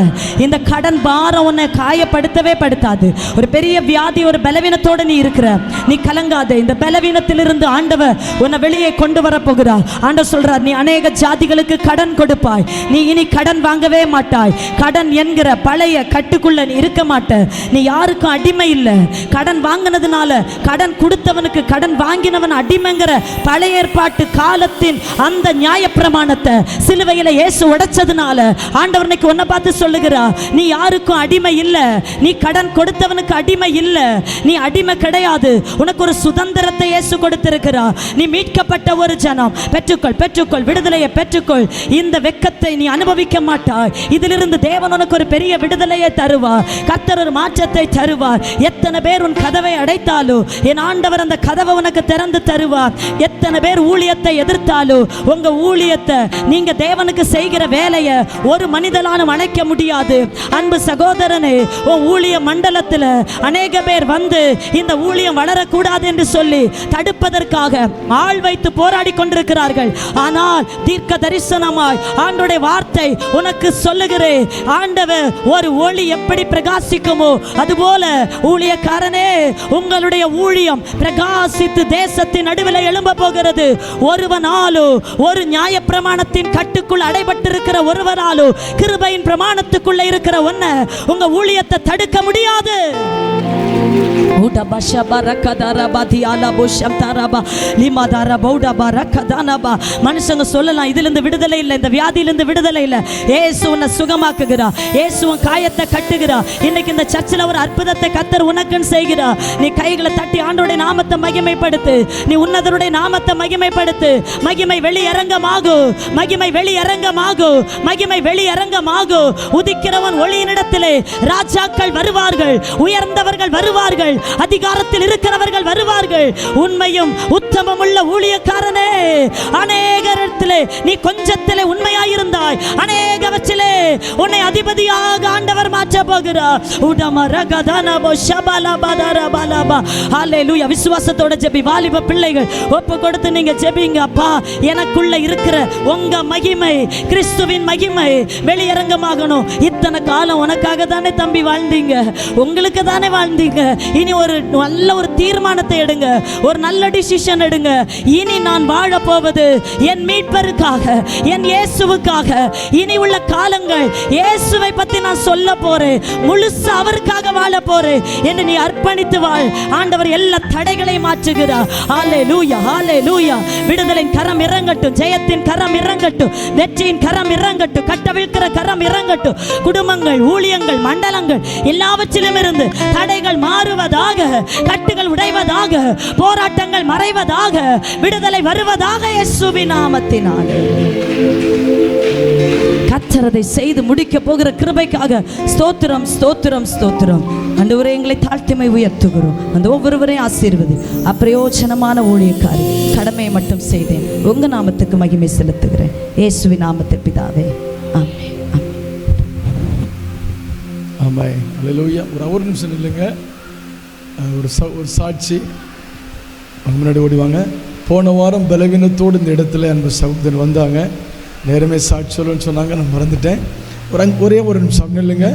இந்த கடன் பாரம் உன்னை காயப்படுத்தவே படுத்தாது. ஒரு பெரிய வியாதி, ஒரு பலவீனத்தோடு நீ இருக்கிற, நீ கலங்காதே. இந்த பலவீனத்திலிருந்து ஆண்டவர் உன்னை வெளியே கொண்டு வர போகிறார். ஆண்டவர் சொல்றார், நீ அநேக ஜாதிகளுக்கு கடன் கொடுப்பாய், நீ இனி கடன் வாங்கவே மாட்டாய். கடன் என்கிற பழைய கட்டுக்குள்ள நீ இருக்க மாட்ட. நீ யாருக்கும் அடிமை இல்லை. கடன் வாங்கினதுனால கடன் கொடுத்தவனுக்கு கடன் வாங்கினவன் அடிமைங்கிற பழைய ஏற்பாட்டு காலத்தின் அந்த நியாயப்பிரமாணத்தை சிலுவையில் இயேசு உடைச்சதுனால ஆண்டவர் இன்னைக்கு உன்னை பார்த்து சொல்லுகிறா, நீ யாருக்கும் அடிமை இல்லை. நீ கடன் கொடுத்தவனுக்கு அடிமை இல்லை. நீ அடிமை கிடையாது. உனக்கு ஒரு சுதந்திரத்தை இயேசு கொடுத்திருக்கிறா. நீ மீட்கப்பட்ட ஒரு ஜனம். பெற்றுக்கொள், பெற்றுக்கொள், விடுதலையை பெற்றுக்கொள். இந்த வெட்கத்தை நீ அனுபவிக்க மாட்டாய். இதிலிருந்து தேவன் உனக்கு ஒரு பெரிய விடுதலையை தருவார். கர்த்தர் ஒரு மாற்றத்தை தருவார். எத்தனை பேர் உன் கதவை அடைத்தாலும் என் ஆண்டவர் அந்த கதவை உனக்கு திறந்து தருவார். எத்தனை பேர் ஊழியத்தை எதிர்த்தாலும் உங்க ஊழியத்தை, நீங்க தேவனுக்கு செய்கிற வேலையை ஒரு மனிதனாலும் அணைக்க முடியாது. அன்பு சகோதரனே, உன் ஊழிய மண்டலத்தில் அநேக பேர் வந்து இந்த ஊழியம் வளரக்கூடாது என்று சொல்லி தடுப்பதற்காக ஆள் வைத்து போராடி கொண்டிருக்கிறார்கள். ஆனால் தீர்க்க தரிசனமாய் ஆண்டவருடைய வார்த்தை உனக்கு சொல்லுகிறேன், ஆண்டவர் ஒரு ஒளி எப்படி பிரகாசிக்குமோ அதுபோல ஊழியக்காரனே, உங்களுடைய ஊழியம் பிரகாசித்து தேசத்தின் நடுவில் எழும்ப போகிறது. ஒருவனாலோ, ஒரு நியாயப்பிரமாணத்தின் கட்டுக்குள் அடைபட்டிருக்கிற ஒருவனாலோ கிருபையின் பிரமாணத்துக்குள்ள இருக்கிற ஒன்ன உங்க ஊழியத்தை தடுக்க முடியாது. மனுஷங்க சொல்லலாம், இதிலிருந்து விடுதலை இல்லை, இந்த வியாதியிலிருந்து விடுதலை இல்லை. இயேசு உன்னை சுகமாக்குகிறா. இயேசு உன் காயத்தை கட்டுகிறா. இன்னைக்கு இந்த சர்ச்சில் ஒரு அற்புதத்தை கர்த்தர் உனக்குன்னு செய்கிறா. நீ கைகளை தட்டி ஆண்டவருடைய நாமத்தை மகிமைப்படுத்து. நீ உன்னதருடைய நாமத்தை மகிமைப்படுத்து. மகிமை வெளியரங்கமாகும், மகிமை வெளியரங்கமாகும், மகிமை வெளியரங்கமாகும். உதிக்கிறவன் ஒளியினிடத்திலே ராஜாக்கள் வருவார்கள், உயர்ந்தவர்கள் வருவார்கள், அதிகாரத்தில் இருக்கிறவர்கள் வருவார்கள். உண்மையும் உத்தமம் உள்ள ஊழியக்காரனே, அநேகத்திலே நீ கொஞ்சத்திலே உண்மையாயிருந்தாய், அநேகவற்றிலே உன்னை அதிபதியாக ஆண்டவர் மாற்ற போகிறார். ஹல்லேலூயா. விசுவாசத்தோட ஜெபி. வாலிப பிள்ளைகள் ஒப்பு கொடுத்து நீங்க ஜெபிங்க. அப்பா, எனக்குள்ள இருக்கிற உங்க மகிமை, கிறிஸ்துவின் மகிமை வெளியரங்கமாகணும். இத்தனை காலம் உனக்காக தானே தம்பி வாழ்ந்தீங்க, உங்களுக்கு தானே வாழ்ந்தீங்க. இனி ஒரு நல்ல ஒரு தீர்மானத்தை எடுங்க, ஒரு நல்ல டிசிஷன் எடுங்க. இனி நான் வாழ போவது என் மீட்பருக்காக, என் இயேசுவுக்காக. இனி உள்ள காலங்கள் இயேசுவை பத்தி நான் சொல்ல போறேன், முழுசா அவருக்காக வாழ போறேன் என்று நீ அர்ப்பணித்து வாழ். ஆண்டவர் எல்லா தடைகளையும் மாற்றுகிறார். ஹல்லேலூயா, ஹல்லேலூயா. விடுதலின் கரம் இறங்கட்டும், ஜெயத்தின் கரம் இறங்கட்டும், வெற்றியின் கரம் இறங்கட்டும், கட்டவிழ்க்கிற கரம் இறங்கட்டும். குடும்பங்கள், ஊழியங்கள், மண்டலங்கள் எல்லாவற்றிலும் இருந்து தடைகள் மாறுவதாக, கட்டுகள் உடைவதாக, போராட்டங்கள் மறைவதாக, விடுதலை வருவதாக இயேசுவின் நாமத்தினாலே. கர்த்தர் அதை செய்து முடிக்க போகிற கிருபைக்காக ஸ்தோத்திரம், ஸ்தோத்திரம், ஸ்தோத்திரம். ஆண்டவரே, எங்களை தாழ்த்திமை உயர்த்துகிறோம். அந்த ஒவ்வொருவரையும் ஆசீர்வதி. அப்பிரயோஜனமான ஊழியக்காரி கடமையை மட்டும் செய்தேன். உங்க நாமத்துக்கு மகிமை செலுத்துகிறேன். இயேசுவின் நாமத்தில் பிதாவே, ஆமென். ஆமென். ஹல்லேலூயா. ஒரு நிமிஷம் இல்லைங்க, ஒரு சாட்சி முன்னாடி ஓடிவாங்க. போன வாரம் பலவீனத்தோடு இந்த இடத்துல அன்பு சகோதரர் வந்தாங்க. நேரமே சாட்சி சொல்லணும்னு சொன்னாங்க, நான் மறந்துட்டேன். ஒரே ஒரு நிமிஷம் இல்லைங்க.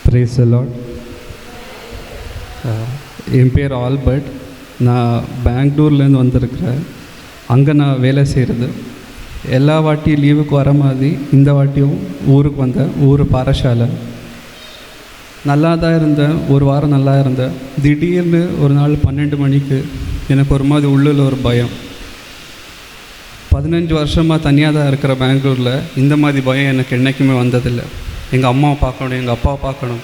Praise the Lord. என் பேர் ஆல்பர்ட். நான் பெங்களூர்லேருந்து வந்திருக்கிறேன். அங்கே நான் வேலை செய்கிறது. எல்லா வாட்டியும் லீவுக்கு வர மாதிரி இந்த வாட்டியும் ஊருக்கு வந்தேன். ஊர் பாறசாலை. நல்லா தான் இருந்தேன், ஒரு வாரம் நல்லா இருந்தேன். திடீர்னு ஒரு நாள் 12 மணிக்கு எனக்கு ஒரு மாதிரி உள்ளுல ஒரு பயம். 15 வருஷமாக தனியாக தான் இருக்கிற பெங்களூரில் இந்த மாதிரி பயம் எனக்கு என்றைக்குமே வந்ததில்லை. எங்கள் அம்மாவை பார்க்கணும், எங்கள் அப்பாவை பார்க்கணும்.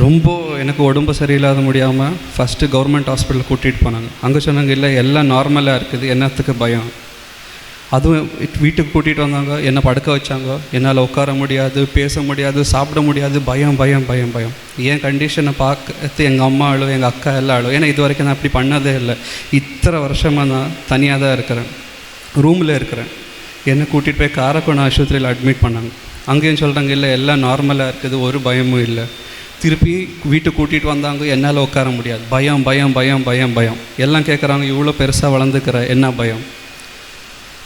ரொம்ப எனக்கு உடம்பு சரியில்லாத முடியாமல் ஃபஸ்ட்டு கவர்மெண்ட் ஹாஸ்பிட்டல் கூட்டிகிட்டு போனாங்க. அங்கே சொன்னாங்க, இல்லை எல்லாம் நார்மலாக இருக்குது, என்னத்துக்கு பயம். அதுவும் வீட்டுக்கு கூட்டிகிட்டு வந்தாங்க, என்னை படுக்க வச்சாங்க. என்னால் உட்கார முடியாது, பேச முடியாது, சாப்பிட முடியாது. பயம் பயம் பயம் பயம். என் கண்டிஷனை பார்த்து எங்கள் அம்மா அழும், எங்கள் அக்கா எல்லாம் அழும். ஏன்னா இது வரைக்கும் நான் அப்படி பண்ணதே இல்லை. இத்தனை வருஷமாக நான் தனியாக தான் இருக்கிறேன். ரூமில் இருக்கிறேன். என்னை கூட்டிகிட்டு போய் காரக்கோணம் ஆஸ்பத்திரியில் அட்மிட் பண்ணாங்க. அங்கேயும் சொல்கிறாங்க இல்லை எல்லாம் நார்மலாக இருக்குது, ஒரு பயமும் இல்லை. திருப்பி வீட்டுக்கு கூட்டிகிட்டு வந்தாங்க, என்னால் உட்கார முடியாது, பயம் பயம் பயம் பயம் பயம். எல்லாம் கேட்குறாங்க இவ்வளோ பெருசாக வளர்ந்துக்கிற என்ன பயம்.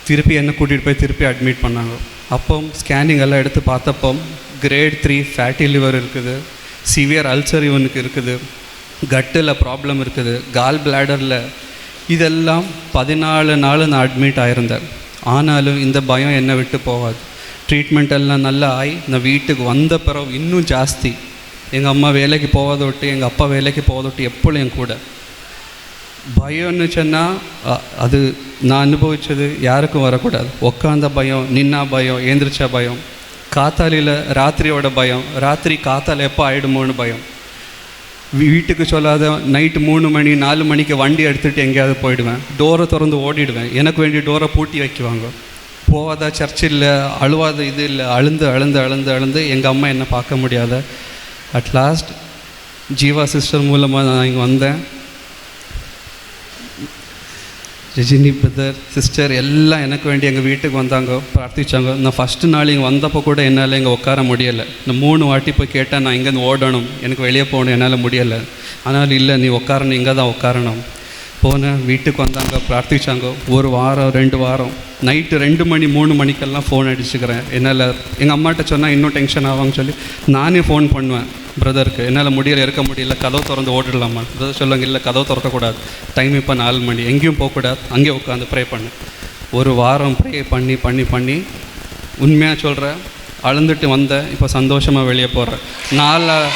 திருப்பி என்னை கூட்டிகிட்டு போய் திருப்பி அட்மிட் பண்ணாங்க. அப்போ ஸ்கேனிங் எல்லாம் எடுத்து பார்த்தப்போ கிரேட் 3 ஃபேட்டி லிவர் இருக்குது, சிவியர் அல்சர் இவனுக்கு இருக்குது, கட்டில் ப்ராப்ளம் இருக்குது, கால் பிளாடரில். இதெல்லாம் 14 நாள் நான் அட்மிட் ஆகிருந்தேன். ஆனாலும் இந்த பயம் என்னை விட்டு போகாது. ட்ரீட்மெண்ட் எல்லாம் நல்லா ஆகி நான் வீட்டுக்கு வந்த பிறகு இன்னும் ஜாஸ்தி. எங்கள் அம்மா வேலைக்கு போவதொட்டு, எங்கள் அப்பா வேலைக்கு போவதொட்டு எப்பொழுதும் என் கூட. பயம்னு சொன்னால் அது நான் அனுபவித்தது யாருக்கும் வரக்கூடாது. உட்காந்த பயம், நின்னா பயம், ஏந்திரிச்சா பயம், காத்தாலியில் ராத்திரியோட பயம், ராத்திரி காத்தால் எப்போ ஆகிடுமோன்னு பயம். வீட்டுக்கு சொல்லாத நைட்டு 3 மணி 4 மணிக்கு வண்டி எடுத்துகிட்டு எங்கேயாவது போயிடுவேன். டோரை திறந்து ஓடிடுவேன். எனக்கு வேண்டிய டோரை பூட்டி வைக்குவாங்க. போகாத சர்ச் இல்லை, அழுவாத இது இல்லை, அழுந்து அழுந்து அழுந்து அழுந்து எங்கள் அம்மா என்னை பார்க்க முடியாத. அட் லாஸ்ட் ஜீவா சிஸ்டர் மூலமாக நான் இங்கே வந்தேன். ரஜினி பிரதர் சிஸ்டர் எல்லாம் எனக்கு வேண்டி எங்கள் வீட்டுக்கு வந்தாங்க, பிரார்த்திச்சாங்க. நான் ஃபஸ்ட்டு நாள் இங்கே வந்தப்போ கூட என்னால் இங்கே உட்கார முடியலை. நான் 3 வாட்டி போய் கேட்டேன், நான் இங்கேருந்து ஓடணும், எனக்கு வெளியே போகணும், என்னால் முடியலை. ஆனால் இல்லை நீ உட்காரணும், இங்கே தான் உட்காரணும். போனேன், வீட்டுக்கு வந்தாங்க, பிரார்த்திச்சாங்க. 1 வாரம் 2 வாரம் நைட்டு 2 மணி 3 மணிக்கெல்லாம் ஃபோன் அடிச்சுக்கிறேன். என்னால் எங்கள் அம்மாட்ட சொன்னால் இன்னும் டென்ஷன் ஆவாங்கன்னு சொல்லி நானே ஃபோன் பண்ணுவேன் பிரதருக்கு. என்னால் முடியலை, இருக்க முடியல, கதவு திறந்து ஓடிடலாமா? பிரதர் சொல்லுவாங்க இல்லை கதவு திறக்கக்கூடாது, டைம் இப்போ 4 மணி, எங்கேயும் போகக்கூடாது, அங்கேயே உட்காந்து ப்ரே பண்ணு. 1 வாரம் ப்ரே பண்ணி பண்ணி பண்ணி உண்மையாக சொல்கிறேன், அழுந்துட்டு வந்தேன். இப்போ சந்தோஷமாக வெளியே போகிறேன். 4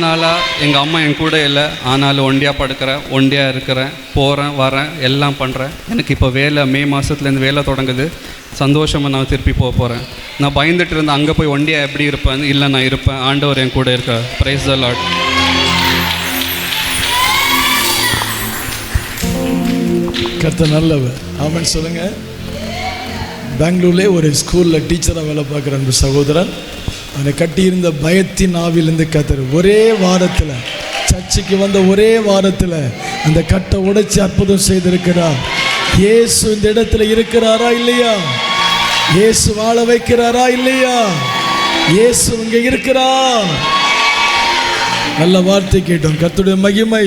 நாளாக எங்கள் அம்மா என் கூட இல்லை, ஆனாலும் ஒண்டியாக படுக்கிறேன், ஒண்டியாக இருக்கிறேன், போகிறேன் வரேன், எல்லாம் பண்ணுறேன். எனக்கு இப்போ வேலை மே மாதத்துலேருந்து வேலை தொடங்குது. சந்தோஷமாக நான் திருப்பி போகிறேன். நான் பயந்துட்டு இருந்தேன் அங்கே போய் ஒண்டியாக எப்படி இருப்பேன். இல்லை நான் இருப்பேன், ஆண்டவர் என் கூட இருக்க. Praise the Lord. கர்த்தர் நல்லவர். ஆமென் சொல்லுங்க. பெங்களூர்லே ஒரு ஸ்கூலில் டீச்சராக வேலை பார்க்குற அன்பு சகோதரன், அவனை கட்டியிருந்த பயத்தின் ஆவிலிருந்து கர்த்தர் ஒரே வாரத்தில், சர்ச்சுக்கு வந்த ஒரே வாரத்தில் அந்த கட்டை உடைச்சி அற்புதம் செய்திருக்கிறார். இயேசு இந்த இடத்துல இருக்கிறாரா இல்லையா? இயேசு வாழ வைக்கிறாரா இல்லையா? இயேசு இங்கே இருக்கிறார். நல்ல வார்த்தை கேட்டோம். கர்த்தருடைய மகிமை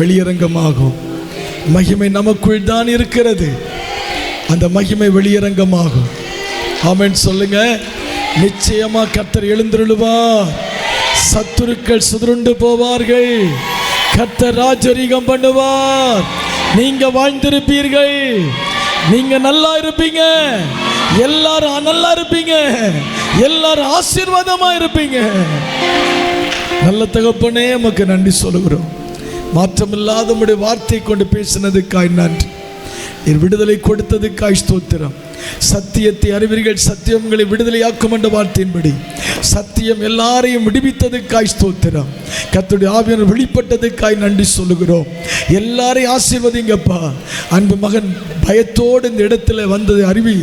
வெளியரங்கமாகும். மகிமை நமக்குள் தான் இருக்கிறது, அந்த மகிமை வெளியரங்கமாகும். ஆமென் சொல்லுங்க. நிச்சயமா கர்த்தர் எழுந்தருளுவார். சத்துருக்கள் சிதறுண்டு போவார்கள். கர்த்தர் ராஜரீகம் பண்ணுவார். நீங்க வாழ்ந்திருப்பீர்கள். நீங்க நல்லா இருப்பீங்க. எல்லாரும் நல்லா இருப்பீங்க. எல்லாரும் ஆசீர்வாதமா இருப்பீங்க. நல்ல தகப்பனே உமக்கு நன்றி சொல்லுகிறோம். மாற்றமில்லாத உம்முடைய வார்த்தை கொண்டு பேசினதுக்காய் நன்றி. நீர் விடுதலை கொடுத்ததுக்காய் ஸ்தோத்திரம். சத்தியத்தை அறிவீர்கள், சத்தியம் உங்களை விடுதலையாக்கும் என்ற வார்த்தையின்படி சத்தியம் எல்லாரையும் விடுவித்ததுக்காய் ஸ்தோத்திரம். கர்த்தருடைய ஆவியானவர் வெளிப்பட்டதுக்காய் நன்றி சொல்லுகிறோம். எல்லாரையும் ஆசீர்வதிங்கப்பா. அன்பு மகன் பயத்தோடு இந்த இடத்துல வந்ததை அறிவி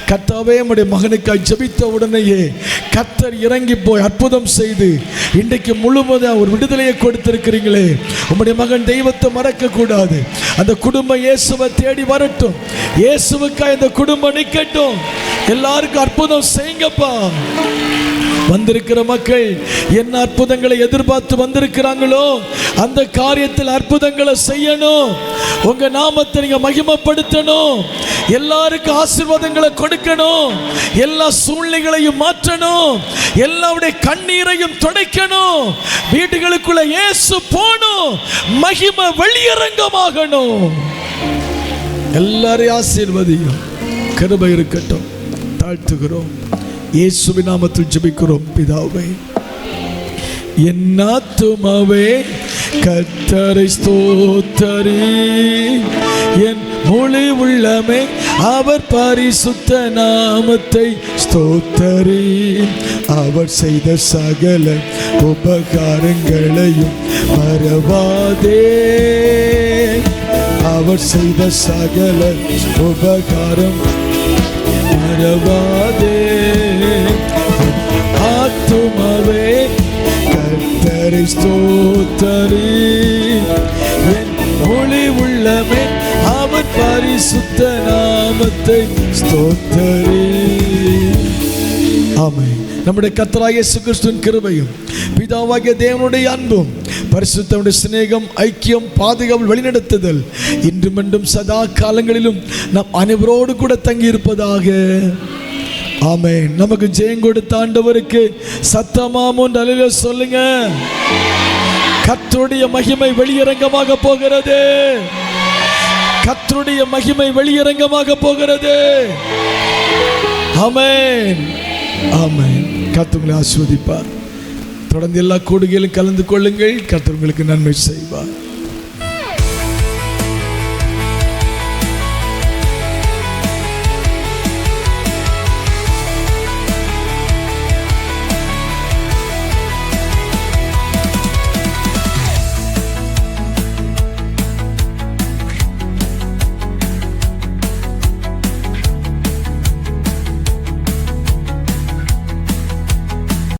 கர்த்தாவே உம்முடைய மகனுக்காய் ஜெபித்த உடனேயே கர்த்தர் இறங்கி போய் அற்புதம் செய்து இன்றைக்கு முழுவதும் ஒரு விடுதலையை கொடுத்திருக்கிறீங்களே. உம்முடைய மகன் தெய்வத்தை மறக்க கூடாது. அந்த குடும்பம் இயேசுவை தேடி வரட்டும். இயேசுவுக்காய் அந்த குடும்பம் நிற்கட்டும். எல்லாருக்கும் அற்புதம் செய்யுங்கப்பா. வந்திருக்கிற மக்கள் என்ன அற்புதங்களை எதிர்பார்த்து வந்திருக்கிறாங்களோ அந்த காரியத்தில் அற்புதங்களை செய்யணும். உங்க நாமத்தை நீங்க மகிமைப்படுத்தணும். எல்லாருக்கும் ஆசீர்வாதங்களை கொடுக்கணும். எல்லா சூழ்நிலைகளையும் மாற்றணும். எல்லாருடைய கண்ணீரையும் துடைக்கணும். வீடுகளுக்குள்ள இயேசு போகணும். மகிமை வெளியரங்கமாகணும். எல்லாரையும் ஆசீர்வதியும். கிருபை இருக்கட்டும். தாழ்த்துகிறோம். இயேசுவின் நாமத்தில் ஜெபிக்கிறோம் பிதாவே. என் ஆத்துமாவே கர்த்தரை ஸ்தோத்தரி, என் முழு உள்ளமே அவர் பரிசுத்த நாமத்தை ஸ்தோத்தரி. அவர் செய்த சகல உபகாரங்களையும் மறவாதே. அவர் செய்த சகல உபகாரம் மறவாதே. ஆத்துமாவே கர்த்தரை ஸ்தோத்தரி, என் ஒளி உள்ள உள்ளமே அவர் பரிசுத்த நாமத்தை ஸ்தோத்தரே. ஆமென். நம்முடைய கர்த்தராகிய இயேசு கிறிஸ்துவின் கிருபையும் பிதாவாகிய தேவனுடைய அன்பும் பரிசுத்தமுடைய சிநேகம் ஐக்கியம் பாதுகாவல் வழிநடத்துதல் இன்று மீண்டும் சதா காலங்களிலும் நம் அனைவரோடு கூட தங்கி இருப்பதாக. ஆமென். நமக்கு ஜெயம் கொடுத்த ஆண்டவருக்கு சத்தமாம் அல்லேலூயா சொல்லுங்க. கர்த்தருடைய மகிமை வெளியரங்கமாக போகிறது. கர்த்தருடைய மகிமை வெளியரங்கமாக போகிறது. ஆமென். ஆமென். கர்த்தர் உங்களை ஆசீர்வதிப்பார். தொடர்ந்து எல்லா கூடுகையிலும் கலந்து கொள்ளுங்கள். கர்த்தர் உங்களுக்கு நன்மை செய்வார்.